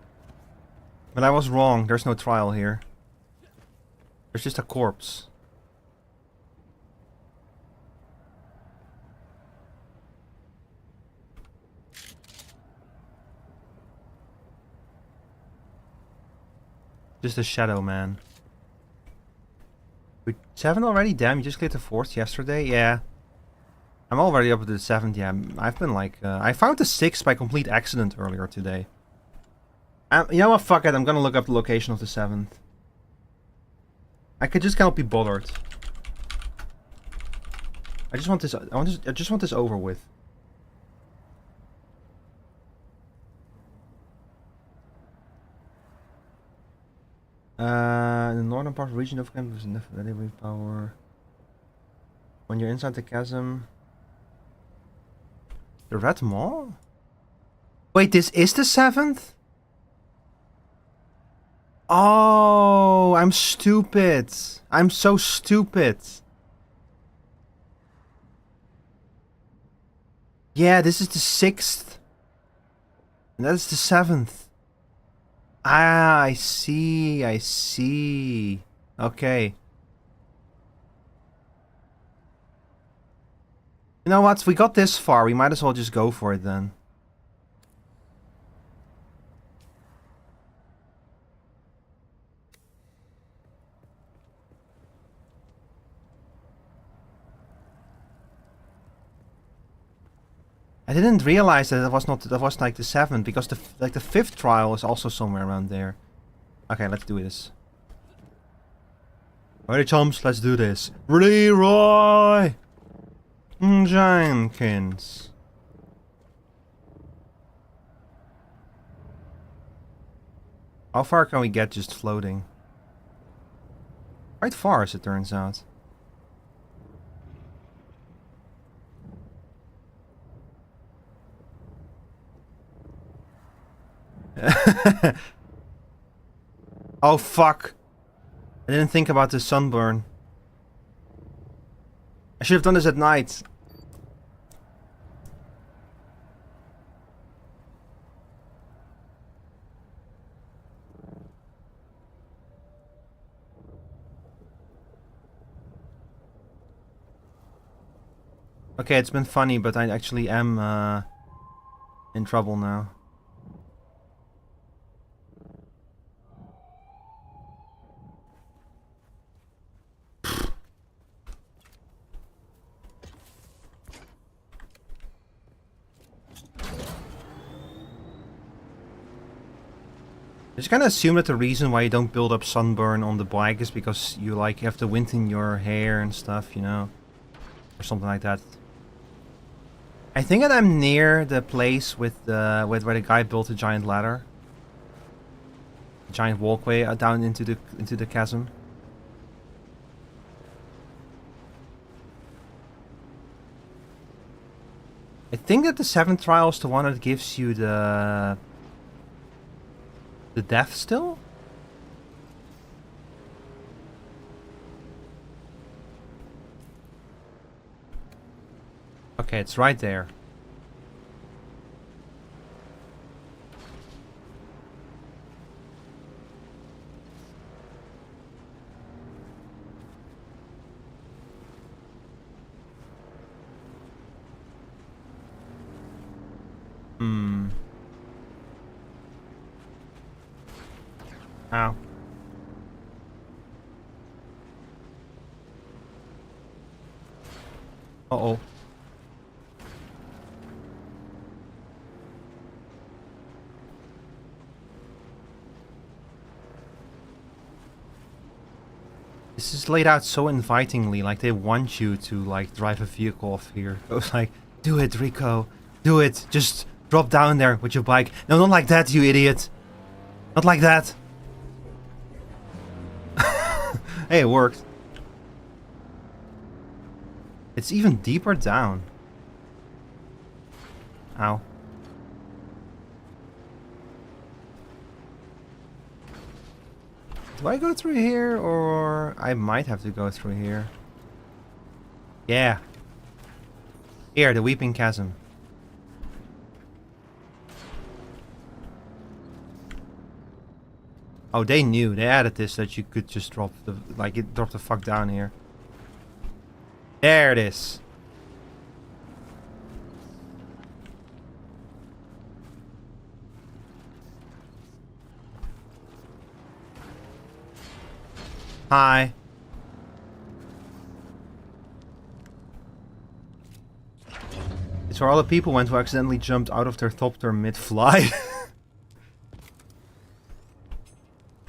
But I was wrong. There's no trial here. There's just a corpse. Just a shadow man. Wait, 7 already? Damn, you just cleared the 4th yesterday? Yeah. I'm already up to the 7th, yeah. I've been like... I found the 6th by complete accident earlier today. You know what, fuck it, I'm gonna look up the location of the 7th. I cannot be bothered. I just want this... I just want this over with. In the northern part of the region of camp, there's enough delivery power. When you're inside the chasm. The Red Maw? Wait, this is the 7th? Oh, I'm stupid. I'm so stupid. Yeah, this is the 6th. And that is the 7th. Ah, I see, I see. Okay. You know what? We got this far. We might as well just go for it then. I didn't realize that that was like the 7th because the 5th trial is also somewhere around there. Okay, let's do this. Alright, chumps, let's do this. Leroy Jenkins. How far can we get just floating? Quite far, as it turns out. Oh fuck. I didn't think about the sunburn. I should have done this at night. Okay, it's been funny, but I actually am in trouble now. I just kind of assume that the reason why you don't build up sunburn on the bike is because you like have the wind in your hair and stuff, you know, or something like that. I think that I'm near the place with where the guy built a giant ladder, a giant walkway down into the chasm. I think that the 7th trial is the one that gives you the The death still? Okay, it's right there. Ow. Uh-oh. This is laid out so invitingly, like they want you to like drive a vehicle off here. It was like, do it, Rico. Do it. Just drop down there with your bike. No, not like that, you idiot. Not like that. Hey, it worked. It's even deeper down. Ow. Do I go through here, or I might have to go through here? Yeah. Here, the Weeping Chasm. Oh, they knew. They added this that you could just drop the drop the fuck down here. There it is. Hi. It's where all the people went who accidentally jumped out of their thopter mid-fly.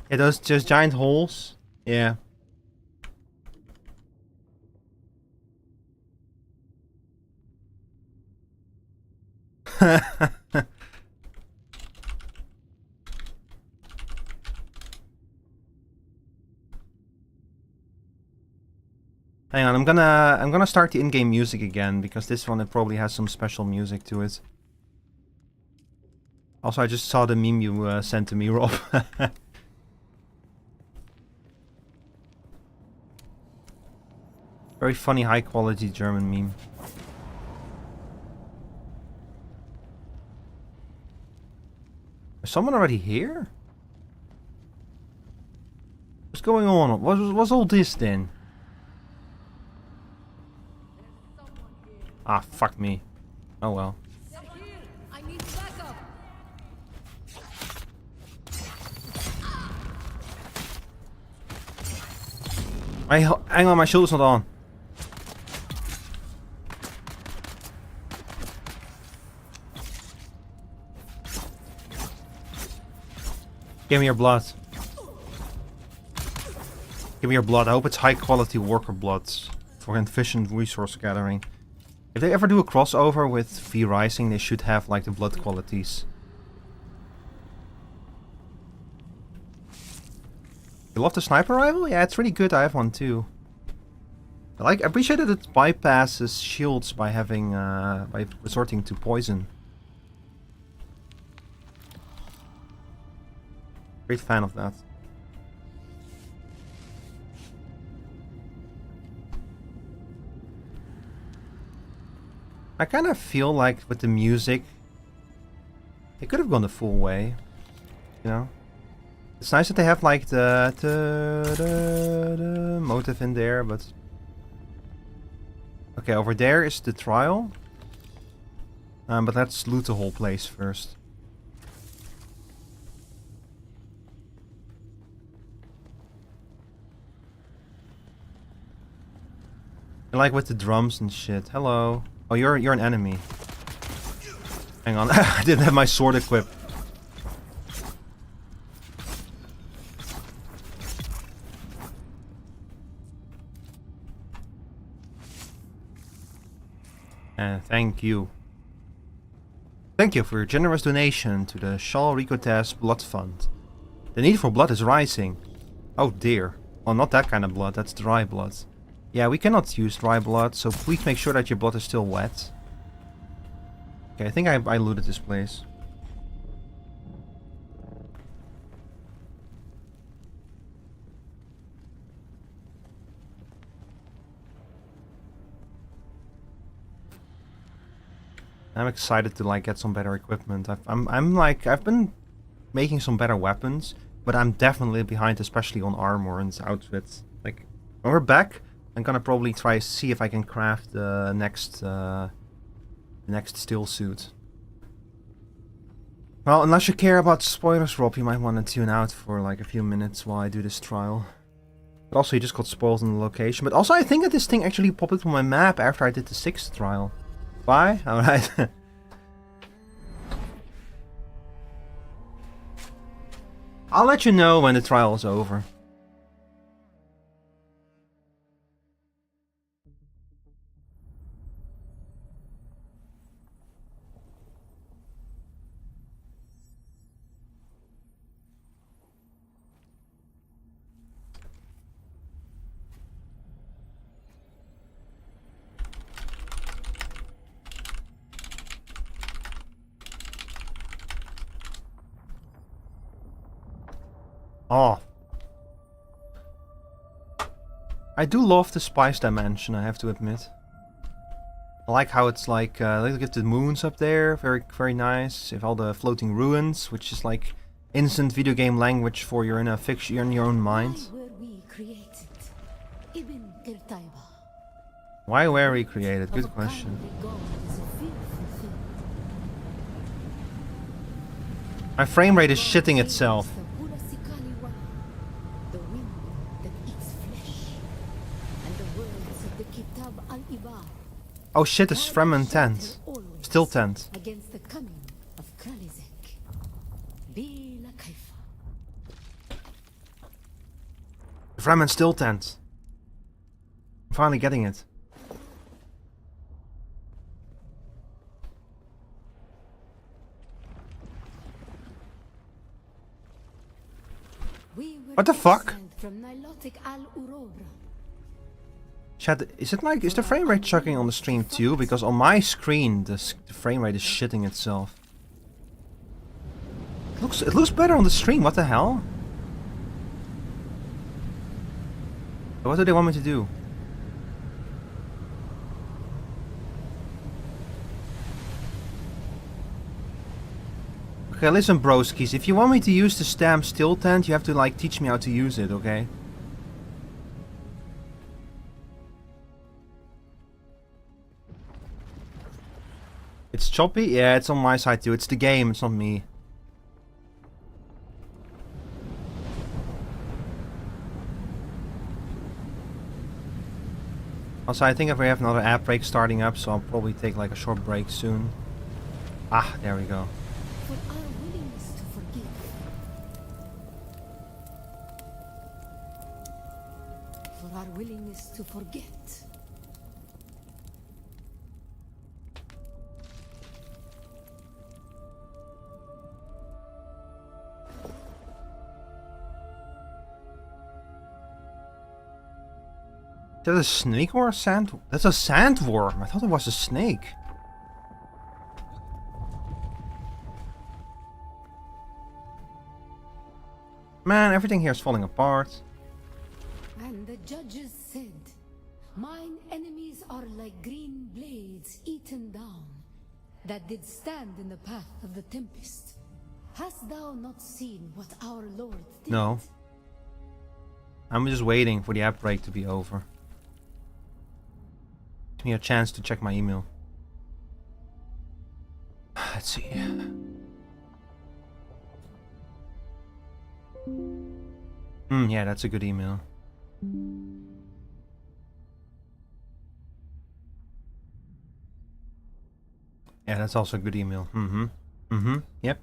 Yeah, those just giant holes. Yeah. Hang on, I'm gonna start the in-game music again because this one it probably has some special music to it. Also, I just saw the meme you sent to me, Rob. Very funny, high-quality German meme. Is someone already here? What's going on? What's all this then? Ah, fuck me. Oh well. I need backup. Hang on, my shield's not on. Give me your blood. Give me your blood. I hope it's high quality worker blood for efficient resource gathering. If they ever do a crossover with V Rising, they should have like the blood qualities. You love the sniper rifle? Yeah, it's really good. I have one too. I appreciate that it bypasses shields by having by resorting to poison. Great fan of that. I kind of feel like with the music, they could have gone the full way, you know? It's nice that they have like the motive in there, but... Okay, over there is the trial. But let's loot the whole place first. I like with the drums and shit. Hello. Oh, you're an enemy. Hang on, I didn't have my sword equipped. Thank you. Thank you for your generous donation to the Shal Ricotez Blood Fund. The need for blood is rising. Oh dear. Well, not that kind of blood, that's dry blood. Yeah, we cannot use dry blood, so please make sure that your blood is still wet. Okay, I think I looted this place. I'm excited to like get some better equipment. I've been making some better weapons, but I'm definitely behind, especially on armor and outfits. Like when we're back, I'm gonna probably try see if I can craft the next steel suit. Well, unless you care about spoilers, Rob, you might want to tune out for like a few minutes while I do this trial. But also, you just got spoiled on the location. But also, I think that this thing actually popped up on my map after I did the 6th trial. Why? Alright. I'll let you know when the trial is over. Oh. I do love the spice dimension, I have to admit. I like how it's like, look at the moons up there, very, very nice. You have all the floating ruins, which is like instant video game language for you're in a fiction, you're in your own mind. Why were we created? Good question. My frame rate is shitting itself. Oh shit, it's Fremen tent. Still tent. Fremen still tent. I'm finally getting it. What the fuck? Chat, is the frame rate chugging on the stream too? Because on my screen, the frame rate is shitting itself. It looks better on the stream. What the hell? What do they want me to do? Okay, listen, broskis. If you want me to use the stamp still tent, you have to like teach me how to use it, okay? It's choppy? Yeah, it's on my side too. It's the game, it's not me. Also, I think if we have another app break starting up, so I'll probably take like a short break soon. Ah, there we go. For our willingness to forget. Is that a snake or a sand? That's a sandworm. I thought it was a snake. Man, everything here is falling apart. And the judges said, mine enemies are like green blades eaten down, that did stand in the path of the tempest. Hast thou not seen what our Lord did? No. I'm just waiting for the app break to be over. Give me a chance to check my email. Let's see. Yeah, that's a good email. Yeah, that's also a good email. Yep.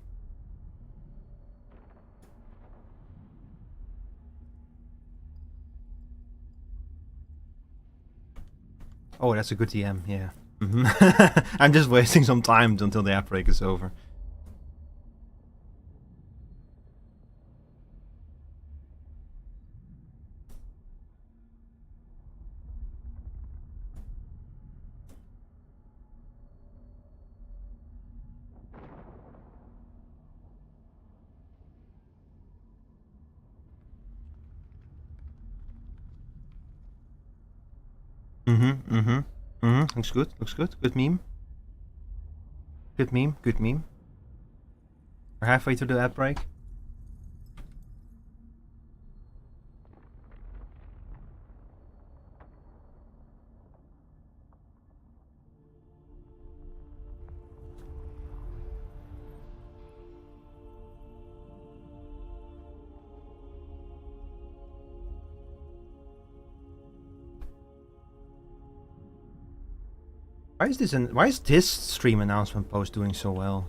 Oh, that's a good DM, yeah. I'm just wasting some time until the app break is over. Looks good, looks good. Good meme. Good meme, good meme. We're halfway through the ad break. Why is this stream announcement post doing so well?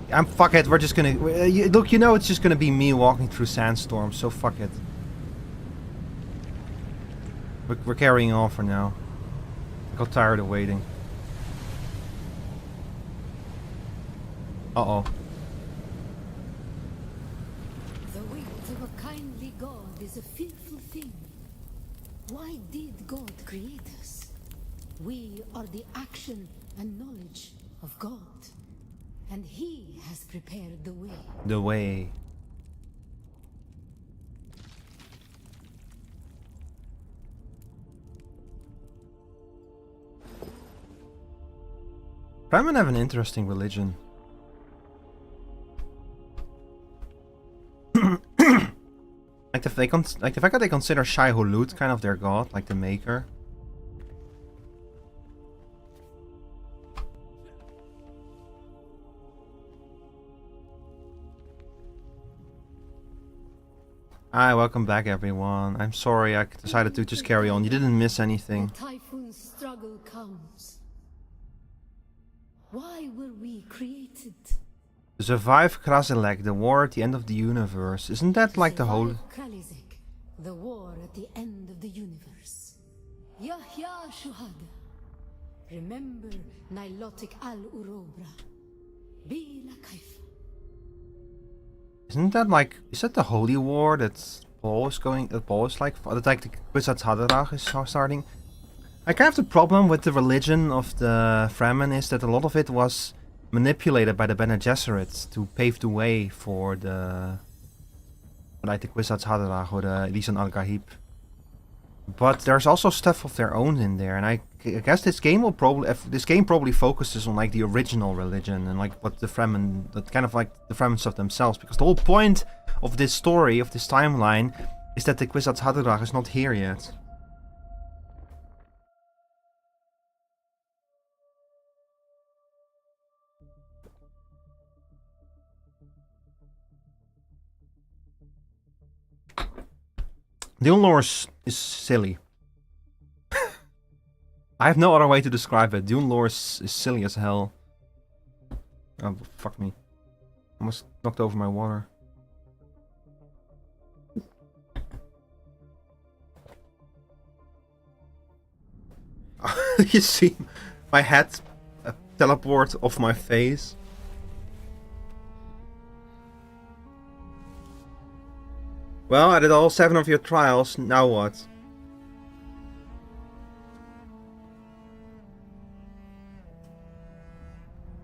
Fuck it, we're just gonna look, you know, it's just gonna be me walking through sandstorms, so fuck it. We're carrying on for now. I got tired of waiting. Uh-oh. The weight of a kindly God is a fearful thing. Why did God create us? We are the action and knowledge of God. And He has prepared the way. The way. Fremen have an interesting religion. Like the fact that they consider Shai Hulud kind of their god, like the maker. Hi, welcome back everyone. I'm sorry I decided to just carry on. You didn't miss anything. The typhoon struggle comes. Why were we created? To survive Krasilek, the war at the end of the universe. Isn't that like the whole... Kralizek, the war at the end of the universe. Yahya Shuhada. Remember Nilotic al-Urobra. Bila Kaifa. Isn't that like... Is that the holy war that Paul is going... That Paul is like... That like the Kwisatz Haderach is starting? I kind of have the problem with the religion of the Fremen is that a lot of it was manipulated by the Bene Gesserit to pave the way for the... Like the Kwisatz Haderach or the Lisan al-Gahib. But there's also stuff of their own in there, and I guess this game will probably... This game probably focuses on like the original religion and like what the Fremen... That kind of like the Fremen stuff themselves, because the whole point of this story, of this timeline, is that the Kwisatz Haderach is not here yet. Dune lore is silly. I have no other way to describe it. Dune lore is silly as hell. Oh, fuck me. Almost knocked over my water. You see my head teleport off my face? Well, I did all 7 of your trials, now what?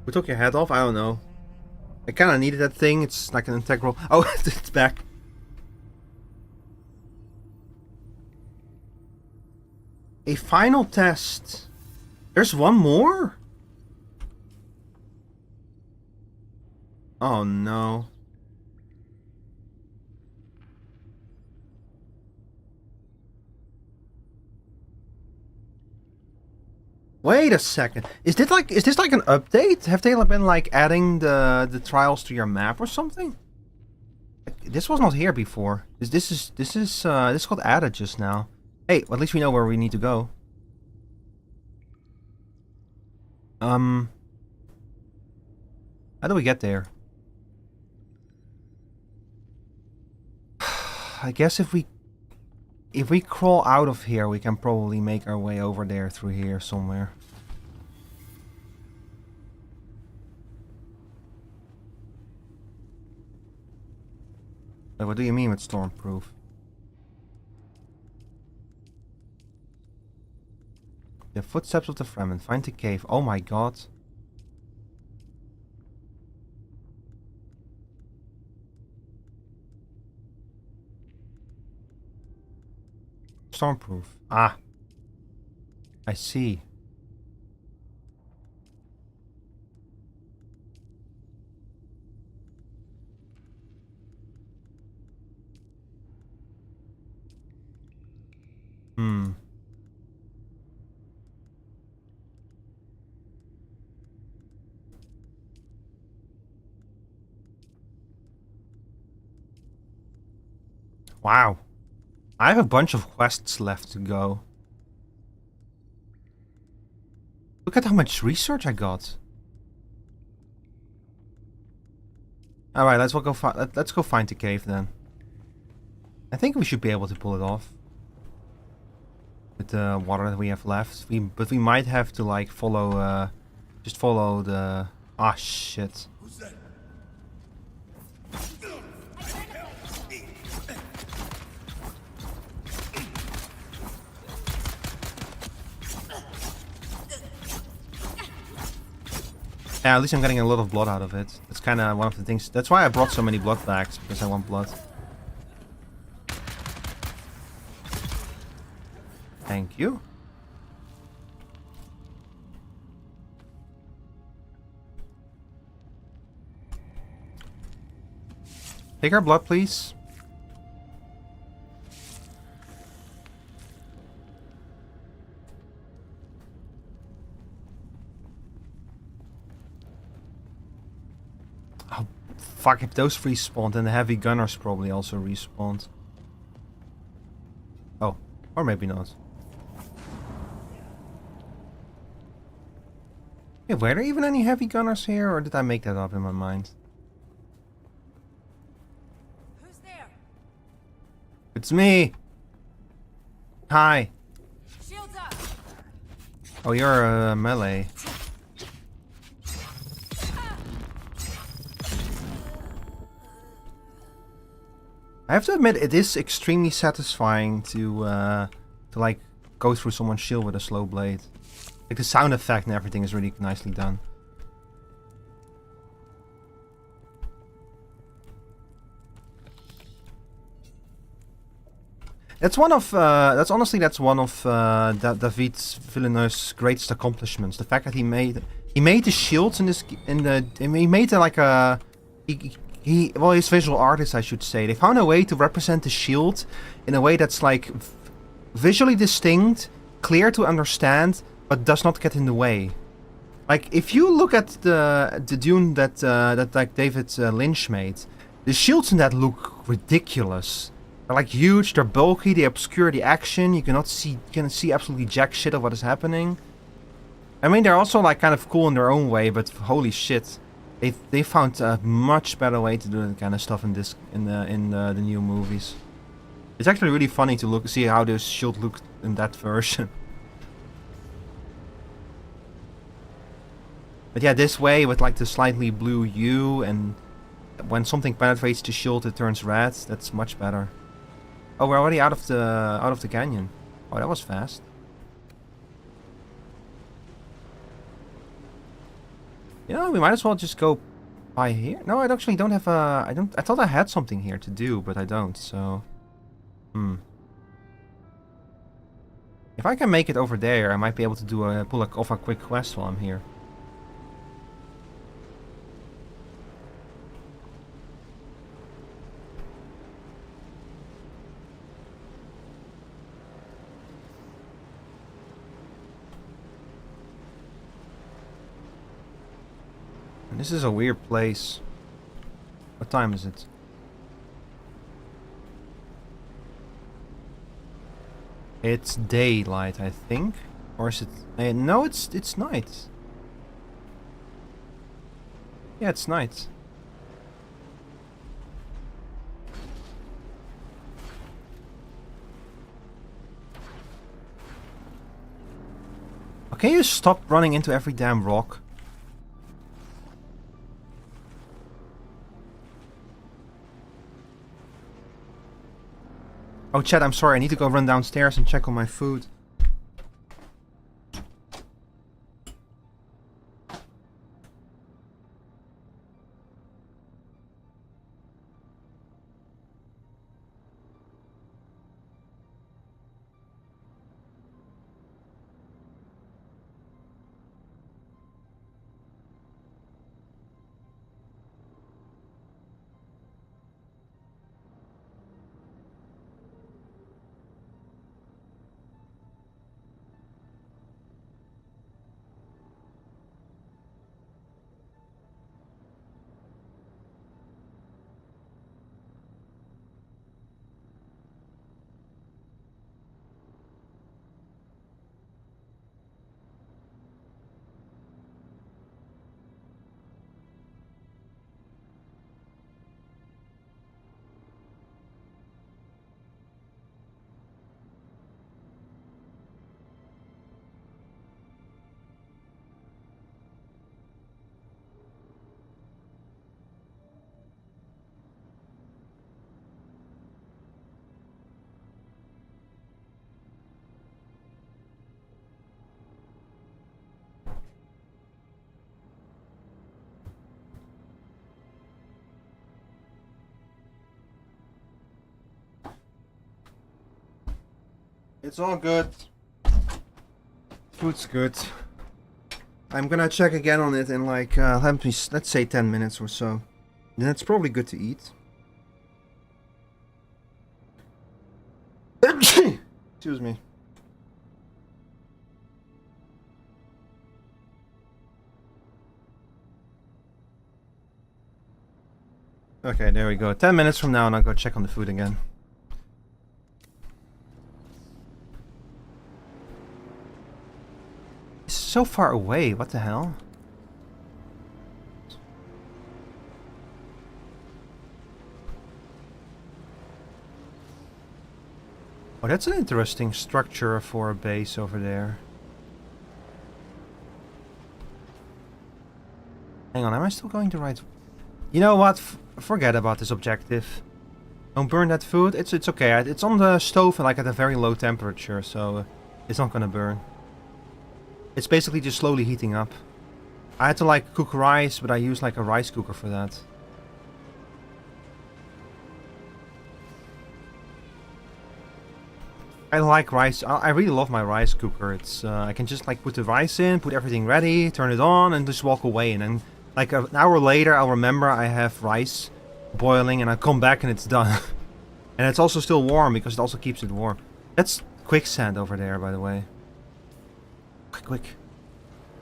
Who took your head off? I don't know. I kinda needed that thing, it's like an integral... Oh, it's back. A final test. There's one more? Oh no. Wait a second. Is this like an update? Have they been like adding the trials to your map or something? This was not here before. This got added just now. Hey, well, at least we know where we need to go. How do we get there? I guess if we crawl out of here, we can probably make our way over there through here somewhere. Wait, what do you mean with stormproof? The footsteps of the Fremen. Find the cave. Oh my god. Stormproof. Ah. I see. Wow. I have a bunch of quests left to go. Look at how much research I got. Alright, let's go find the cave then. I think we should be able to pull it off. With the water that we have left. But we might have to like follow just follow the ah shit. Yeah, at least I'm getting a lot of blood out of it. That's kind of one of the things. That's why I brought so many blood bags, because I want blood. Thank you. Take our blood, please. Oh, fuck, if those respawned, then the heavy gunners probably also respawned. Oh, or maybe not. Yeah, were there even any heavy gunners here, or did I make that up in my mind? Who's there? It's me! Hi! Shields up! Oh, you're a melee. I have to admit, it is extremely satisfying to like go through someone's shield with a slow blade. Like the sound effect and everything is really nicely done. That's one of that's one of David Villeneuve's greatest accomplishments. The fact that he made the shields he made like a well, he's visual artist, I should say. They found a way to represent the shield in a way that's like visually distinct, clear to understand, but does not get in the way. Like if you look at the Dune that like David Lynch made, the shields in that look ridiculous. They're like huge, they're bulky, they obscure the action. You can see absolutely jack shit of what is happening. I mean, they're also like kind of cool in their own way, but holy shit. They found a much better way to do that kind of stuff in the new movies. It's actually really funny to see how this shield looked in that version. But yeah, this way with like the slightly blue hue, and when something penetrates the shield it turns red. That's much better. Oh, we're already out of the canyon. Oh, that was fast. You know, we might as well just go by here. No, I actually don't have a... I thought I had something here to do, but I don't, so... If I can make it over there, I might be able to pull off a quick quest while I'm here. This is a weird place. What time is it? It's daylight, I think. Or is it... no, it's night. Yeah, it's night. Can you stop running into every damn rock? Oh, chat, I'm sorry. I need to go run downstairs and check on my food. It's all good. Food's good. I'm gonna check again on it in like, let's say 10 minutes or so. Then it's probably good to eat. Excuse me. Okay, there we go. 10 minutes from now and I'll go check on the food again. It's so far away, what the hell? Oh, that's an interesting structure for a base over there. Hang on, am I still going to right? You know what? Forget about this objective. Don't burn that food. It's okay. It's on the stove and like at a very low temperature, so it's not gonna burn. It's basically just slowly heating up. I had to like cook rice, but I used like a rice cooker for that. I like rice. I really love my rice cooker. It's I can just like put the rice in, put everything ready, turn it on, and just walk away. And then like an hour later, I'll remember I have rice boiling, and I come back and it's done. And it's also still warm because it also keeps it warm. That's quicksand over there, by the way. Quick.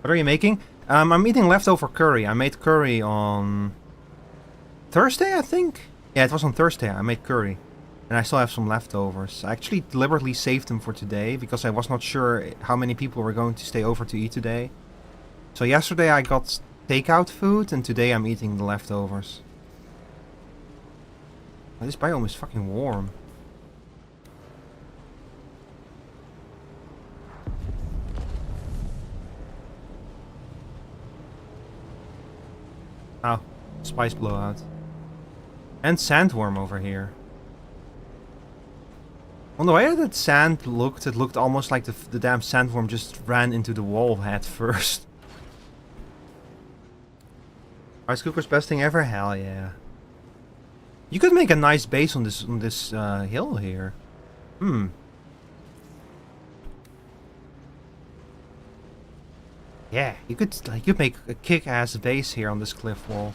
What are you making? I'm eating leftover curry. I made curry on Thursday, I think. Yeah, it was on Thursday. I made curry. And I still have some leftovers. I actually deliberately saved them for today because I was not sure how many people were going to stay over to eat today. So yesterday I got takeout food and today I'm eating the leftovers. Oh, this biome is fucking warm. Oh, spice blowout. And sandworm over here. On the way that sand looked, it looked almost like the damn sandworm just ran into the wall head first. Rice cooker's best thing ever? Hell yeah. You could make a nice base on this hill here. Yeah, you could make a kick-ass base here on this cliff wall.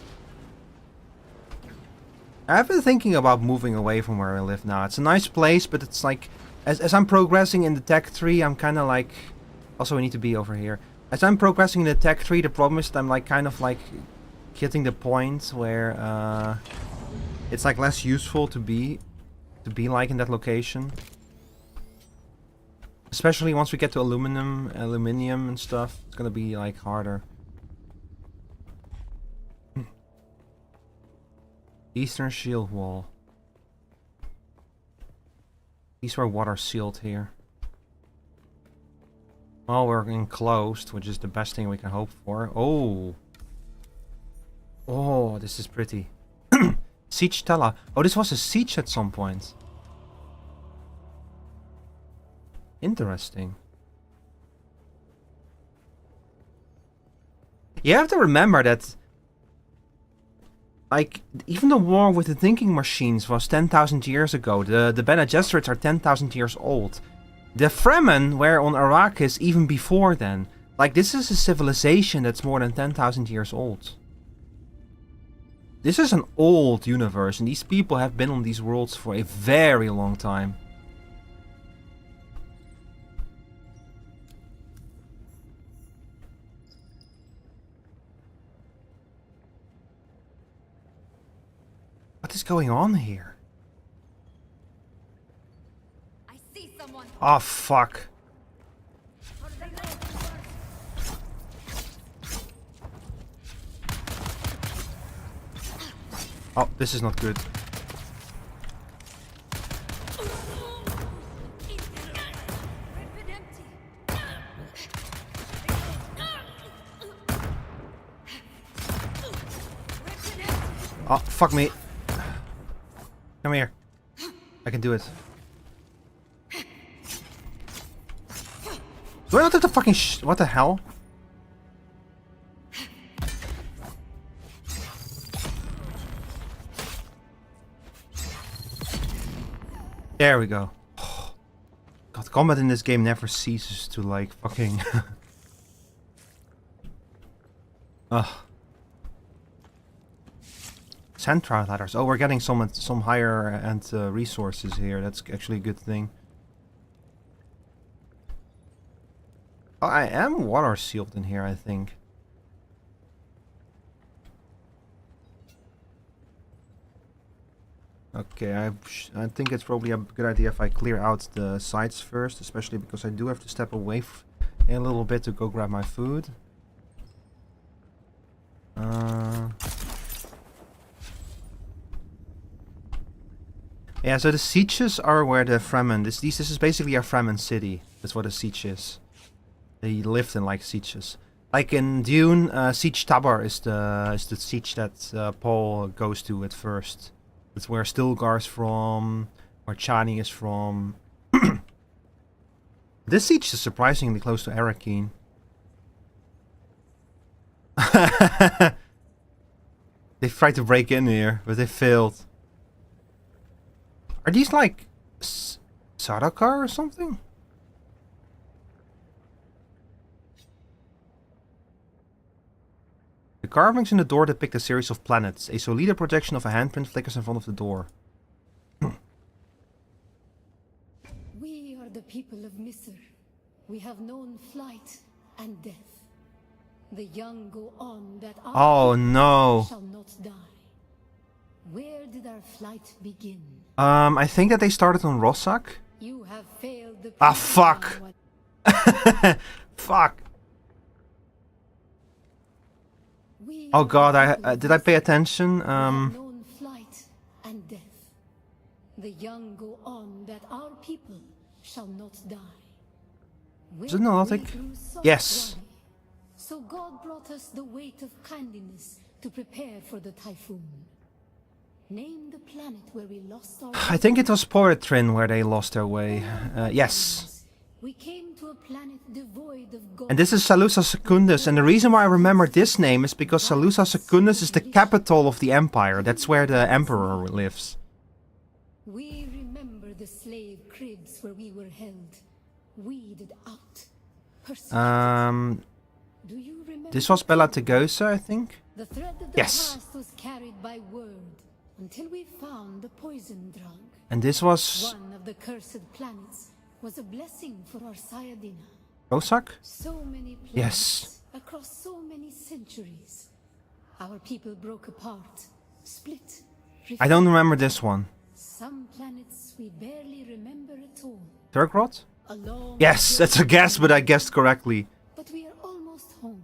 I've been thinking about moving away from where I live now. It's a nice place, but it's like, as I'm progressing in the tech tree, I'm kind of like, also I need to be over here. As I'm progressing in the tech tree, the problem is that I'm like kind of like hitting the point where it's like less useful to be like in that location. Especially once we get to aluminium and stuff, it's gonna be like harder. Eastern shield wall. These were water sealed here. Well, we're enclosed, which is the best thing we can hope for. Oh! Oh, this is pretty. Siege Tella. Oh, this was a siege at some point. Interesting. You have to remember that, like, even the war with the thinking machines was 10,000 years ago. The Bene Gesserits are 10,000 years old. The Fremen were on Arrakis even before then. Like, this is a civilization that's more than 10,000 years old. This is an old universe, and these people have been on these worlds for a very long time. What is going on here? I see someone. Oh, fuck. Oh, this is not good. Oh, fuck me. Come here. I can do it. Do I not have the fucking what the hell? There we go. God, combat in this game never ceases to like fucking... Ugh. Sand trout ladders. Oh, we're getting some higher end resources here. That's actually a good thing. Oh, I am water sealed in here, I think. Okay, I think it's probably a good idea if I clear out the sides first, especially because I do have to step away a little bit to go grab my food. Yeah, so the sieges are where the Fremen... This is basically a Fremen city. That's what a siege is. They lived in like sieges. Like in Dune, Siege Tabar is the siege that Paul goes to at first. That's where Stilgar's from, where Chani is from. This siege is surprisingly close to Arrakeen. They tried to break in here, but they failed. Are these like Sardaukar or something? The carvings in the door depict a series of planets. A solid projection of a handprint flickers in front of the door. We are the people of Misr. We have known flight and death. The young go on that our no. shall not die. Where did our flight begin? I think that they started on Rossak. You have failed the fuck. Fuck. Oh god, did I pay attention? Known flight and death. The young go on that our people shall not die. Is it Nilotic? Yes. So God brought us the weight of kindness to prepare for the typhoon. Name the planet where we lost our... I think it was Poetrin where they lost their way. Yes. We came to a planet devoid of God. And this is Salusa Secundus, and the reason why I remember this name is because Salusa Secundus is the capital of the empire. That's where the emperor lives. We remember the slave cribs where we were held, weeded out. Do you remember this was Bella Tegosa, I think. the thread of the Yes. past was carried by word until we found the poison drug. And this was One of the cursed planets was a blessing for our Sayadina. Rossak? So many planets Yes. across so many centuries. Our people broke apart, split. I don't remember this one. Some planets we barely remember at all. Turgrot? A long Yes, that's a guess, but I guessed correctly. But we are almost home.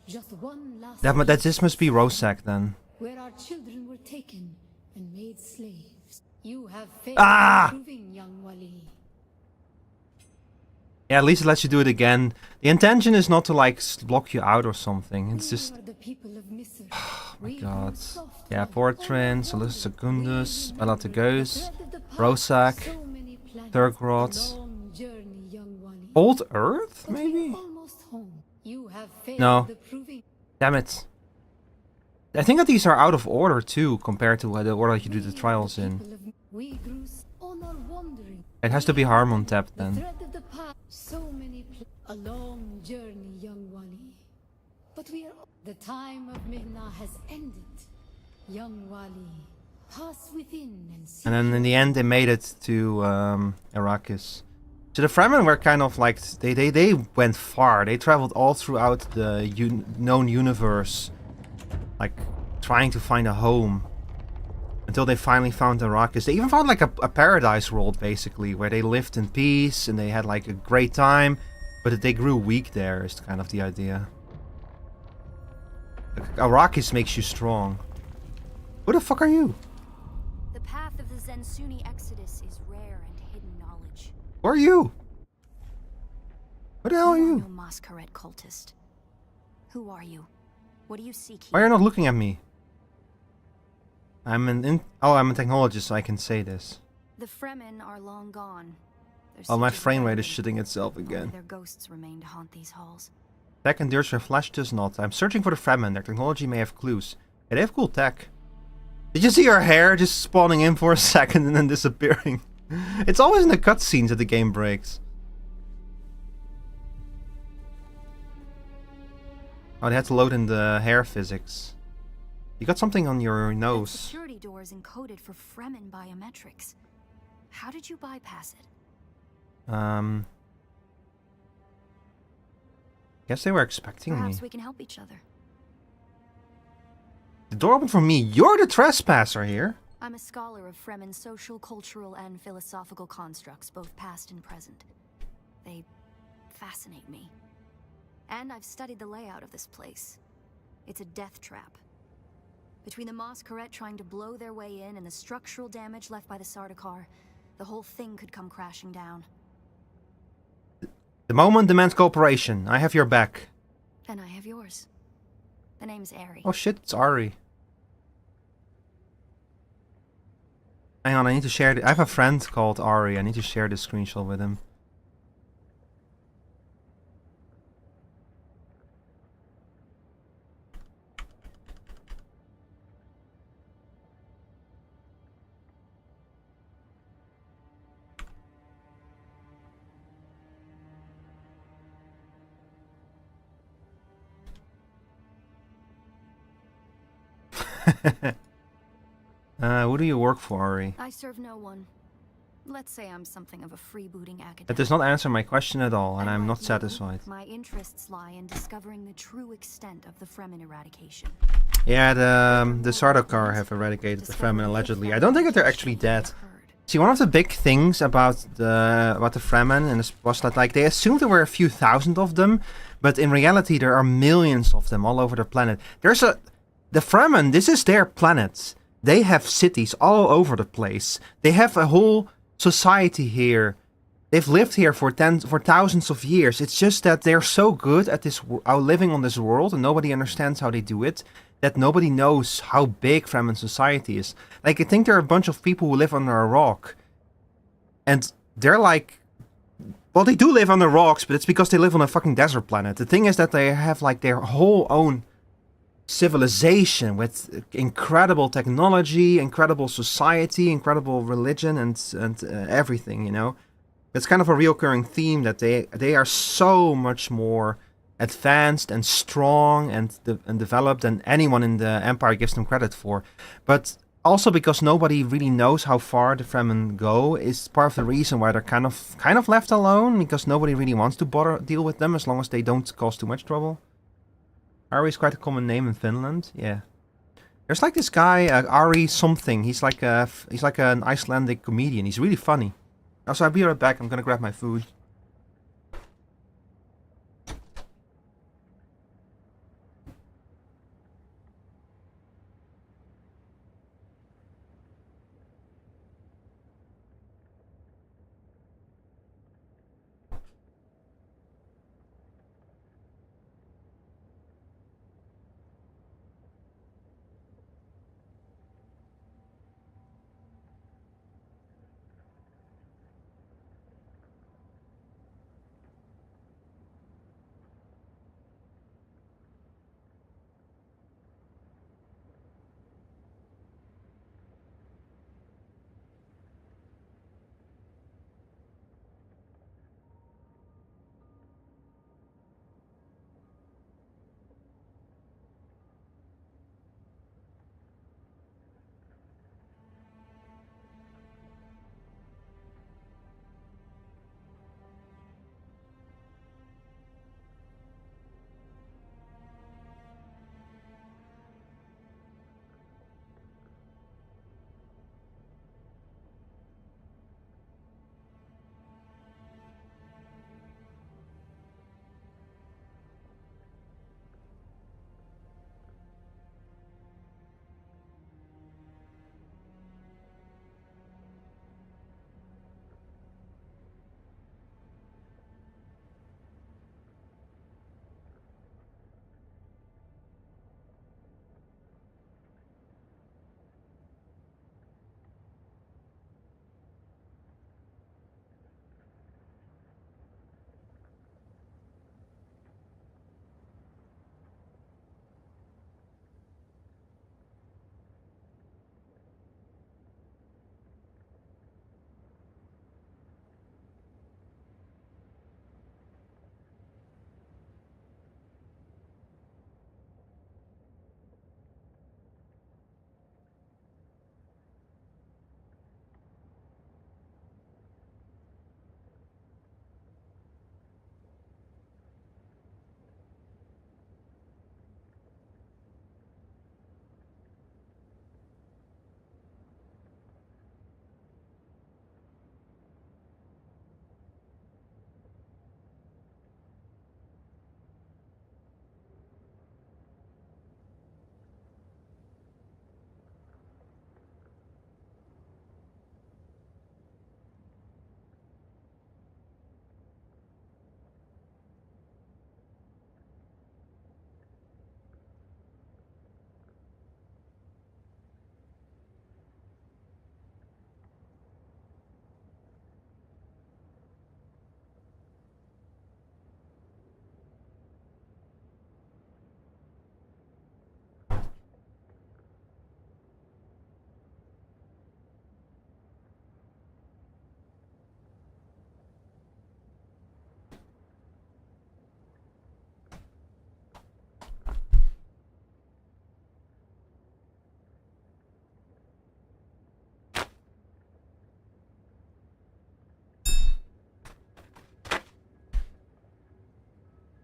Just one last This must be Rossak then. where our children were taken and made slaves. You have failed Ah! in proving, young Wali. Yeah, at least it lets you do it again. The intention is not to like block you out or something. It's We just... are the people of Misr. Oh my We god. grew soft Yeah, like Portrin, old Salusa water. Secundus, We Bella remember Tegos, the thread of the past. Rossak, So many planets, Turgrot. a long journey, young Wali. Old Earth, But we maybe? are almost home. You have failed No. the proving. Damn it. I think that these are out of order too, compared to the order that you do the trials in. We grew on our wandering. It has to be Harmon tapped The then. thread of the past. So many a long journey, young Wali. But we are the time of Mihna has ended. Young Wali, pass within and see. And then in the end they made it to Arrakis. So the Fremen were kind of like, they went far. They traveled all throughout the known universe. Like, trying to find a home. Until they finally found Arrakis. They even found like a paradise world, basically. Where they lived in peace and they had like a great time. But that they grew weak there is kind of the idea. Like, Arrakis makes you strong. Who the fuck are you? The path of the Zensuni Exodus is rare and hidden knowledge. Who are you? Who the hell are No you? masquerade cultist. Who are you? What do you seek Why here? are you not looking at me? I'm a technologist, so I can say this. The Fremen are long gone. Their Oh, my cities frame rate is abandoned. shitting itself Only again. their ghosts remain to haunt these halls. Tech endures, your flesh does not. I'm searching for the Fremen. Their technology may have clues. Yeah, they have cool tech. Did you see her hair just spawning in for a second and then disappearing? It's always in the cutscenes that the game breaks. Oh, they had to load in the hair physics. You got something on your That nose. security door is encoded for Fremen biometrics. How did you bypass it? Guess they were expecting Perhaps me. we can help each other. The door opened for me. You're the trespasser here. I'm a scholar of Fremen social, cultural, and philosophical constructs, both past and present. They fascinate me. And I've studied the layout of this place. It's a death trap. Between the Mosqueret trying to blow their way in and the structural damage left by the Sardaukar, the whole thing could come crashing down. The moment demands cooperation. I have your back. And I have yours. The name's Ari. Oh shit, it's Ari. Hang on, I need to share I have a friend called Ari. I need to share this screenshot with him. Who do you work for, Ari? I serve no one. Let's say I'm something of a freebooting academic. That does not answer my question at all, and I'm like not you, satisfied. My interests lie in discovering the true extent of the Fremen eradication. Yeah, the Sardaukar have eradicated the Fremen allegedly. I don't think that they're actually dead. See, one of the big things about the Fremen and was that like they assumed there were a few thousand of them, but in reality there are millions of them all over the planet. The Fremen, this is their planet. They have cities all over the place. They have a whole society here. They've lived here for thousands of years. It's just that they're so good at this living on this world, and nobody understands how they do it, that nobody knows how big Fremen society is. Like, I think there are a bunch of people who live under a rock, and they're like, well, they do live under rocks, but it's because they live on a fucking desert planet. The thing is that they have like their whole own civilization with incredible technology, incredible society, incredible religion, and everything, you know. It's kind of a recurring theme that they are so much more advanced and strong and developed than anyone in the Empire gives them credit for. But also because nobody really knows how far the Fremen go is part of the reason why they're kind of left alone, because nobody really wants to deal with them as long as they don't cause too much trouble. Ari is quite a common name in Finland. Yeah. There's like this guy, Ari something. He's like an Icelandic comedian. He's really funny. Also, I'll be right back. I'm gonna grab my food.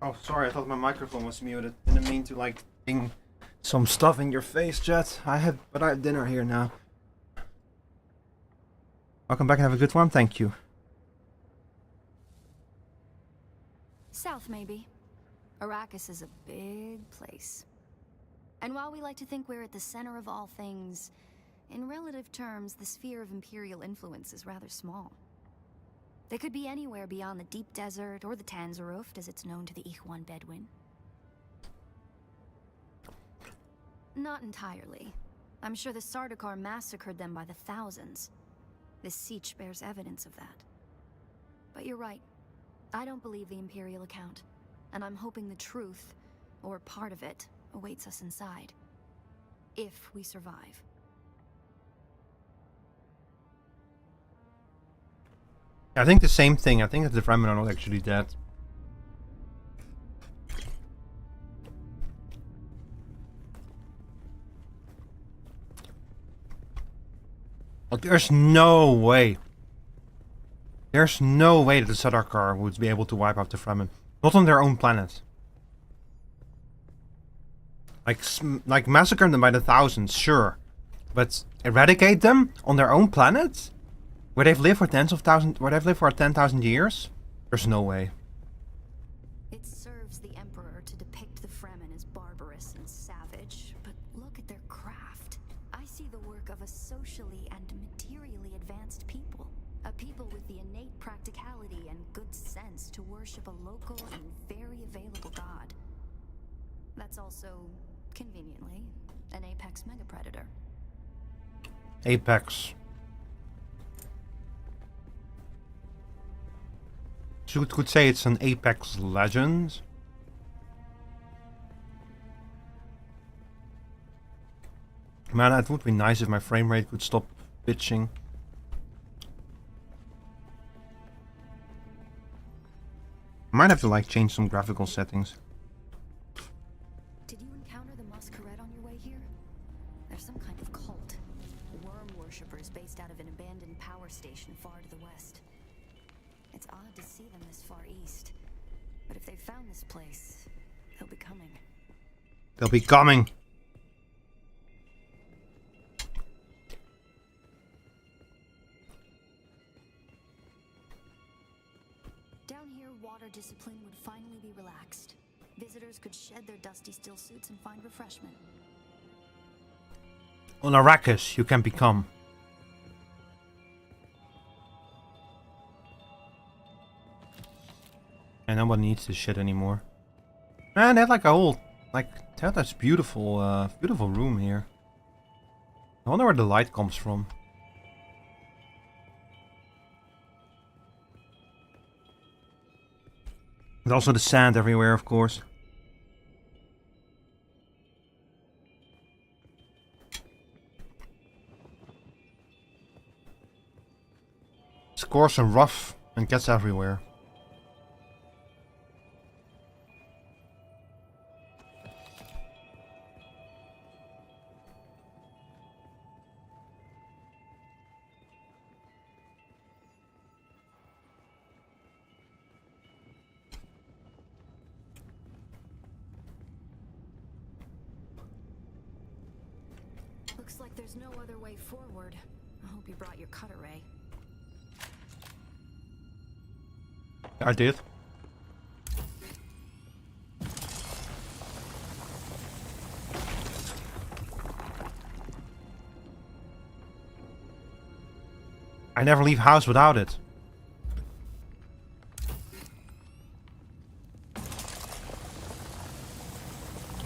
Oh, sorry, I thought my microphone was muted. Didn't mean to like ding some stuff in your face, chat. I have dinner here now. Welcome back and have a good one. Thank you. South, maybe. Arrakis is a big place. And while we like to think we're at the center of all things, in relative terms, the sphere of Imperial influence is rather small. They could be anywhere beyond the deep desert or the Tanzaruft, as it's known to the Ikhwan Bedouin. Not entirely. I'm sure the Sardaukar massacred them by the thousands. This siege bears evidence of that. But you're right. I don't believe the Imperial account, and I'm hoping the truth, or part of it, awaits us inside. If we survive. I think the same thing. I think that the Fremen are not actually dead. Like, there's no way. There's no way that the Sardaukar would be able to wipe out the Fremen. Not on their own planet. Like massacre them by the thousands, sure. But eradicate them on their own planet? Where they've lived for where they've lived for 10,000 years? There's no way. It serves the Emperor to depict the Fremen as barbarous and savage, but look at their craft. I see the work of a socially and materially advanced people. A people with the innate practicality and good sense to worship a local and very available god. That's also, conveniently, an apex megapredator. Apex. So you could say it's an Apex Legend. Man, it would be nice if my frame rate could stop bitching. Might have to like change some graphical settings. Did you encounter the Masquerade on your way here? They're some kind of cult. Worm worshippers based out of an abandoned power station far to the west. It's odd to see them this far east. But if they found this place, they'll be coming. They'll be coming. Down here, water discipline would finally be relaxed. Visitors could shed their dusty still suits and find refreshment. On Arrakis, you can become. And nobody needs this shit anymore. Man, they had like a whole, they had this beautiful, beautiful room here. I wonder where the light comes from. And also the sand everywhere, of course. It's coarse and rough and gets everywhere. Looks like there's no other way forward. I hope you brought your cutter ray. I did. I never leave house without it.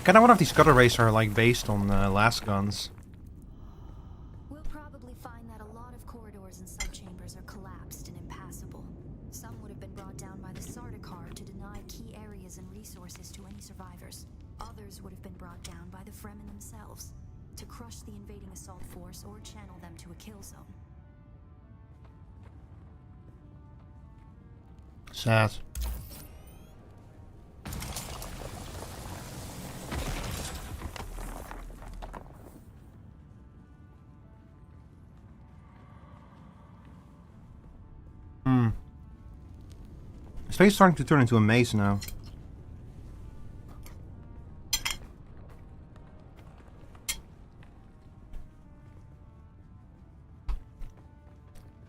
Kinda one of these cutter rays are like based on last guns. We'll probably find that a lot of corridors and subchambers are collapsed and impassable. Some would have been brought down by the Sardaukar to deny key areas and resources to any survivors. Others would have been brought down by the Fremen themselves to crush the invading assault force or channel them to a kill zone. Sad. Space is starting to turn into a maze now.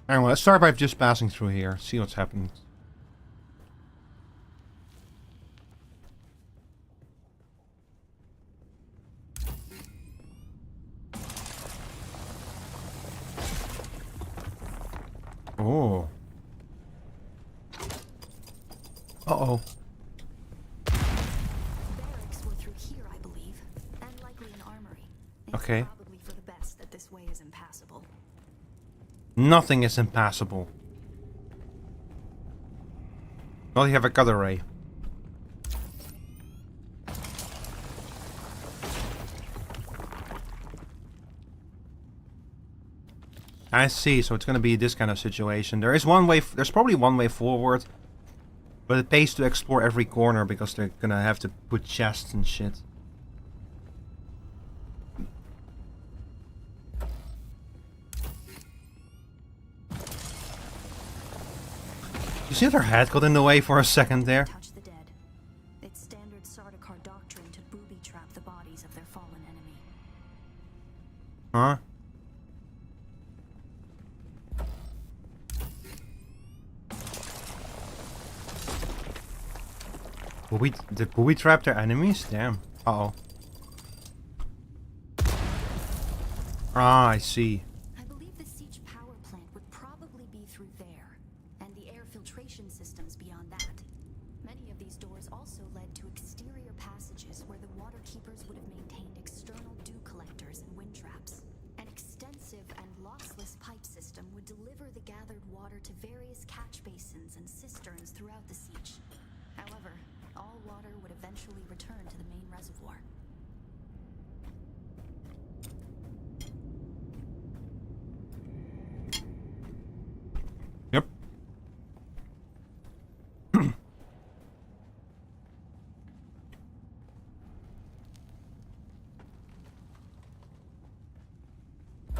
Anyway, let's start by just passing through here. See what's happening. Oh. Uh-oh. Barracks were through here, I believe, and likely an armory. It's Okay. probably for the best that this way is impassable. Nothing is impassable. Well, you have a cutter ray. I see, so it's gonna be this kind of situation. There is one way, there's probably one way forward, but it pays to explore every corner because they're gonna have to put chests and shit. You see that her head got in the way for a second there? Touch the dead. It's standard Sardaukar doctrine to booby trap the bodies of their fallen enemy. Huh? Did booby trap their enemies? Damn. Uh-oh. Ah, I see. I believe the siege power plant would probably be through there, and the air filtration systems beyond that. Many of these doors also led to exterior passages where the water keepers would have maintained external dew collectors and wind traps. An extensive and lossless pipe system would deliver the gathered water to various catch basins and cisterns throughout the siege. However, all water would eventually return to the main reservoir. Yep.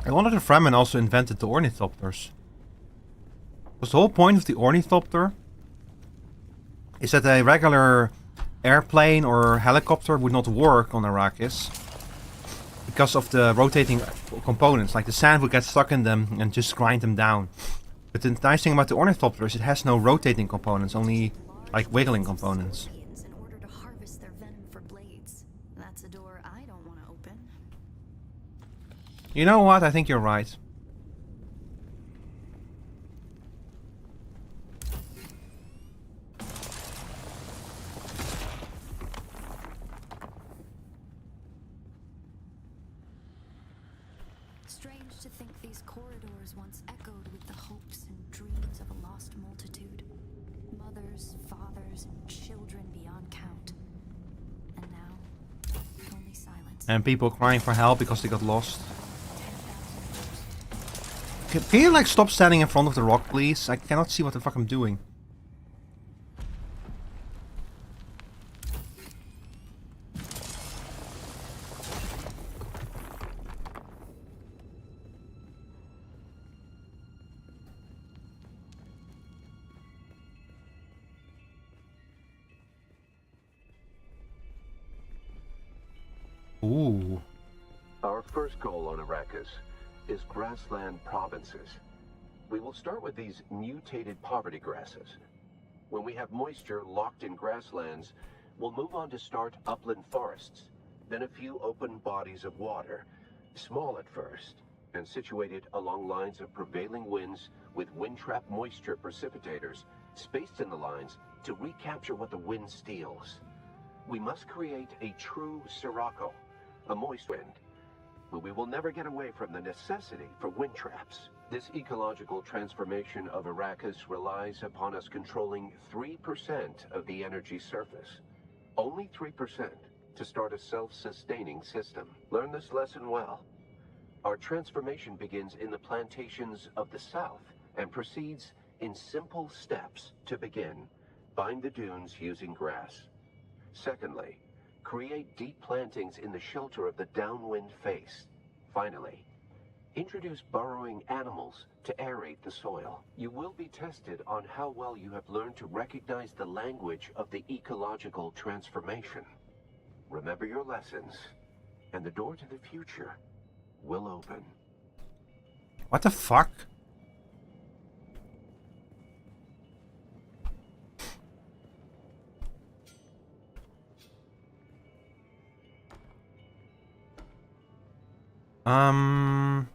I wonder if Fremen also invented the ornithopters. Because the whole point of the ornithopter is that a regular airplane or helicopter would not work on Arrakis because of the rotating components. Like the sand would get stuck in them and just grind them down. But the nice thing about the ornithopter is it has no rotating components, only like wiggling components. In order to harvest their venom for blades. That's a door I don't want to open. You know what? I think you're right. Strange to think these corridors once echoed with the hopes and dreams of a lost multitude. Mothers, fathers, and children beyond count. And now, only silence. And people crying for help because they got lost. Can you like stop standing in front of the rock, please? I cannot see what the fuck I'm doing. Ooh. Our first goal on Arrakis is grassland provinces. We will start with these mutated poverty grasses. When we have moisture locked in grasslands, we'll move on to start upland forests, then a few open bodies of water, small at first, and situated along lines of prevailing winds with wind-trap moisture precipitators spaced in the lines to recapture what the wind steals. We must create a true sirocco, a moist wind, but we will never get away from the necessity for wind traps. This ecological transformation of Arrakis relies upon us controlling 3% of the energy surface. Only 3% to start a self-sustaining system. Learn this lesson well. Our transformation begins in the plantations of the south and proceeds in simple steps to begin. Bind the dunes using grass. Secondly, create deep plantings in the shelter of the downwind face. Finally, introduce burrowing animals to aerate the soil. You will be tested on how well you have learned to recognize the language of the ecological transformation. Remember your lessons, and the door to the future will open. What the fuck? Bind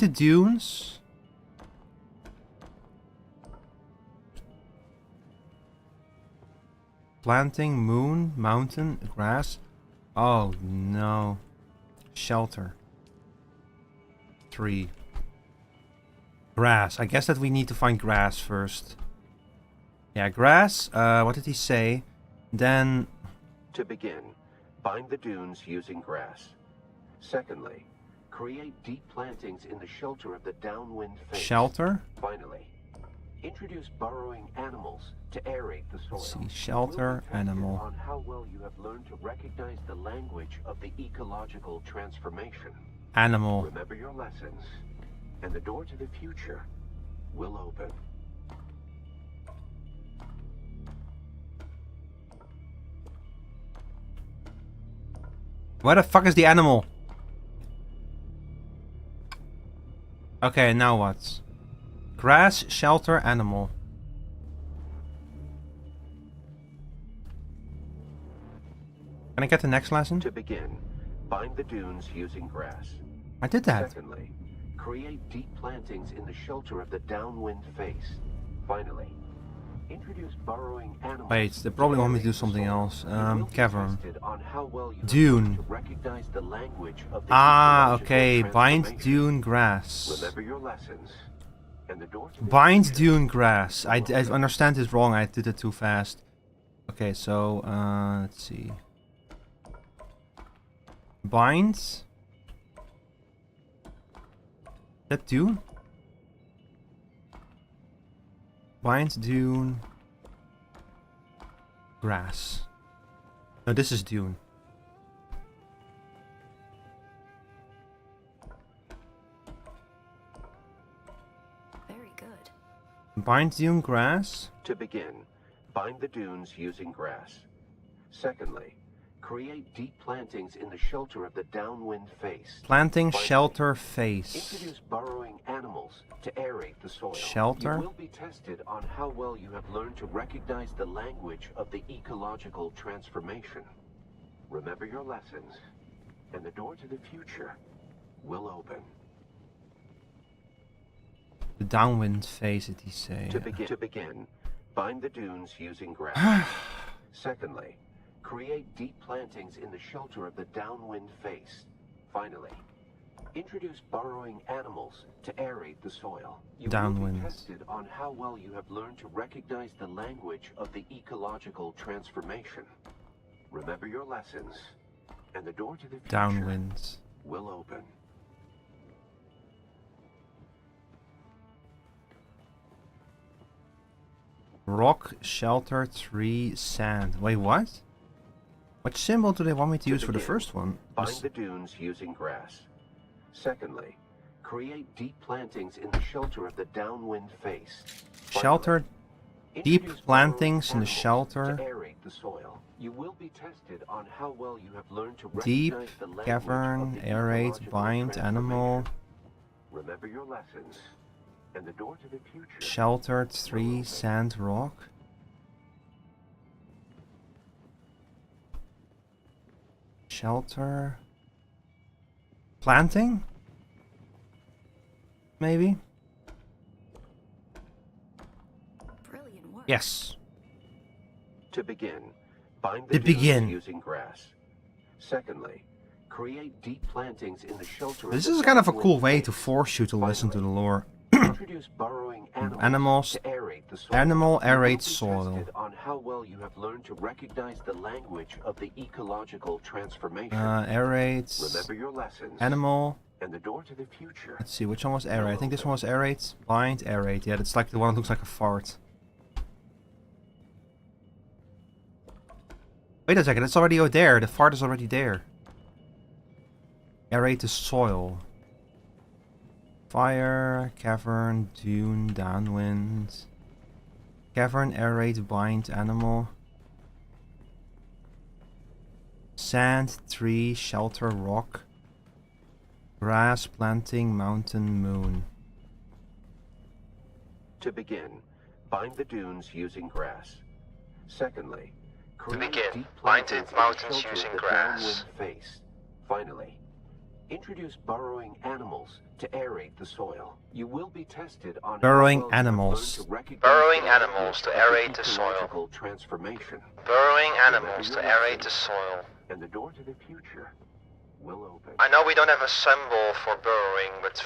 the dunes. Planting, moon, mountain, grass. Oh no. Shelter. 3. Grass. I guess that we need to find grass first. Yeah, grass. What did he say? Then... To begin, bind the dunes using grass. Secondly, create deep plantings in the shelter of the downwind face. Shelter? Finally, introduce burrowing animals to aerate the soil. Let's see, shelter, animal. On how well you have learned to recognize the language of the ecological transformation. Animal. Remember your lessons, and the door to the future will open. Where the fuck is the animal? Okay, now what? Grass, shelter, animal. Can I get the next lesson? To begin, bind the dunes using grass. I did that. Secondly, create deep plantings in the shelter of the downwind face. Finally, introduce burrowing animals. Wait, they probably want me to do something else. Cavern. On how well you Dune. to recognize the language of the Ah, ecological okay. Bind transformation. dune grass. Remember your lessons. And the door to the Bind future. dune grass. I understand this wrong. I did it too fast. Okay, so let's see. Bind. That dune? Bind dune grass. No, this is dune. Very good. Bind dune grass. To begin, bind the dunes using grass. Secondly, create deep plantings in the shelter of the downwind face. Planting Finally, shelter face. introduce burrowing animals to aerate the soil. Shelter? You will be tested on how well you have learned to recognize the language of the ecological transformation. Remember your lessons, and the door to the future will open. The downwind face, did he say? To begin, bind the dunes using grass. Secondly, create deep plantings in the shelter of the downwind face. Finally, introduce burrowing animals to aerate the soil. You Downwind. will be tested on how well you have learned to recognize the language of the ecological transformation. Remember your lessons, and the door to the future Downwind. will open. Rock, shelter, tree, sand. Wait, what? What symbol do they want me to use for the begin, first one? Bind the dunes using grass. Secondly, create deep plantings in the shelter of the downwind face. Shelter, Finally, deep introduce plantings in the burrowing shelter. animals to aerate the soil. You will be tested on how well you have learned to Deep, recognize the language cavern, of the aerate, ecological bind, animal. transformation. Remember your lessons, and the door to the future. Sheltered, tree, sand, rock. Shelter. Planting? Maybe? Brilliant work. Yes. To begin, bind To the dunes begin. using grass. Secondly, create deep plantings in the shelter. This of the is kind of a downwind cool way face. to force you to listen to the lore. Introduce burrowing Animals. to aerate the soil. Animal You will aerate be soil. tested on how well you have learned to recognize the language of the ecological transformation. Aerate. Remember your lessons. Animal. And the door to the future. Let's see, which one was aerate? I think this one was aerate. Bind, aerate. Yeah, that's like the one that looks like a fart. Wait a second, it's already there. The fart is already there. Aerate the soil. Fire, cavern, dune, downwind. Cavern, aerate, bind, animal. Sand, tree, shelter, rock. Grass, planting, mountain, moon. To begin, bind the dunes using grass. Secondly, create begin, deep bind plantings the in mountains shelter of using the grass. downwind face. Finally, Introduce burrowing animals to aerate the soil. You will be tested on Burrowing how well you have animals. learned to recognize Burrowing the animals to language aerate of the soil. ecological transformation. Burrowing Remember animals to your aerate the lessons, soil. and the door to the future will open. I know we don't have a symbol for burrowing, but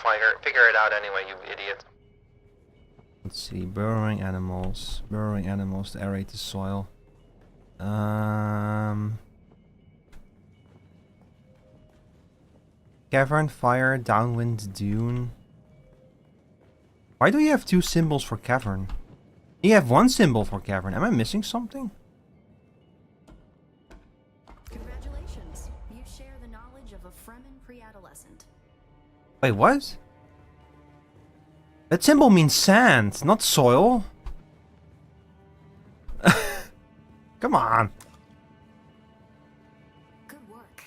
figure it out anyway, you idiot. Let's see, burrowing animals to aerate the soil. Cavern, fire, downwind, dune. Why do you have 2 symbols for cavern? You have 1 symbol for cavern. Am I missing something? Congratulations. You share the knowledge of a Fremen pre-adolescent. Wait, what? That symbol means sand, not soil. Come on. Good work.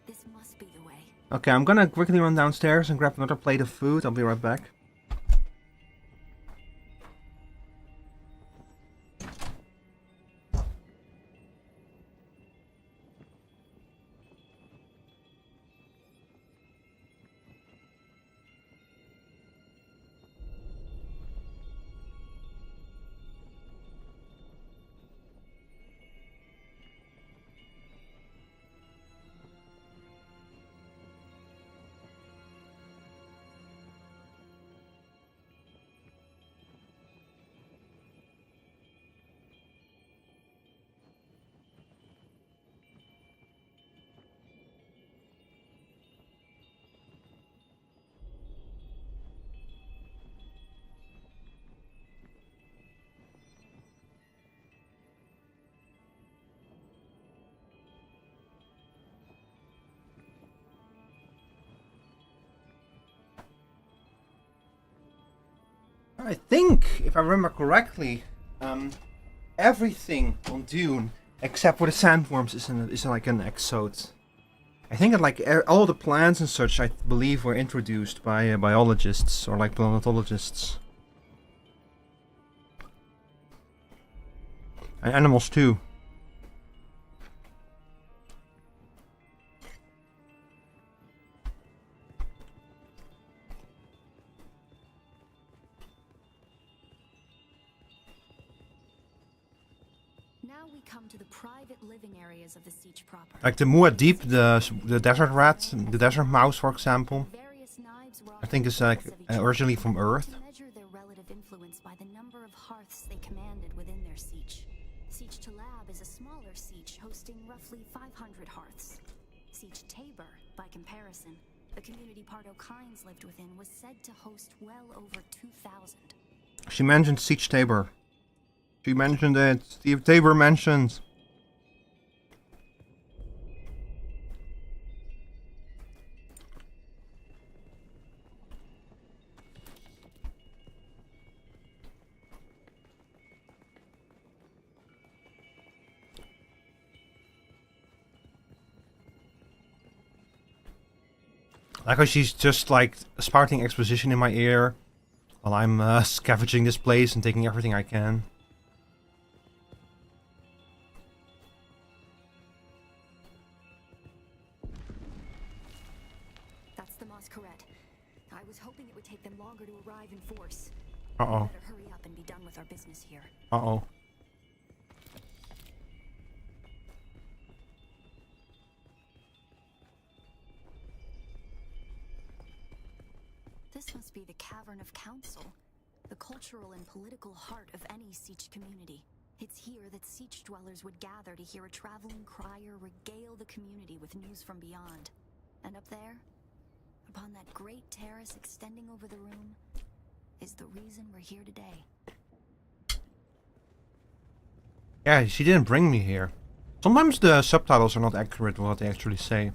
This must be the way. Okay, I'm gonna quickly run downstairs and grab another plate of food. I'll be right back. I think, if I remember correctly, everything on Dune, except for the sandworms, is like an exode. I think that like all the plants and such, I believe, were introduced by biologists or like planetologists. And animals too. Now we come to the private living areas of the siege proper. Like the Muad'Dib, the desert rat, the desert mouse, for example. Various knives were I think it's like originally from Earth. to measure their relative influence by the number of hearths they commanded within their siege. Siege Talab is a smaller siege hosting roughly 500 hearths. Siege Tabor, by comparison, the community Pardo Kynes lived within, was said to host well over 2,000. She mentioned Siege Tabor. She mentioned it. Steve Tabor mentioned. Like how she's just like spouting exposition in my ear while I'm scavenging this place and taking everything I can. That's the Masquerade. I was hoping it would take them longer to arrive in force. Uh-oh. Better hurry up and be done with our business here. Uh-oh. This must be the Cavern of Council, the cultural and political heart of any siege community. It's here that siege dwellers would gather to hear a traveling crier regale the community with news from beyond. And up there, upon that great terrace extending over the room, is the reason we're here today. Yeah, she didn't bring me here. Sometimes the subtitles are not accurate with what they actually say.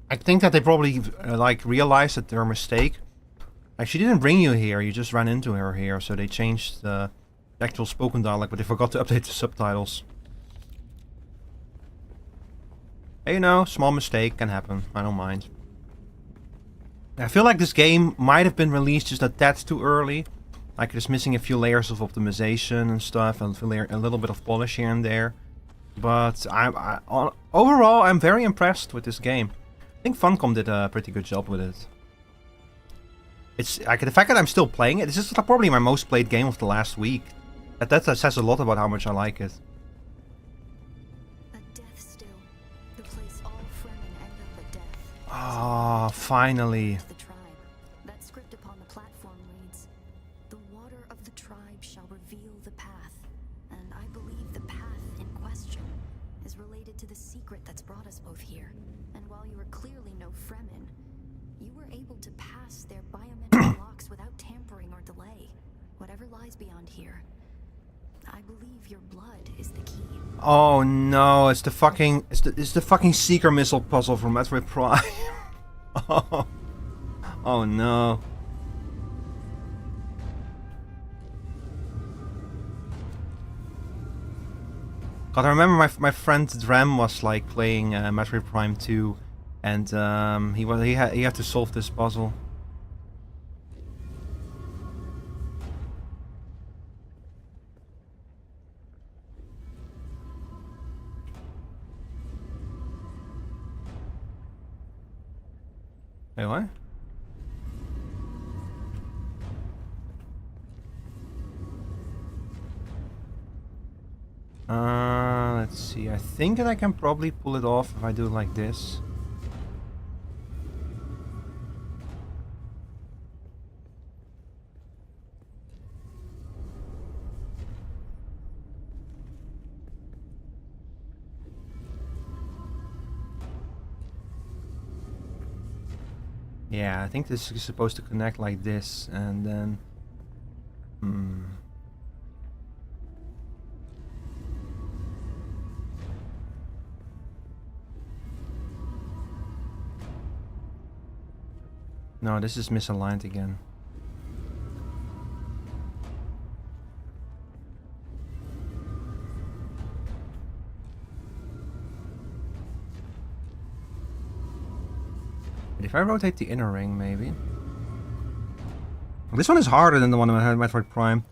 I think that they probably like realized that their mistake. Like, she didn't bring you here, you just ran into her here, so they changed the actual spoken dialect, but they forgot to update the subtitles. Hey, you know, small mistake can happen, I don't mind. I feel like this game might have been released just a tad too early, Like just missing a few layers of optimization and stuff, and a little bit of polish here and there. But overall, I'm very impressed with this game. I think Funcom did a pretty good job with it. It's like the fact that I'm still playing it. This is probably my most played game of the last week. That says a lot about how much I like it. A death still. The place all Fremen end up at death. Ah, finally. The tribe. That script upon the platform reads, "The water of the tribe shall reveal the path." And I believe the path in question is related to the secret that's brought us both here. And while you are clearly no Fremen, you were able to pass their biometric blocks without tampering or delay. Whatever lies beyond here, I believe your blood is the key. Oh no, it's the fucking Seeker missile puzzle from Metroid Prime. Oh no. God, I remember my friend Dram was like playing Metroid Prime 2, and he had to solve this puzzle. Wait, what? Let's see. I think that I can probably pull it off if I do it like this. Yeah, I think this is supposed to connect like this, and then... No, this is misaligned again. But if I rotate the inner ring, maybe. This one is harder than the one I had in Metroid Prime.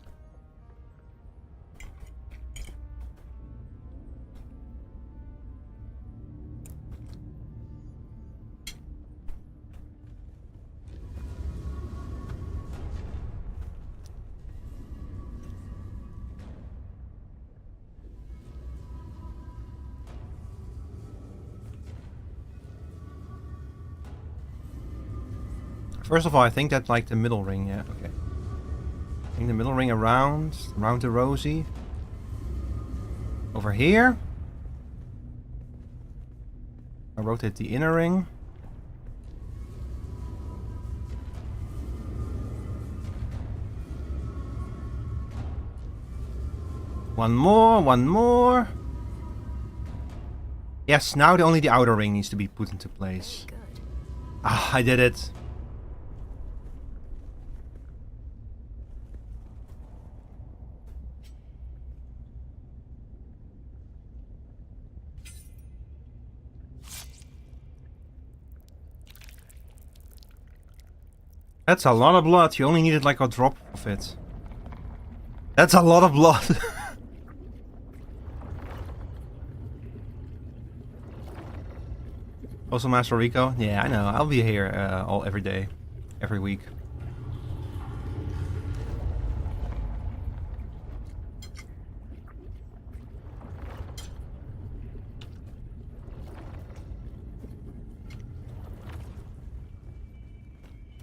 First of all, I think that's like the middle ring, yeah, okay. Bring the middle ring around the Rosie. Over here. I rotate the inner ring. One more. Yes, now only the outer ring needs to be put into place. Ah, I did it. That's a lot of blood. You only needed like a drop of it. That's a lot of blood. Also, Master Rico. Yeah, I know. I'll be here every day, every week.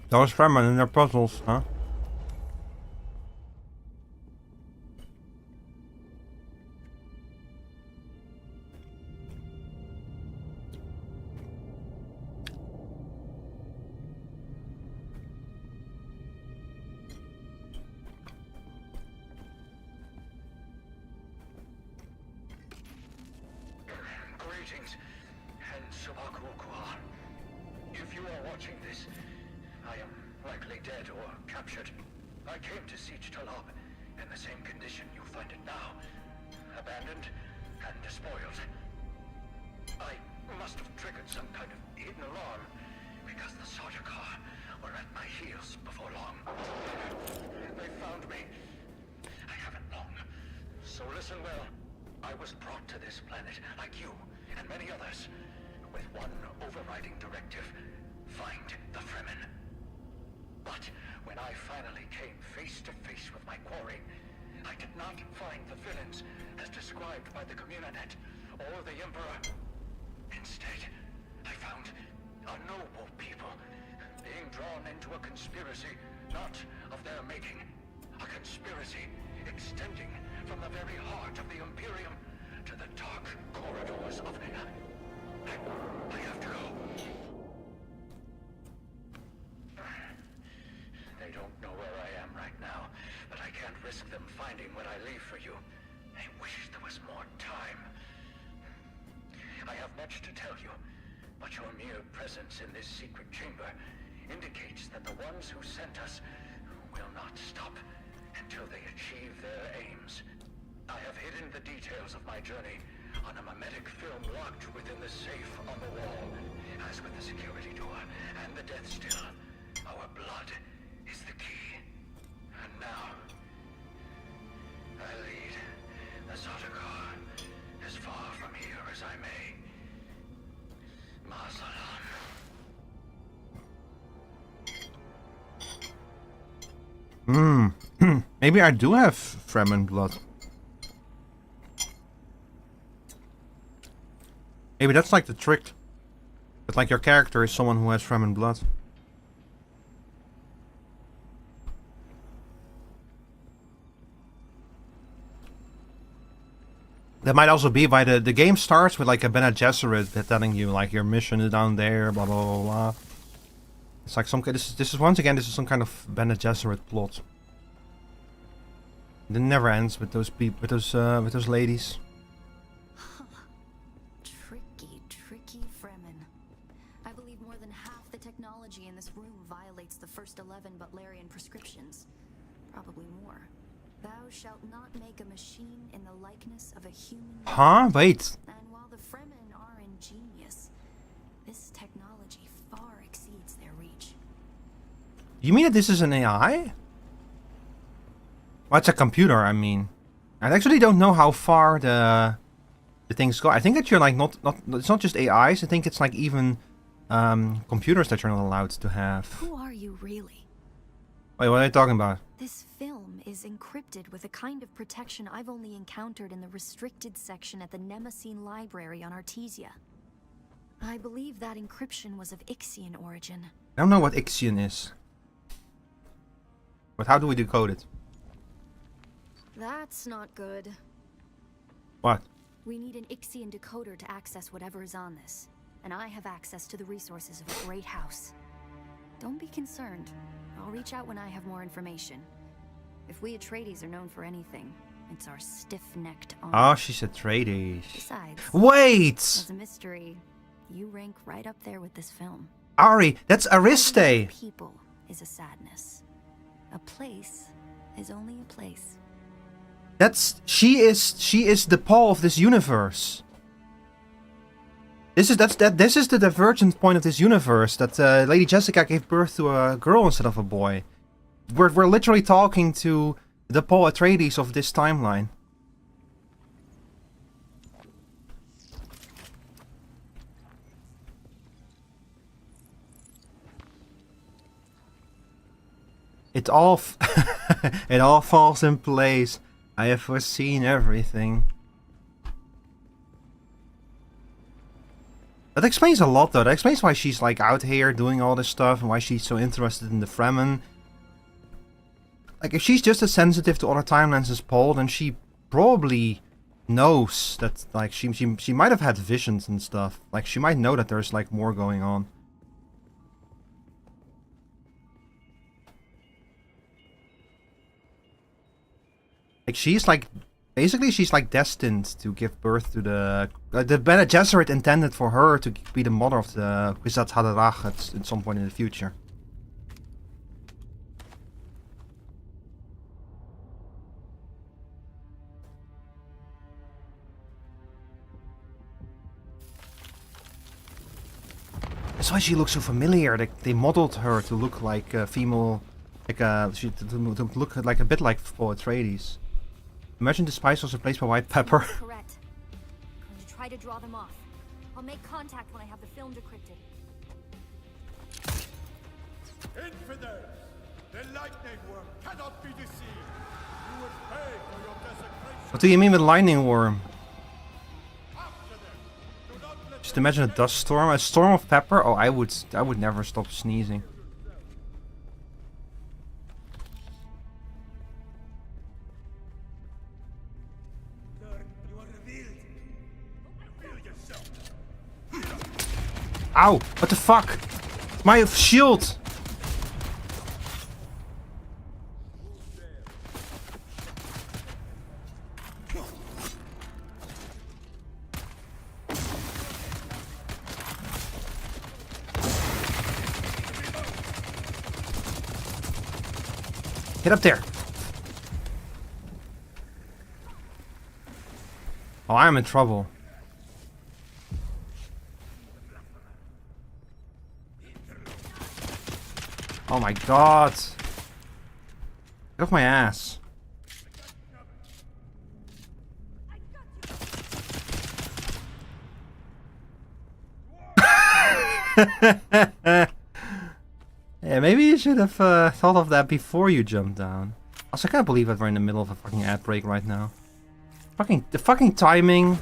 Those Fremen and their puzzles, huh? Greetings, and Subakukwa. If you are watching this, I am likely dead or captured. I came to siege Talab in the same condition you find it now. Abandoned and despoiled. I must have triggered some kind of hidden alarm, because the Sardaukar were at my heels before long. They found me this planet, like you and many others, with one overriding directive: find the Fremen. But when I finally came face to face with my quarry, I did not find the villains as described by the Communanet or the Emperor. Instead, I found a noble people being drawn into a conspiracy not of their making. A conspiracy extending from the very heart of the Imperium to the dark corridors of... I have to go. They don't know where I am right now, but I can't risk them finding what I leave for you. I wish there was more time. I have much to tell you, but your mere presence in this secret chamber indicates that the ones who sent us will not stop until they achieve their aims. I have hidden the details of my journey on a mimetic film locked within the safe on the wall. As with the security door and the death still, our blood is the key. And now, I lead the Sardaukar as far from here as I may. Masalam. Maybe I do have Fremen blood. Maybe that's like the trick. But like your character is someone who has Fremen blood. That might also be why the game starts with like a Bene Gesserit telling you like your mission is down there, blah blah blah blah. It's like some this is once again this is some kind of Bene Gesserit plot. It never ends with those people with those ladies. Tricky Fremen. I believe more than half the technology in this room violates the first 11 Butlerian prescriptions. Probably more. Thou shalt not make a machine in the likeness of a human. Huh? Wait. And while the Fremen are ingenious, this technology far exceeds their reach. You mean that this is an AI? Well, it's a computer, I mean. I actually don't know how far the things go. I think that you're like not it's not just AIs, I think it's like even computers that you're not allowed to have. Who are you really? Wait, what are you talking about? This film is encrypted with a kind of protection I've only encountered in the restricted section at the Nemesine Library on Artesia. I believe that encryption was of Ixian origin. I don't know what Ixian is. But how do we decode it? That's not good. What? We need an Ixian decoder to access whatever is on this. And I have access to the resources of a great house. Don't be concerned. I'll reach out when I have more information. If we Atreides are known for anything, it's our stiff-necked honor. Oh, she's Atreides. Besides, wait! As a mystery, you rank right up there with this film. Ari, that's Ariste! People is a sadness. A place is only a place. She is the Paul of this universe. This is the divergent point of this universe, that Lady Jessica gave birth to a girl instead of a boy. We're literally talking to the Paul Atreides of this timeline. It all it all falls in place. I have foreseen everything. That explains a lot, though. That explains why she's like out here doing all this stuff and why she's so interested in the Fremen. Like, if she's just as sensitive to other timelines as Paul, then she probably knows that, like, she might have had visions and stuff. Like, she might know that there's like more going on. Like, she's like, basically she's like destined to give birth to the Bene Gesserit intended for her to be the mother of the Kwisatz Haderach at some point in the future. That's why she looks so familiar. They modeled her to look like a female, like to look like a bit like Paul Atreides. Imagine the spice was replaced by white pepper. Correct. try to draw them off. I'll make contact when I have the film decrypted. Infidels! The lightning worm cannot be deceived. You will pay for your desecration. What do you mean with lightning worm? After them. Do not let Just imagine a dust storm, a storm of pepper. Oh, I would never stop sneezing. you are revealed. Reveal yourself. Ow! What the fuck? My shield! Get up there! Oh, I'm in trouble. Oh my god! Get off my ass. Yeah, maybe you should have thought of that before you jumped down. Also, I can't believe that we're in the middle of a fucking ad break right now. The fucking timing.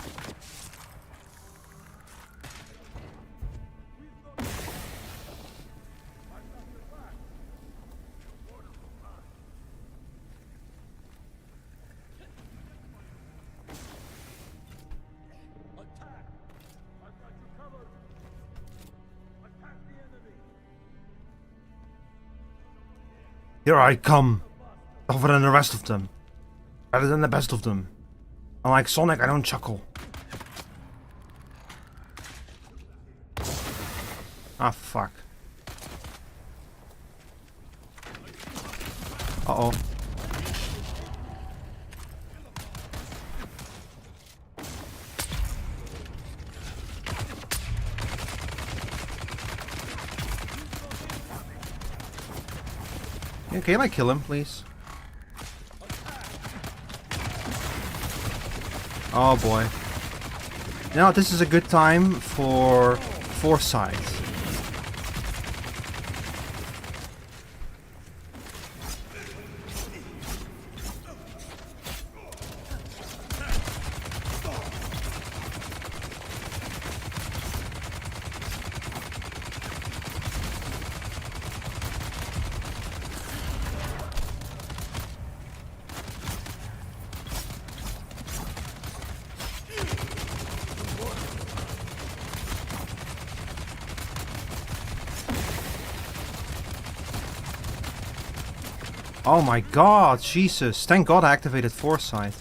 Here I come. Tougher than the rest of them. Better than the best of them. Unlike Sonic, I don't chuckle. Ah, fuck. Uh-oh. Can I kill him, please? Oh boy. Now this is a good time for foresight. Oh my god, Jesus. Thank god I activated foresight.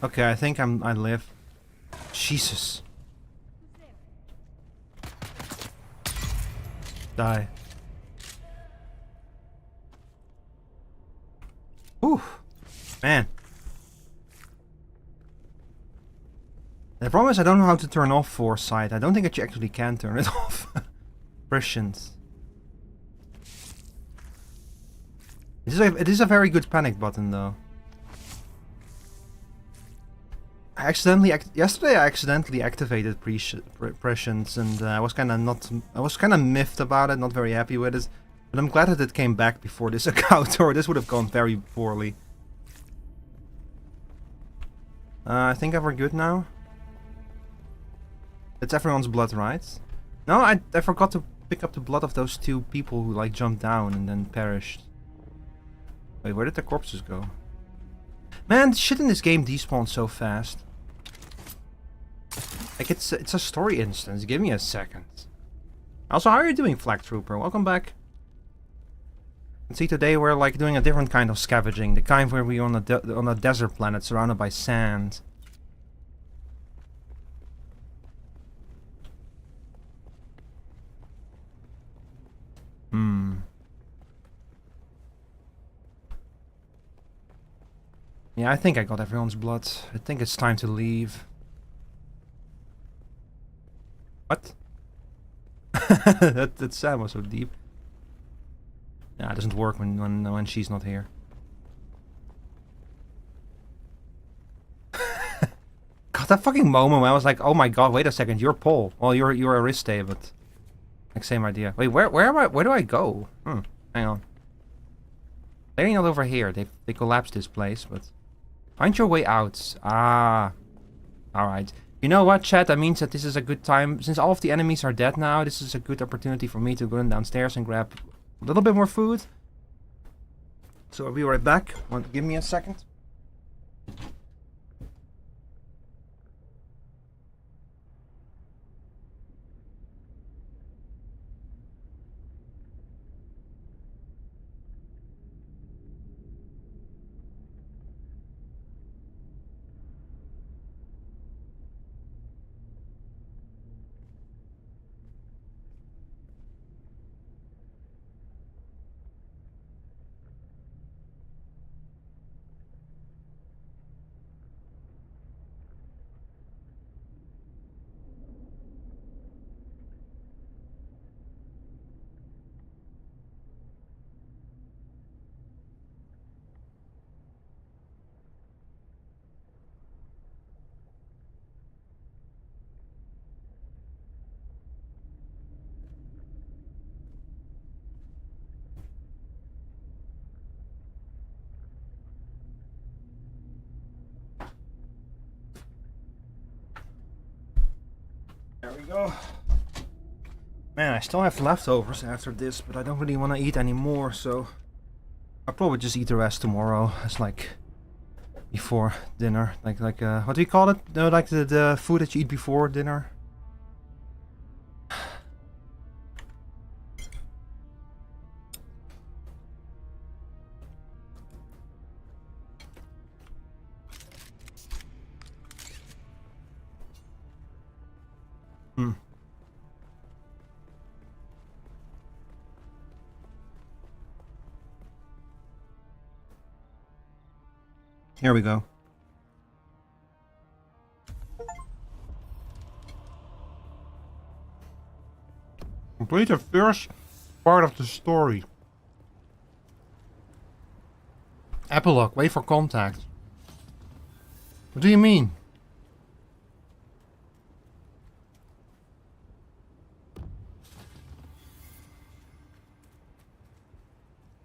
Okay, I think I live. Jesus. Die. Whew. Man. The problem is I don't know how to turn off foresight. I don't think that you actually can turn it off. Christians. It is a very good panic button though. Yesterday I accidentally activated prescience and I was kind of miffed about it, not very happy with it. But I'm glad that it came back before this account, or this would have gone very poorly. I think we're good now. It's everyone's blood, right? No, I forgot to pick up the blood of those two people who like jumped down and then perished. Wait, where did the corpses go? Man, shit in this game despawns so fast. Like, it's a story instance. Give me a second. Also, how are you doing, Flag Trooper? Welcome back. And see, today we're like doing a different kind of scavenging. The kind where we're on a desert planet surrounded by sand. Yeah, I think I got everyone's blood. I think it's time to leave. What? that sound was so deep. Yeah, it doesn't work when she's not here. God, that fucking moment when I was like, oh my god, wait a second, you're Paul. Well, you're Ariste, but like same idea. Wait, where am I? Where do I go? Hang on. They're not over here. They collapsed this place, but find your way out. Ah, all right. You know what, chat? That means that this is a good time. Since all of the enemies are dead now, this is a good opportunity for me to go downstairs and grab a little bit more food. So I'll be right back. Give me a second. There we go. Man, I still have leftovers after this, but I don't really want to eat anymore, so I'll probably just eat the rest tomorrow. It's like before dinner, like what do you call it? No, like the food that you eat before dinner. Here we go. Complete the first part of the story. Epilogue, wait for contact. What do you mean?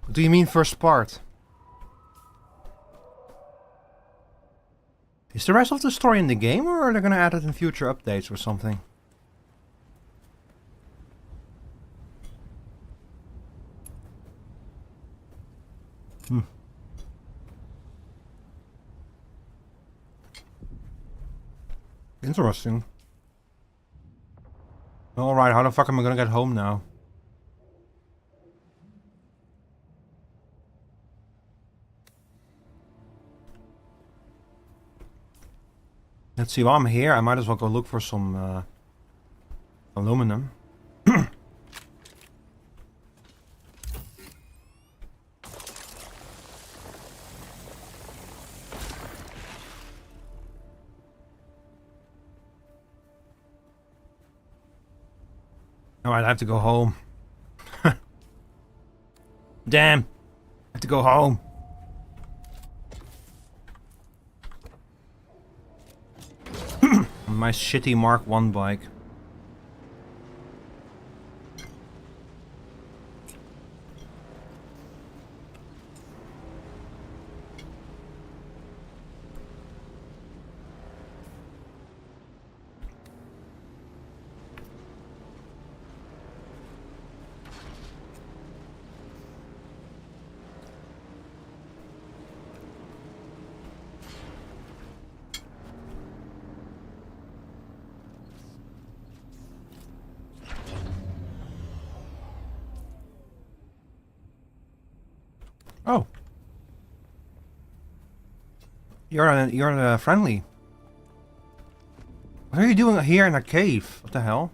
What do you mean first part? Is the rest of the story in the game, or are they gonna add it in future updates or something? Interesting. Alright, how the fuck am I gonna get home now? Let's see, while I'm here, I might as well go look for some aluminum. Alright, I have to go home. Damn! I have to go home. My shitty Mark 1 bike. Oh. You're friendly. What are you doing here in a cave? What the hell?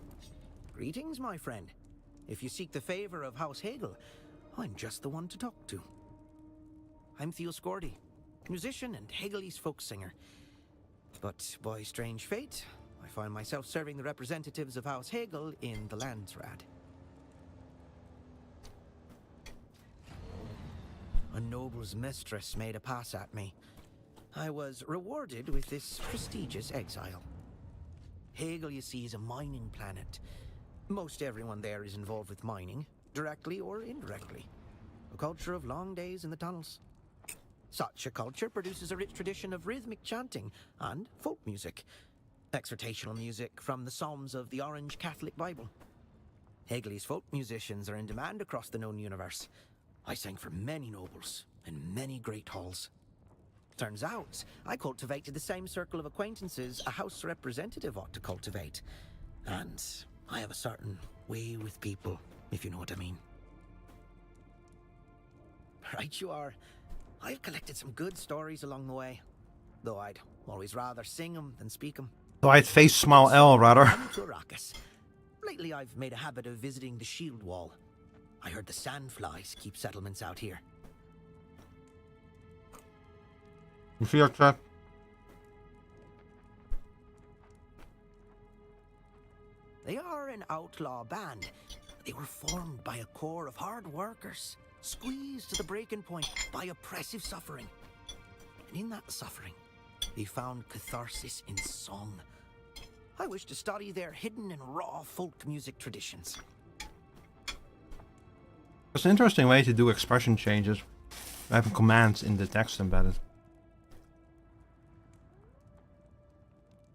Greetings, my friend. If you seek the favor of House Hegel, I'm just the one to talk to. I'm Theo Scordy, musician and Hegelese folk singer. But by strange fate, I find myself serving the representatives of House Hegel in the Landsraad. A noble's mistress made a pass at me. I was rewarded with this prestigious exile. Hegel, you see, is a mining planet. Most everyone there is involved with mining, directly or indirectly. A culture of long days in the tunnels. Such a culture produces a rich tradition of rhythmic chanting and folk music. Exhortational music from the Psalms of the Orange Catholic Bible. Hegelese folk musicians are in demand across the known universe. I sang for many nobles in many great halls. Turns out, I cultivated the same circle of acquaintances a House representative ought to cultivate. And I have a certain way with people, if you know what I mean. Right you are. I've collected some good stories along the way. Though I'd always rather sing them than speak them. So I'd face small L, rather. I'm to Arrakis. Lately I've made a habit of visiting the shield wall. I heard the sandflies keep settlements out here. You see our chat? They are an outlaw band. They were formed by a core of hard workers, squeezed to the breaking point by oppressive suffering. And in that suffering, they found catharsis in song. I wish to study their hidden and raw folk music traditions. It's an interesting way to do expression changes. Having commands in the text embedded.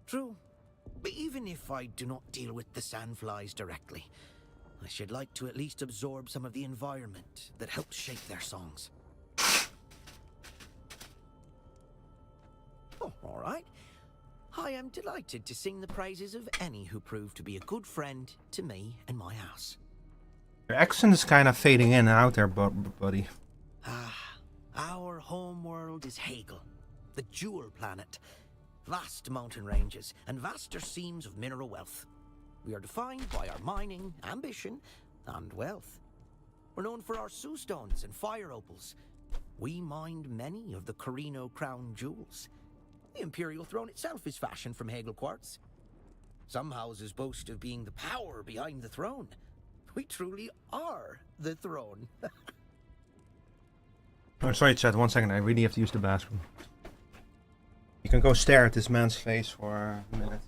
True. But even if I do not deal with the sandflies directly, I should like to at least absorb some of the environment that helps shape their songs. Oh, all right. I am delighted to sing the praises of any who prove to be a good friend to me and my house. Your accent is kind of fading in and out there, buddy. Our home world is Hegel, the jewel planet. Vast mountain ranges and vaster seams of mineral wealth. We are defined by our mining, ambition, and wealth. We're known for our soulstones and fire opals. We mined many of the Carino crown jewels. The Imperial throne itself is fashioned from Hegel quartz. Some houses boast of being the power behind the throne. We truly are the throne. Oh, sorry, chat. 1 second. I really have to use the bathroom. You can go stare at this man's face for a minute.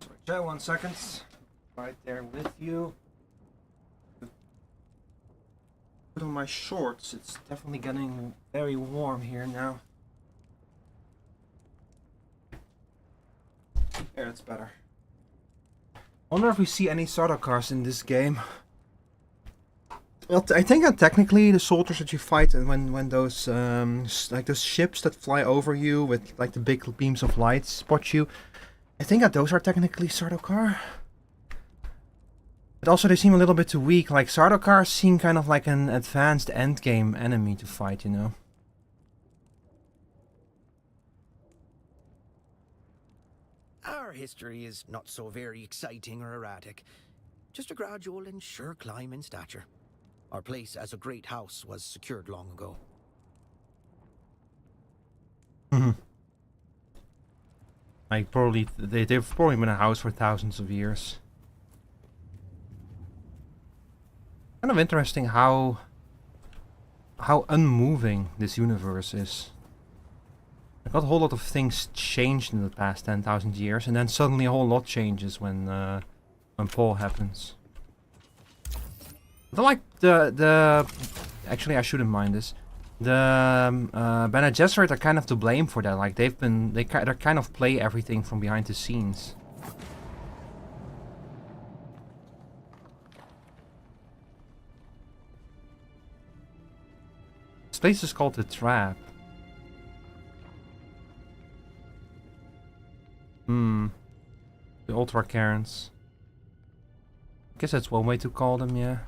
Sorry, chat, 1 second. Right there with you. Put on my shorts. It's definitely getting very warm here now. There, it's better. Wonder if we see any Sardaukars in this game. Well, I think that technically the soldiers that you fight and when those like those ships that fly over you with like the big beams of light spot you, I think that those are technically Sardaukar. But also they seem a little bit too weak. Like Sardaukar seem kind of like an advanced endgame enemy to fight, you know. Our history is not so very exciting or erratic. Just a gradual and sure climb in stature. Our place as a great house was secured long ago. Like probably they've probably been a house for thousands of years. Kind of interesting how unmoving this universe is. I got a whole lot of things changed in the past 10,000 years, and then suddenly a whole lot changes when Paul happens. But like the actually I shouldn't mind this. The Bene Gesserit are kind of to blame for that. Like they kind of play everything from behind the scenes. This place is called the Trap. The Ultra Karens. I guess that's one way to call them, yeah.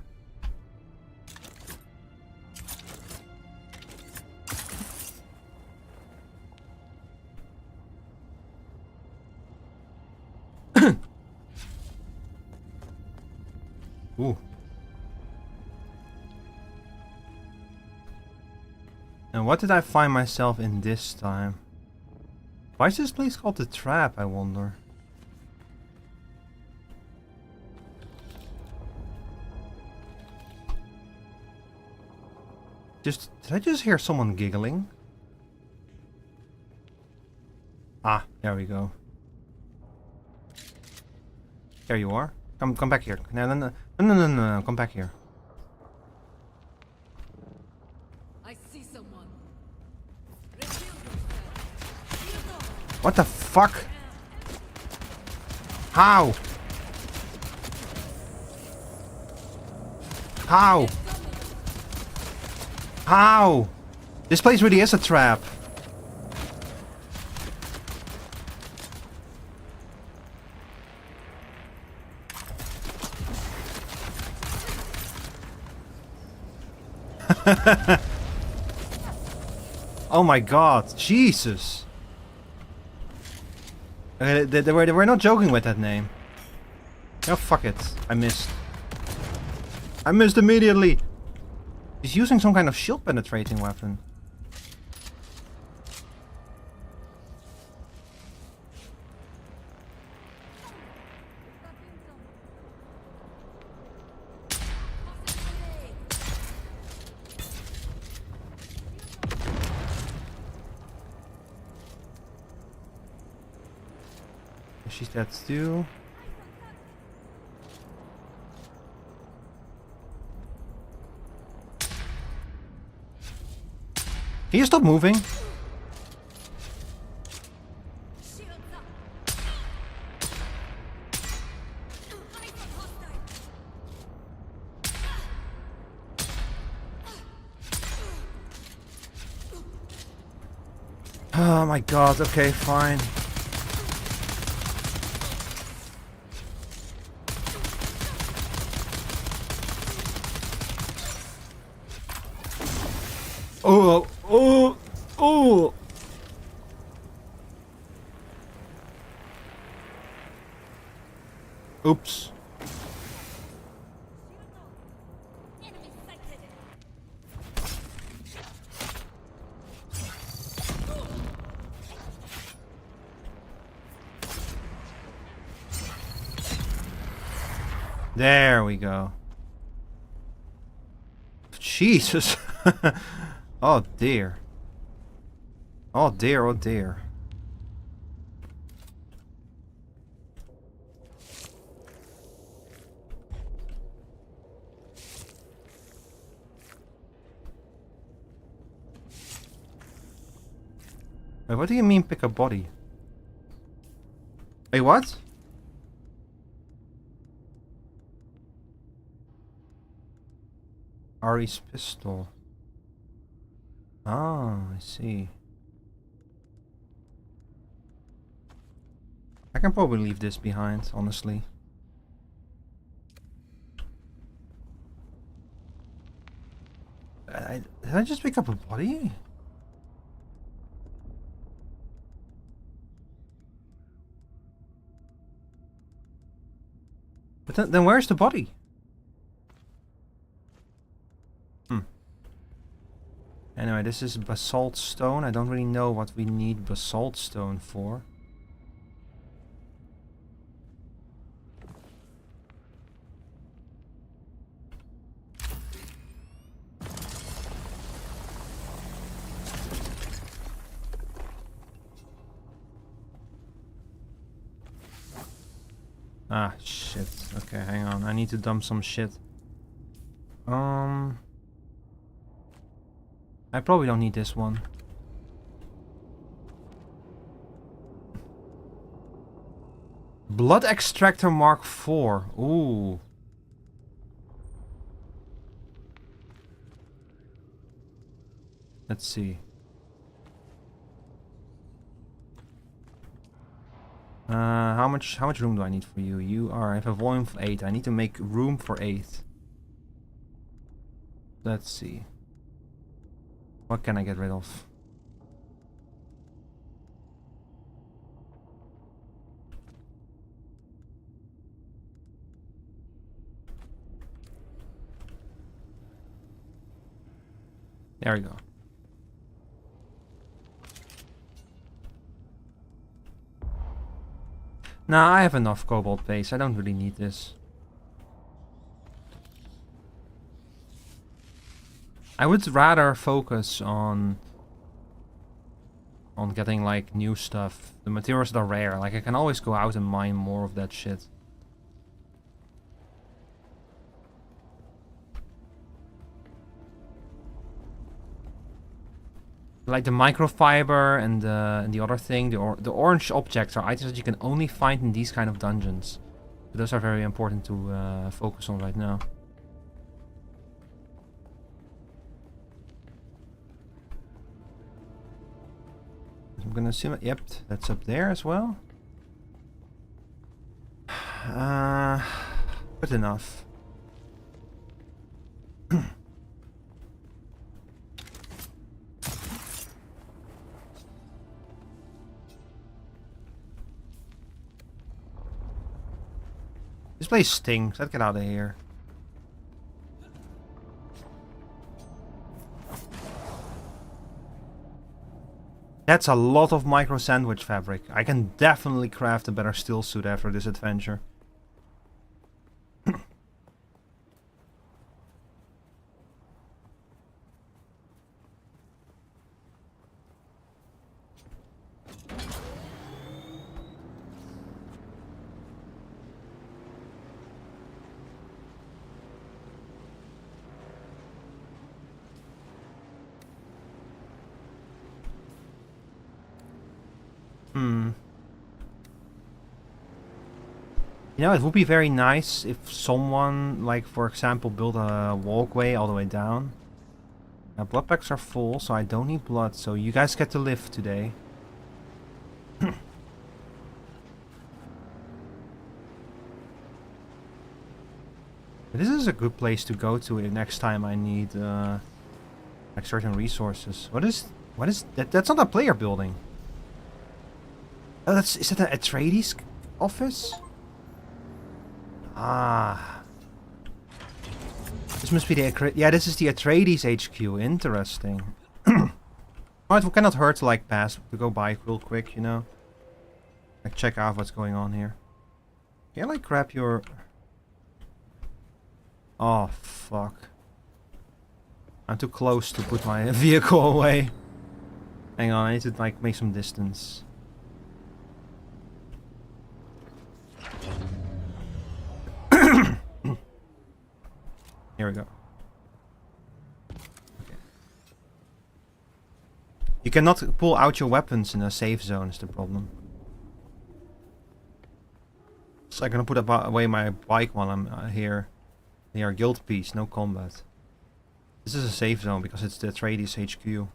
Ooh. And what did I find myself in this time? Why is this place called the Trap, I wonder? Did I just hear someone giggling? Ah, there we go. There you are. Come back here. No, come back here. I see someone. What the fuck? How? How? How? This place really is a trap. Oh my god, Jesus. They were not joking with that name. Oh, fuck it. I missed. I missed immediately. He's using some kind of shield penetrating weapon. She's dead too. Can you stop moving? Oh my god, okay, fine. Oh, oh, oh. Oops. There we go. Jesus. Oh dear. Oh dear, oh dear. Wait, what do you mean pick a body? Wait, what? Ari's pistol. Ah, I see. I can probably leave this behind, honestly. Did I just pick up a body? But then where's the body? Anyway, this is basalt stone. I don't really know what we need basalt stone for. Ah, shit. Okay, hang on. I need to dump some shit. I probably don't need this one. Blood extractor Mark IV. Ooh. Let's see. How much room do I need for you? You are, I have a volume of 8. I need to make room for 8. Let's see. What can I get rid of? There we go. Nah, I have enough cobalt base. I don't really need this. I would rather focus on getting like new stuff. The materials that are rare. Like I can always go out and mine more of that shit. Like the microfiber and the other thing, the orange objects are items that you can only find in these kind of dungeons. But those are very important to focus on right now. I'm gonna assume, yep, that's up there as well. Good enough. This place stinks. Let's get out of here. That's a lot of micro sandwich fabric. I can definitely craft a better steel suit after this adventure. You know, it would be very nice if someone, like, for example, built a walkway all the way down. Now, blood packs are full, so I don't need blood, so you guys get to live today. This is a good place to go to next time I need, like, certain resources. What is that? That's not a player building. Oh, is that an Atreides office? Ah. This must be the... Yeah, this is the Atreides HQ. Interesting. Well, it cannot hurt to, like, to go by real quick, you know? Like, check out what's going on here. Can I, like, grab your... Oh, fuck. I'm too close to put my vehicle away. Hang on, I need to, like, make some distance. Here we go. Okay. You cannot pull out your weapons in a safe zone is the problem. So I'm gonna put away my bike while I'm here. Near guild piece, no combat. This is a safe zone because it's the Atreides HQ.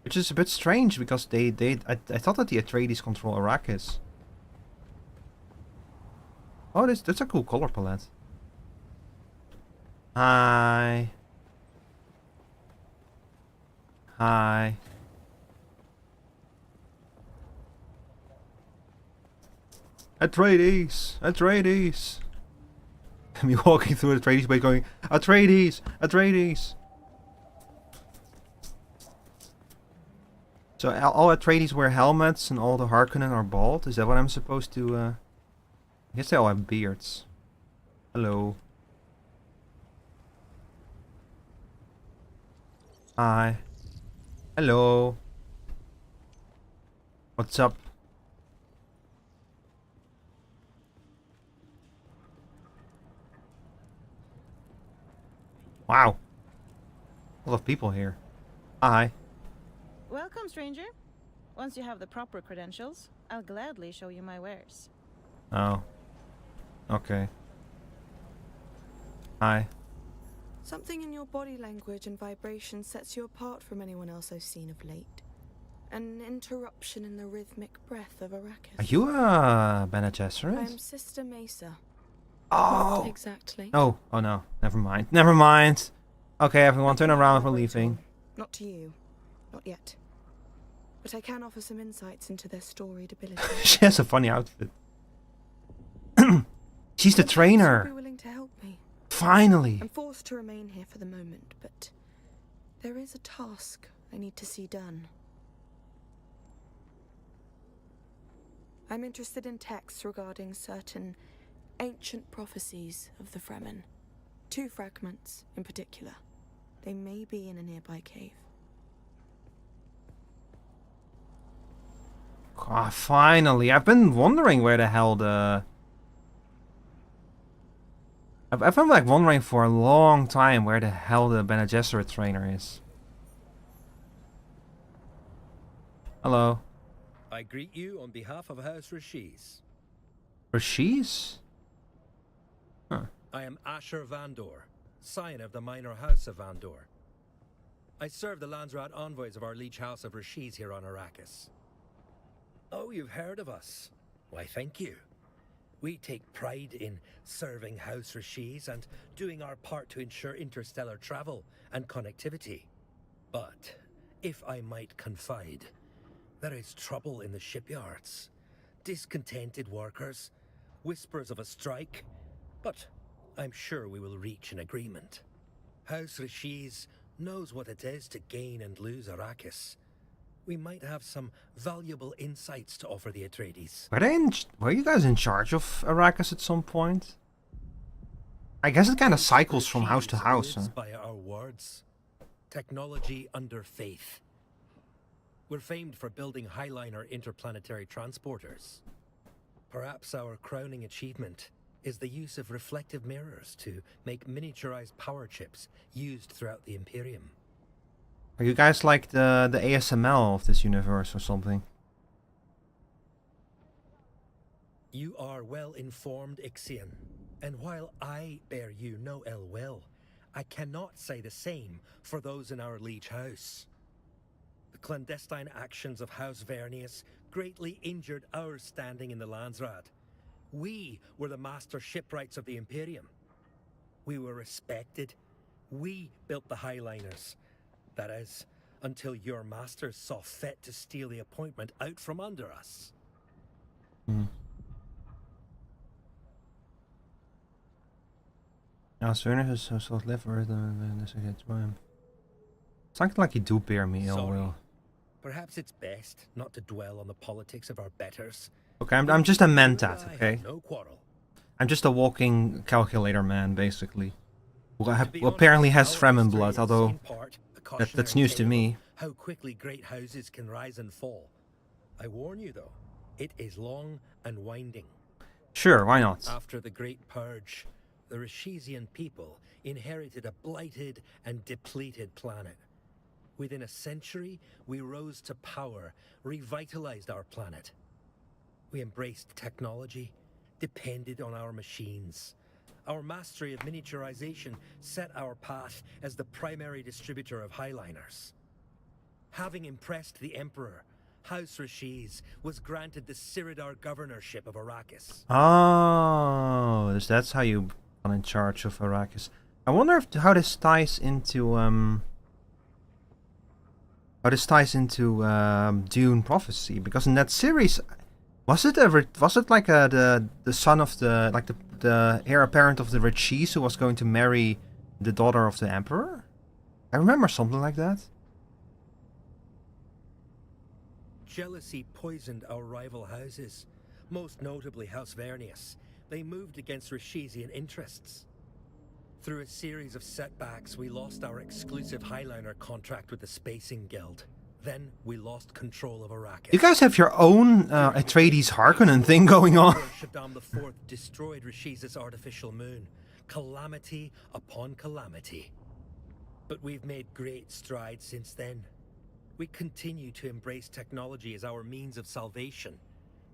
Which is a bit strange because I thought that the Atreides control Arrakis. Oh, that's a cool color palette. Hi. Hi. Atreides! Atreides! Me walking through Atreides by going, Atreides! Atreides! So all Atreides wear helmets and all the Harkonnen are bald? Is that what I'm supposed to... I guess they all have beards. Hello. Hi. Hello. What's up? Wow. A lot of people here. Hi. Welcome, stranger. Once you have the proper credentials, I'll gladly show you my wares. Oh. Okay. Hi. Something in your body language and vibration sets you apart from anyone else I've seen of late. An interruption in the rhythmic breath of Arrakis. Are you a Bene Gesserit? I'm Sister Mesa. Oh! Not exactly. Oh no. Never mind. Never mind. Okay, everyone, turn around. We're leaving. Not to you. Not yet. But I can offer some insights into their storied ability. She has a funny outfit. She's the trainer. Be willing to help me. Finally. I'm forced to remain here for the moment, but there is a task I need to see done. I'm interested in texts regarding certain ancient prophecies of the Fremen. 2 fragments in particular. They may be in a nearby cave. Ah, finally. I've been wondering where the hell the... I've been like wondering for a long time where the hell the Bene Gesserit trainer is. Hello. I greet you on behalf of House Ricotez. Ricotez? Huh. I am Asher Vandor, scion of the minor house of Vandor. I serve the Landsrat envoys of our liege house of Ricotez here on Arrakis. Oh, you've heard of us. Why, thank you. We take pride in serving House Ricotez and doing our part to ensure interstellar travel and connectivity. But, if I might confide, there is trouble in the shipyards. Discontented workers, whispers of a strike, but I'm sure we will reach an agreement. House Ricotez knows what it is to gain and lose Arrakis. We might have some valuable insights to offer the Atreides. Were you guys in charge of Arrakis at some point? I guess it kind of cycles from house to house. Huh? By our words, technology under faith. We're famed for building highliner interplanetary transporters. Perhaps our crowning achievement is the use of reflective mirrors to make miniaturized power chips used throughout the Imperium. Are you guys like the ASML of this universe or something? You are well informed, Ixion, and while I bear you no ill will, I cannot say the same for those in our liege house. The clandestine actions of House Vernius greatly injured our standing in the Landsrat. We were the master shipwrights of the Imperium. We were respected. We built the highliners. That is, until your masters saw fit to steal the appointment out from under us. Ja, Surnus is zo clever dan is het bij hem. Sounds like you do bear me ill will. Perhaps it's best not to dwell on the politics of our betters. Okay, I'm just a mentat, okay? No quarrel. I'm just a walking calculator man, basically. Who apparently has Fremen blood, although that's news to me. How quickly great houses can rise and fall. I warn you though, it is long and winding. Sure, why not? After the Great Purge, the Rishizian people inherited a blighted and depleted planet. Within a century, we rose to power, revitalized our planet. We embraced technology, depended on our machines. Our mastery of miniaturization set our path as the primary distributor of highliners. Having impressed the Emperor, House Ricotez was granted the Siridar governorship of Arrakis. Oh, that's how you got in charge of Arrakis. I wonder how this ties into Dune Prophecy, because in that series, was it like the son of the heir apparent of the Ricotez who was going to marry the daughter of the Emperor? I remember something like that. Jealousy poisoned our rival houses, most notably House Vernius. They moved against Rishizian interests. Through a series of setbacks, we lost our exclusive highliner contract with the Spacing Guild. Then we lost control of Arrakis. You guys have your own Atreides Harkonnen thing going on. Shaddam IV destroyed Rishiz's artificial moon. Calamity upon calamity. But we've made great strides since then. We continue to embrace technology as our means of salvation.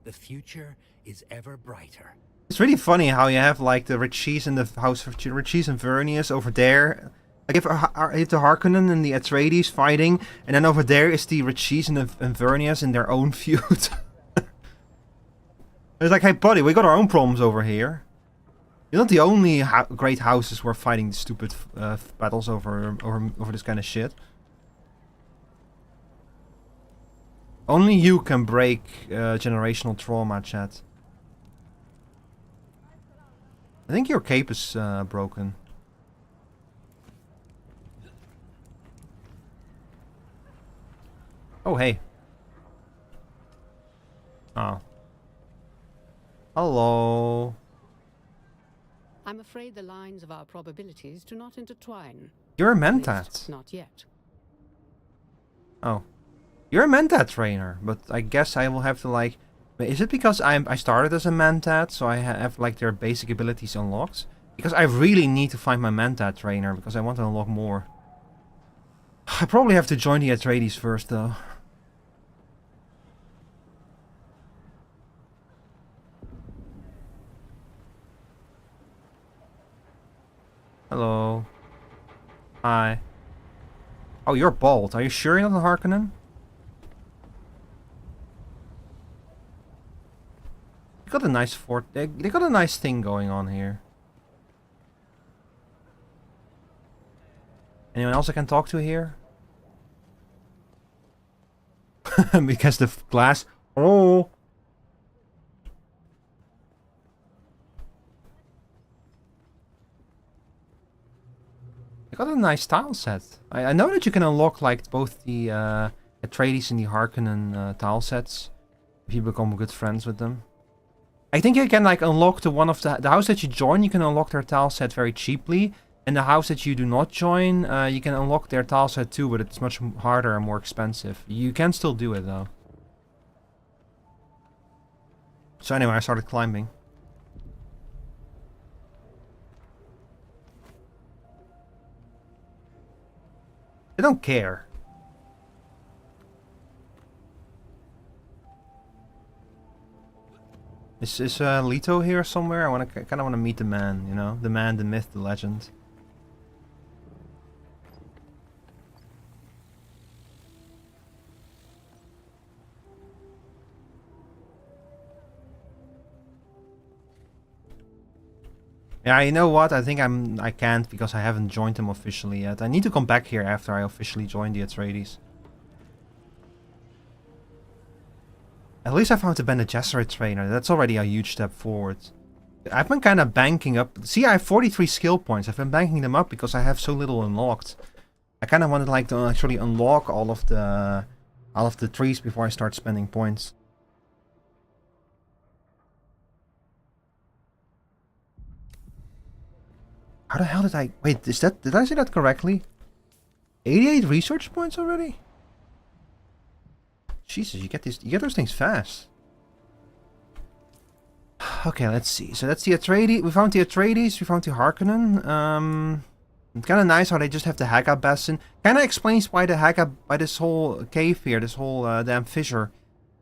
The future is ever brighter. It's really funny how you have like the Ricotez and the House of Ricotez and Vernius over there. Like if the Harkonnen and the Atreides fighting, and then over there is the Ricotez and Vernius in their own feud. It's like, hey buddy, we got our own problems over here. You're not the only great houses who are fighting stupid battles over this kind of shit. Only you can break generational trauma, chat. I think your cape is broken. Oh, hey. Oh. Hello. I'm afraid the lines of our probabilities do not intertwine. You're a At least, Mentat. not yet. Oh. You're a Mentat trainer, but I guess I will have to like... Is it because I started as a Mentat, so I have like their basic abilities unlocked? Because I really need to find my Mentat trainer, because I want to unlock more. I probably have to join the Atreides first, though. Hello. Hi. Oh, you're bald. Are you sure you're not a Harkonnen? They got a nice fort. They got a nice thing going on here. Anyone else I can talk to here? Because the glass. Oh. They got a nice tile set. I know that you can unlock like both the Atreides and the Harkonnen tile sets if you become good friends with them. I think you can like unlock the house that you join. You can unlock their tile set very cheaply, and the house that you do not join, you can unlock their tile set too, but it's much harder and more expensive. You can still do it though. So anyway, I started climbing. They don't care. Is Leto here somewhere? I kind of want to meet the man, you know, the man, the myth, the legend. Yeah, you know what? I think I can't because I haven't joined them officially yet. I need to come back here after I officially join the Atreides. At least I found the Bene Gesserit trainer. That's already a huge step forward. I've been kind of banking up. See, I have 43 skill points. I've been banking them up because I have so little unlocked. I kind of wanted like to actually unlock all of the trees before I start spending points. How the hell did I... Wait, did I say that correctly? 88 research points already? Jesus, you get those things fast. Okay, let's see. So that's the Atreides. We found the Atreides. We found the Harkonnen. It's kind of nice how they just have the Haga basin. Kind of explains why the Haga, why this whole cave here, this whole damn fissure,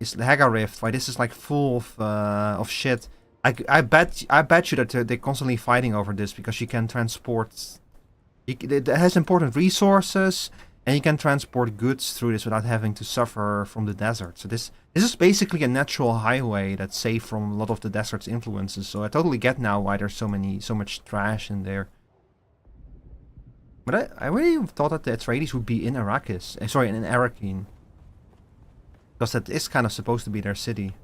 is the Haga rift. Why this is like full of shit. I bet you that they're constantly fighting over this because you can transport. It has important resources, and you can transport goods through this without having to suffer from the desert. So this is basically a natural highway that's safe from a lot of the desert's influences. So I totally get now why there's so much trash in there. But I really thought that the Atreides would be in Arrakis. Sorry, in Arrakeen. Because that is kind of supposed to be their city.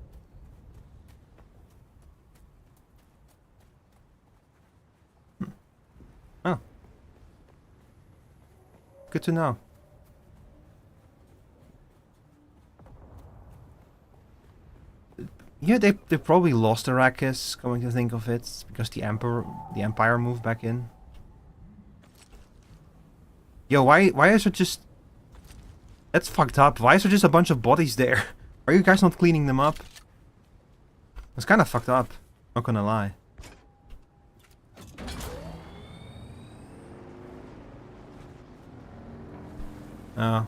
Oh. Good to know. Yeah, they probably lost Arrakis, coming to think of it, because the Empire moved back in. Yo, why is there just... That's fucked up. Why is there just a bunch of bodies there? Are you guys not cleaning them up? It's kind of fucked up. Not gonna lie. Oh.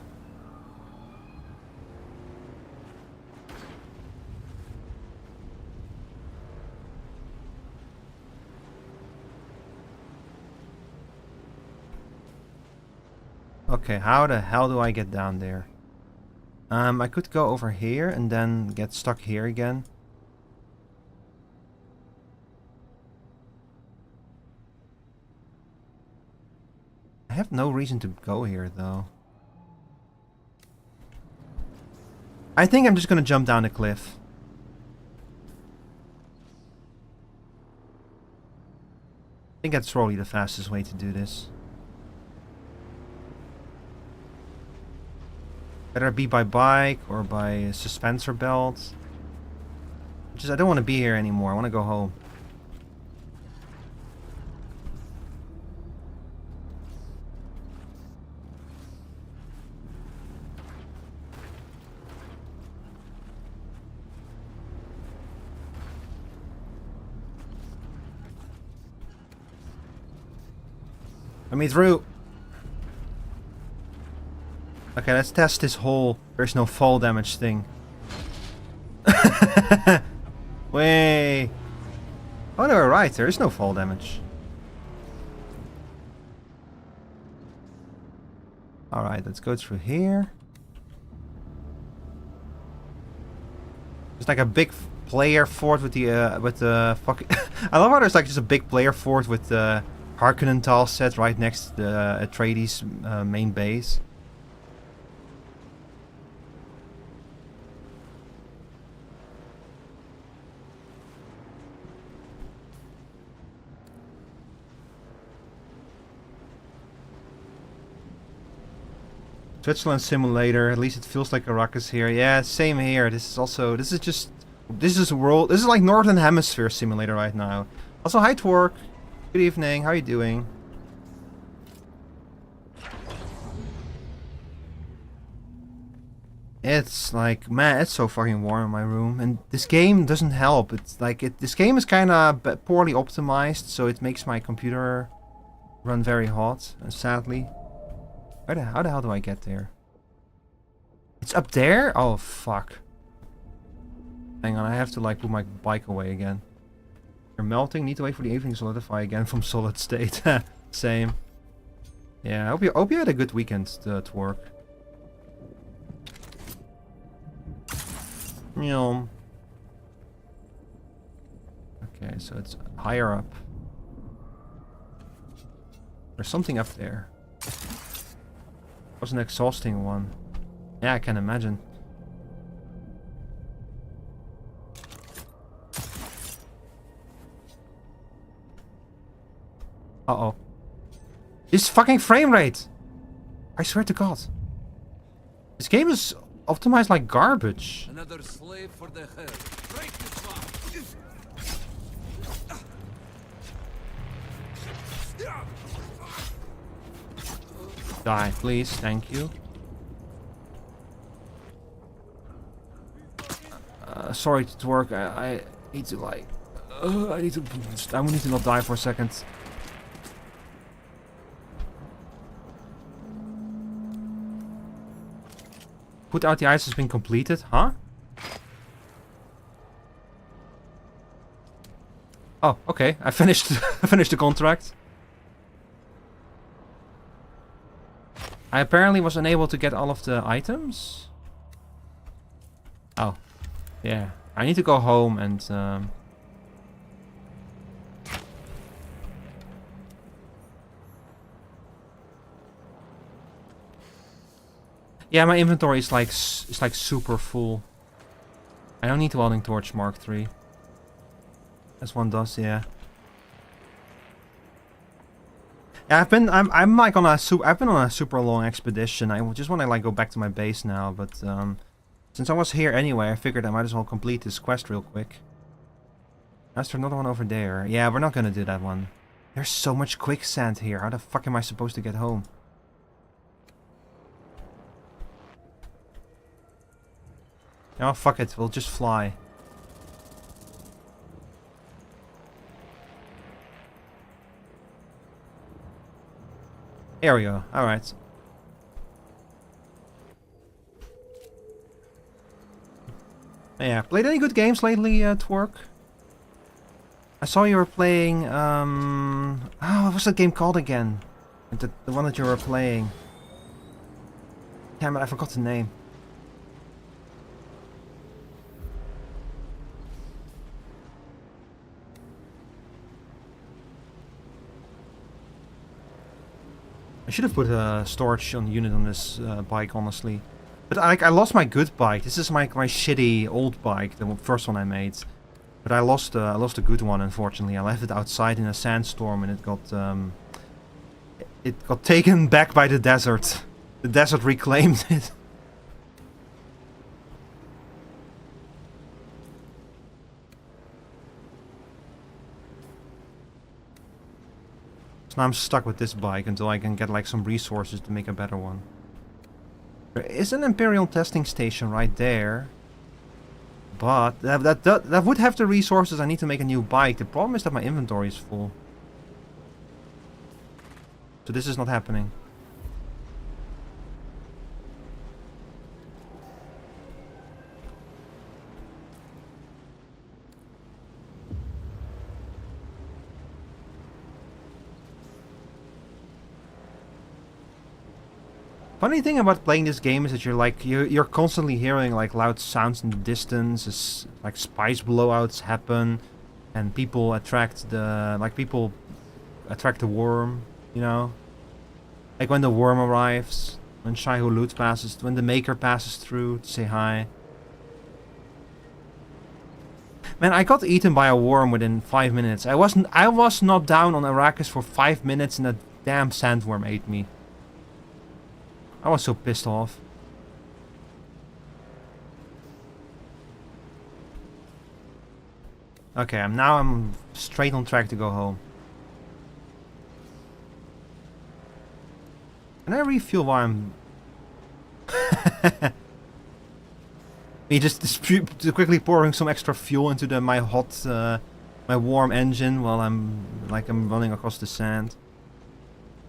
Okay, how the hell do I get down there? I could go over here and then get stuck here again. I have no reason to go here though. I think I'm just gonna jump down the cliff. I think that's probably the fastest way to do this. Whether it be by bike or by a suspensor belt. I don't want to be here anymore. I want to go home. Let me through. Okay, let's test this whole there's no fall damage thing. Way. Oh, they were right. There is no fall damage. Alright, let's go through here. There's like a big player fort with the fucking... I love how there's like just a big player fort with the Harkonnen tile set right next to the Atreides main base. Switzerland simulator, at least it feels like Arrakis here. Yeah, same here. This is like Northern Hemisphere simulator right now. Also, hi Twerk. Good evening, how are you doing? It's like, man, it's so fucking warm in my room. And this game doesn't help. It's like, this game is kind of poorly optimized, so it makes my computer run very hot, sadly. How the hell do I get there? It's up there? Oh, fuck. Hang on, I have to like put my bike away again. You're melting, need to wait for the evening to solidify again from solid state. Same. Yeah, I hope you had a good weekend to work. Okay, so it's higher up. There's something up there. Was an exhausting one. Yeah, I can imagine. Uh-oh. This fucking frame rate! I swear to God. This game is optimized like garbage. Another slave for the herd. Break this one. Die, please. Thank you. Sorry to work. I need to like... I need to not die for a second. Put out the ice has been completed, huh? Oh, okay. I finished I finished the contract. I apparently was unable to get all of the items. Oh. Yeah. I need to go home and yeah, my inventory is like super full. I don't need the welding torch Mark III. As one does, yeah. Yeah, I'm like on a I've been on a super long expedition. I just want to like go back to my base now, but since I was here anyway, I figured I might as well complete this quest real quick. Is there another one over there? Yeah, we're not gonna do that one. There's so much quicksand here. How the fuck am I supposed to get home? Oh, fuck it. We'll just fly. There we go. Alright. Yeah. Played any good games lately, Twerk? I saw you were playing, oh, what was that game called again? The one that you were playing. Damn it, I forgot the name. I should have put a storage unit on this bike, honestly. But I lost my good bike. This is my shitty old bike, the first one I made. But I lost a good one, unfortunately. I left it outside in a sandstorm, and it got taken back by the desert. The desert reclaimed it. So now I'm stuck with this bike until I can get like some resources to make a better one. There is an Imperial testing station right there. But that would have the resources I need to make a new bike. The problem is that my inventory is full. So this is not happening. Funny thing about playing this game is that you're constantly hearing like loud sounds in the distance, as like spice blowouts happen, and people attract the worm, you know? Like when the worm arrives, when Shai Hulud passes, when the Maker passes through to say hi. Man, I got eaten by a worm within 5 minutes. I was not down on Arrakis for 5 minutes and a damn sandworm ate me. I was so pissed off. Okay, I'm straight on track to go home. Can I refuel while I'm... Me just quickly pouring some extra fuel into my warm engine while I'm running across the sand.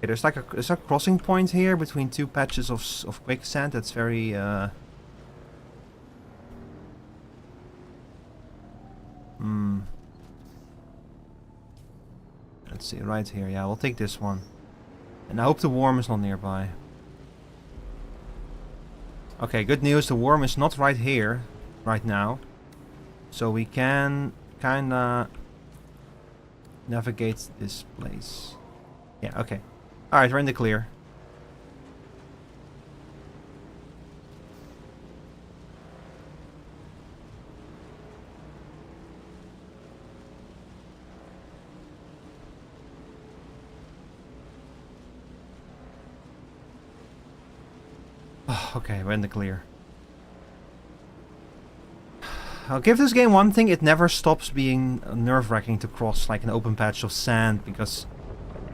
Okay, there's a crossing point here between two patches of quicksand. That's very Let's see, right here. Yeah, we'll take this one. And I hope the worm is not nearby. Okay, good news. The worm is not right here, right now. So we can kinda navigate this place. Yeah, okay. Alright, we're in the clear. Okay, we're in the clear. I'll give this game one thing, it never stops being nerve-wracking to cross like an open patch of sand, because...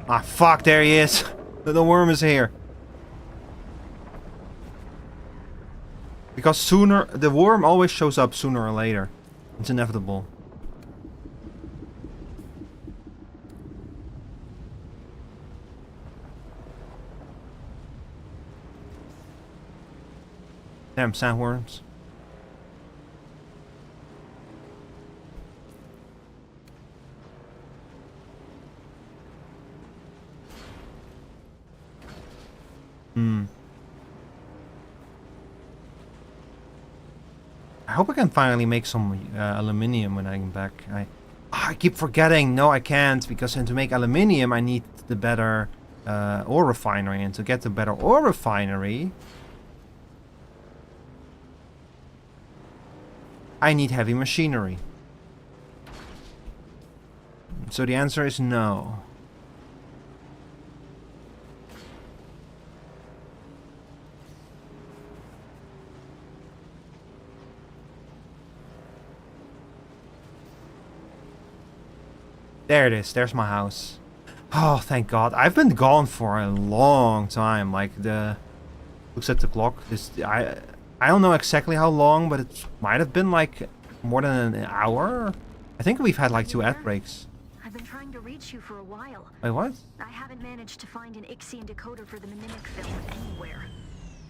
Ah, fuck, there he is! The worm is here. Because the worm always shows up sooner or later. It's inevitable. Damn sandworms. I hope I can finally make some aluminium when I get back. I keep forgetting. No, I can't, because to make aluminium I need the better ore refinery, and to get the better ore refinery I need heavy machinery. So the answer is no. There it is. There's my house. Oh, thank God. I've been gone for a long time. Like, looks at the clock. I don't know exactly how long, but it might have been like more than an hour. I think we've had like 2 ad breaks. I've been trying to reach you for a while. Wait, what? I haven't managed to find an Ixian decoder for the mnemonic film anywhere.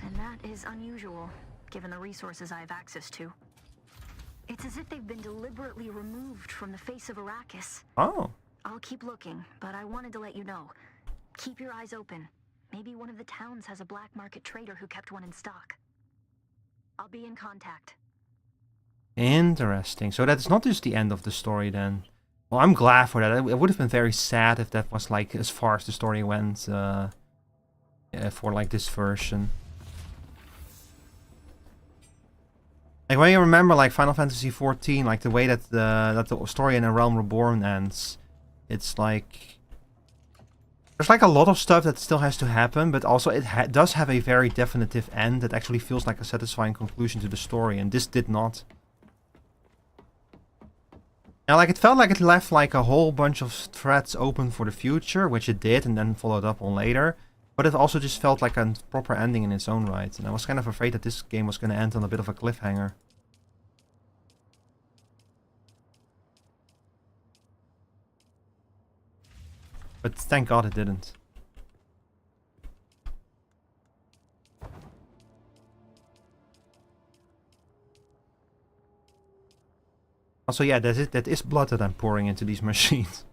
And that is unusual, given the resources I have access to. It's as if they've been deliberately removed from the face of Arrakis. Oh. I'll keep looking, but I wanted to let you know. Keep your eyes open. Maybe one of the towns has a black market trader who kept one in stock. I'll be in contact. Interesting. So that's not just the end of the story then. Well, I'm glad for that. It would have been very sad if that was like as far as the story went for like this version. Like when you remember like Final Fantasy XIV, like the way that the story in A Realm Reborn ends, it's like there's like a lot of stuff that still has to happen, but also it does have a very definitive end that actually feels like a satisfying conclusion to the story, and this did not. Now, like, it felt like it left like a whole bunch of threads open for the future, which it did, and then followed up on later. But it also just felt like a proper ending in its own right, and I was kind of afraid that this game was going to end on a bit of a cliffhanger. But thank God it didn't. Also, yeah, that is blood that I'm pouring into these machines.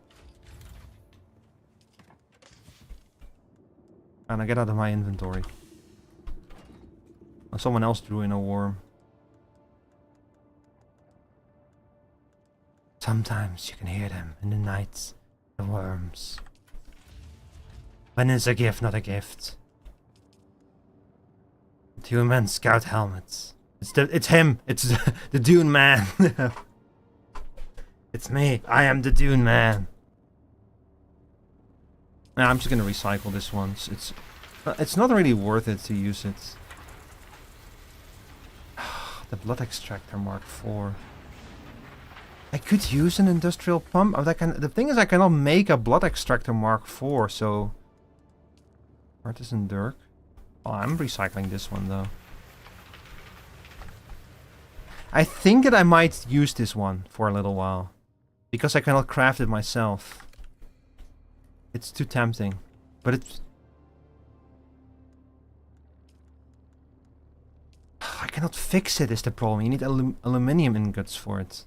And I get out of my inventory. Oh, someone else drew in a worm. Sometimes you can hear them in the night. The worms. When it's a gift, not a gift. Human scout helmets. It's him. It's the Dune man. It's me. I am the Dune man. Nah, I'm just gonna recycle this one. It's not really worth it to use it. The blood extractor Mark IV. I could use an industrial pump. The thing is, I cannot make a blood extractor Mark IV. So, Artisan Dirk. Oh, I'm recycling this one though. I think that I might use this one for a little while. Because I cannot craft it myself. It's too tempting. But it's... I cannot fix it is the problem. You need aluminium ingots for it.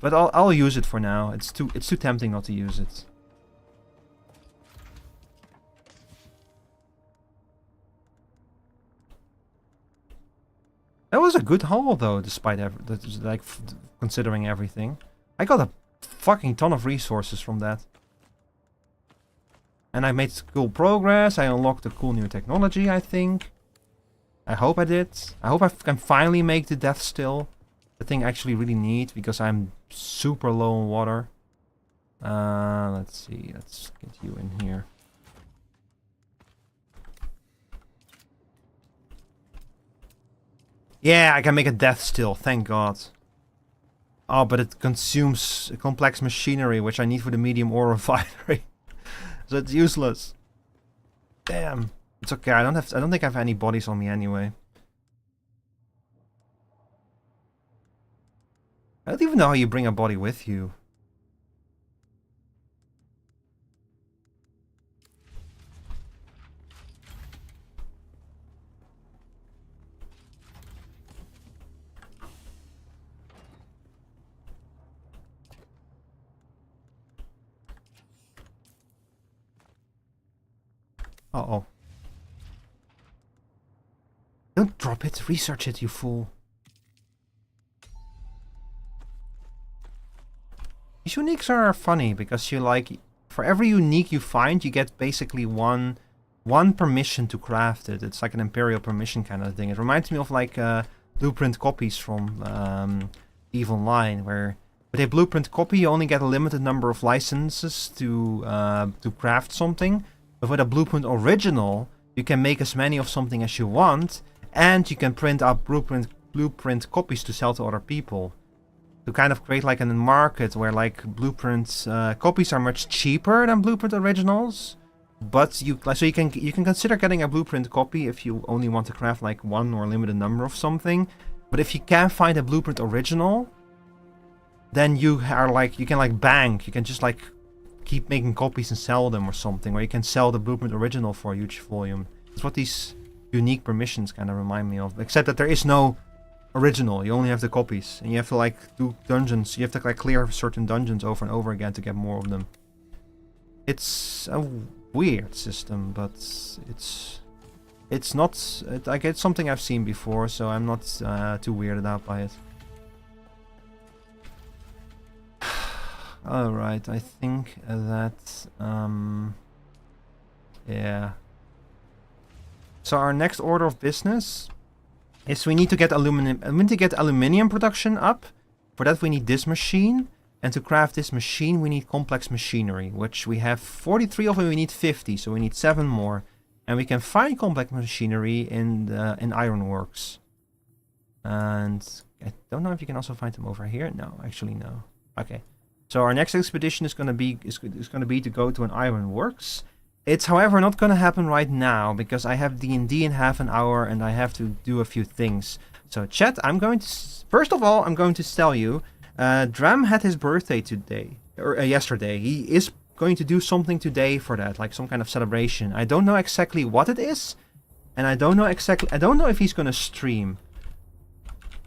But I'll use it for now. It's too tempting not to use it. That was a good haul though, despite considering everything. I got a fucking ton of resources from that. And I made cool progress. I unlocked a cool new technology, I think. I hope I did. I hope I can finally make the death still. The thing I actually really need, because I'm super low on water. Let's see. Let's get you in here. Yeah, I can make a death still, thank God. Oh, but it consumes complex machinery, which I need for the medium ore refinery. So it's useless. Damn. It's okay, I don't think I have any bodies on me anyway. I don't even know how you bring a body with you. Uh-oh. Don't drop it. Research it, you fool. These uniques are funny because you like... For every unique you find, you get basically one permission to craft it. It's like an imperial permission kind of thing. It reminds me of like blueprint copies from Eve Online, where with a blueprint copy you only get a limited number of licenses to craft something. But with a blueprint original, you can make as many of something as you want, and you can print out blueprint copies to sell to other people. To kind of create like a market where like blueprint copies are much cheaper than blueprint originals. But so you can consider getting a blueprint copy if you only want to craft like one or a limited number of something. But if you can't find a blueprint original, then you are like, you can like bank. You can just like keep making copies and sell them or something. Or you can sell the blueprint original for a huge volume. That's what these unique permissions kind of remind me of. Except that there is no original. You only have the copies. And you have to like do dungeons. You have to like clear certain dungeons over and over again to get more of them. It's a weird system, but it's not... Like, it's something I've seen before, so I'm not too weirded out by it. Alright, I think that... yeah. So our next order of business is we need to get aluminium production up. For that we need this machine. And to craft this machine we need complex machinery, which we have 43 of, and we need 50, so we need 7 more. And we can find complex machinery in ironworks. And I don't know if you can also find them over here. No, actually no. Okay. So our next expedition is gonna be to go to an ironworks. It's however not gonna happen right now because I have D&D in half an hour and I have to do a few things. So chat, I'm going to first of all I'm going to tell you. Dram had his birthday today, or yesterday. He is going to do something today for that, like some kind of celebration. I don't know exactly what it is, and I don't know if he's gonna stream.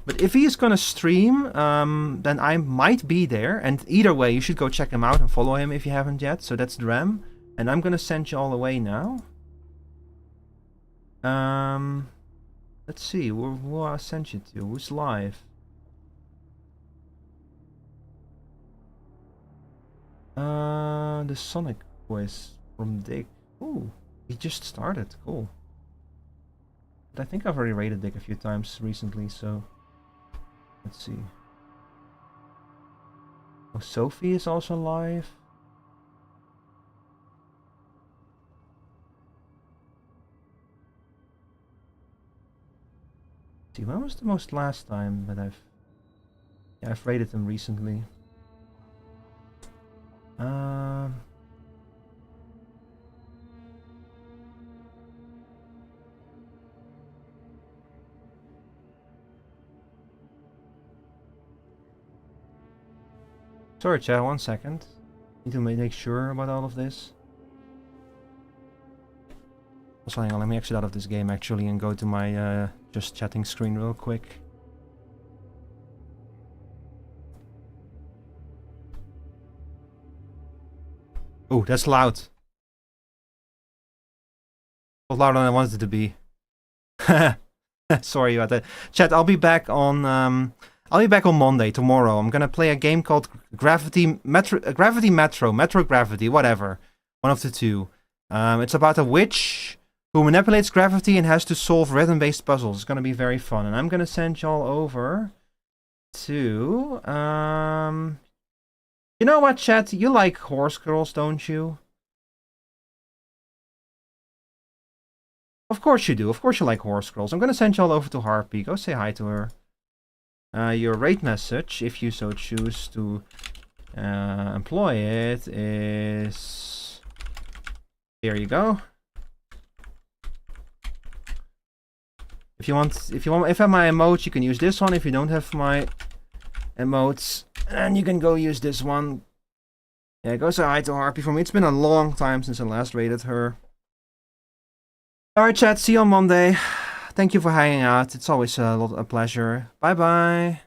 But if he is gonna stream, then I might be there, and either way, you should go check him out and follow him if you haven't yet. So that's Dram, and I'm gonna send you all away now. Let's see, who I sent you to? Who's live? The Sonic voice from Dick. Ooh, he just started. Cool. But I think I've already rated Dick a few times recently, so let's see. Oh, Sophie is also live. Let's see, when was the most last time that I've rated them recently? Sorry, chat, 1 second. Need to make sure about all of this. Also, hang on, let me exit out of this game actually and go to my just chatting screen real quick. Oh, that's loud. Well, louder than I wanted it to be. Sorry about that. Chat, I'll be back on Monday, tomorrow. I'm gonna play a game called Metro Gravity, whatever. One of the two. It's about a witch who manipulates gravity and has to solve rhythm-based puzzles. It's gonna be very fun. And I'm gonna send y'all over to you know what, chat? You like horse girls, don't you? Of course you do. Of course you like horse girls. I'm gonna send y'all over to Harpy. Go say hi to her. Your rate message, if you so choose to employ it, is... Here you go. If I have my emotes, you can use this one. If you don't have my emotes, and you can go use this one. Yeah, go say hi to Harpy for me. It's been a long time since I last rated her. Alright chat, see you on Monday. Thank you for hanging out. It's always a pleasure. Bye bye.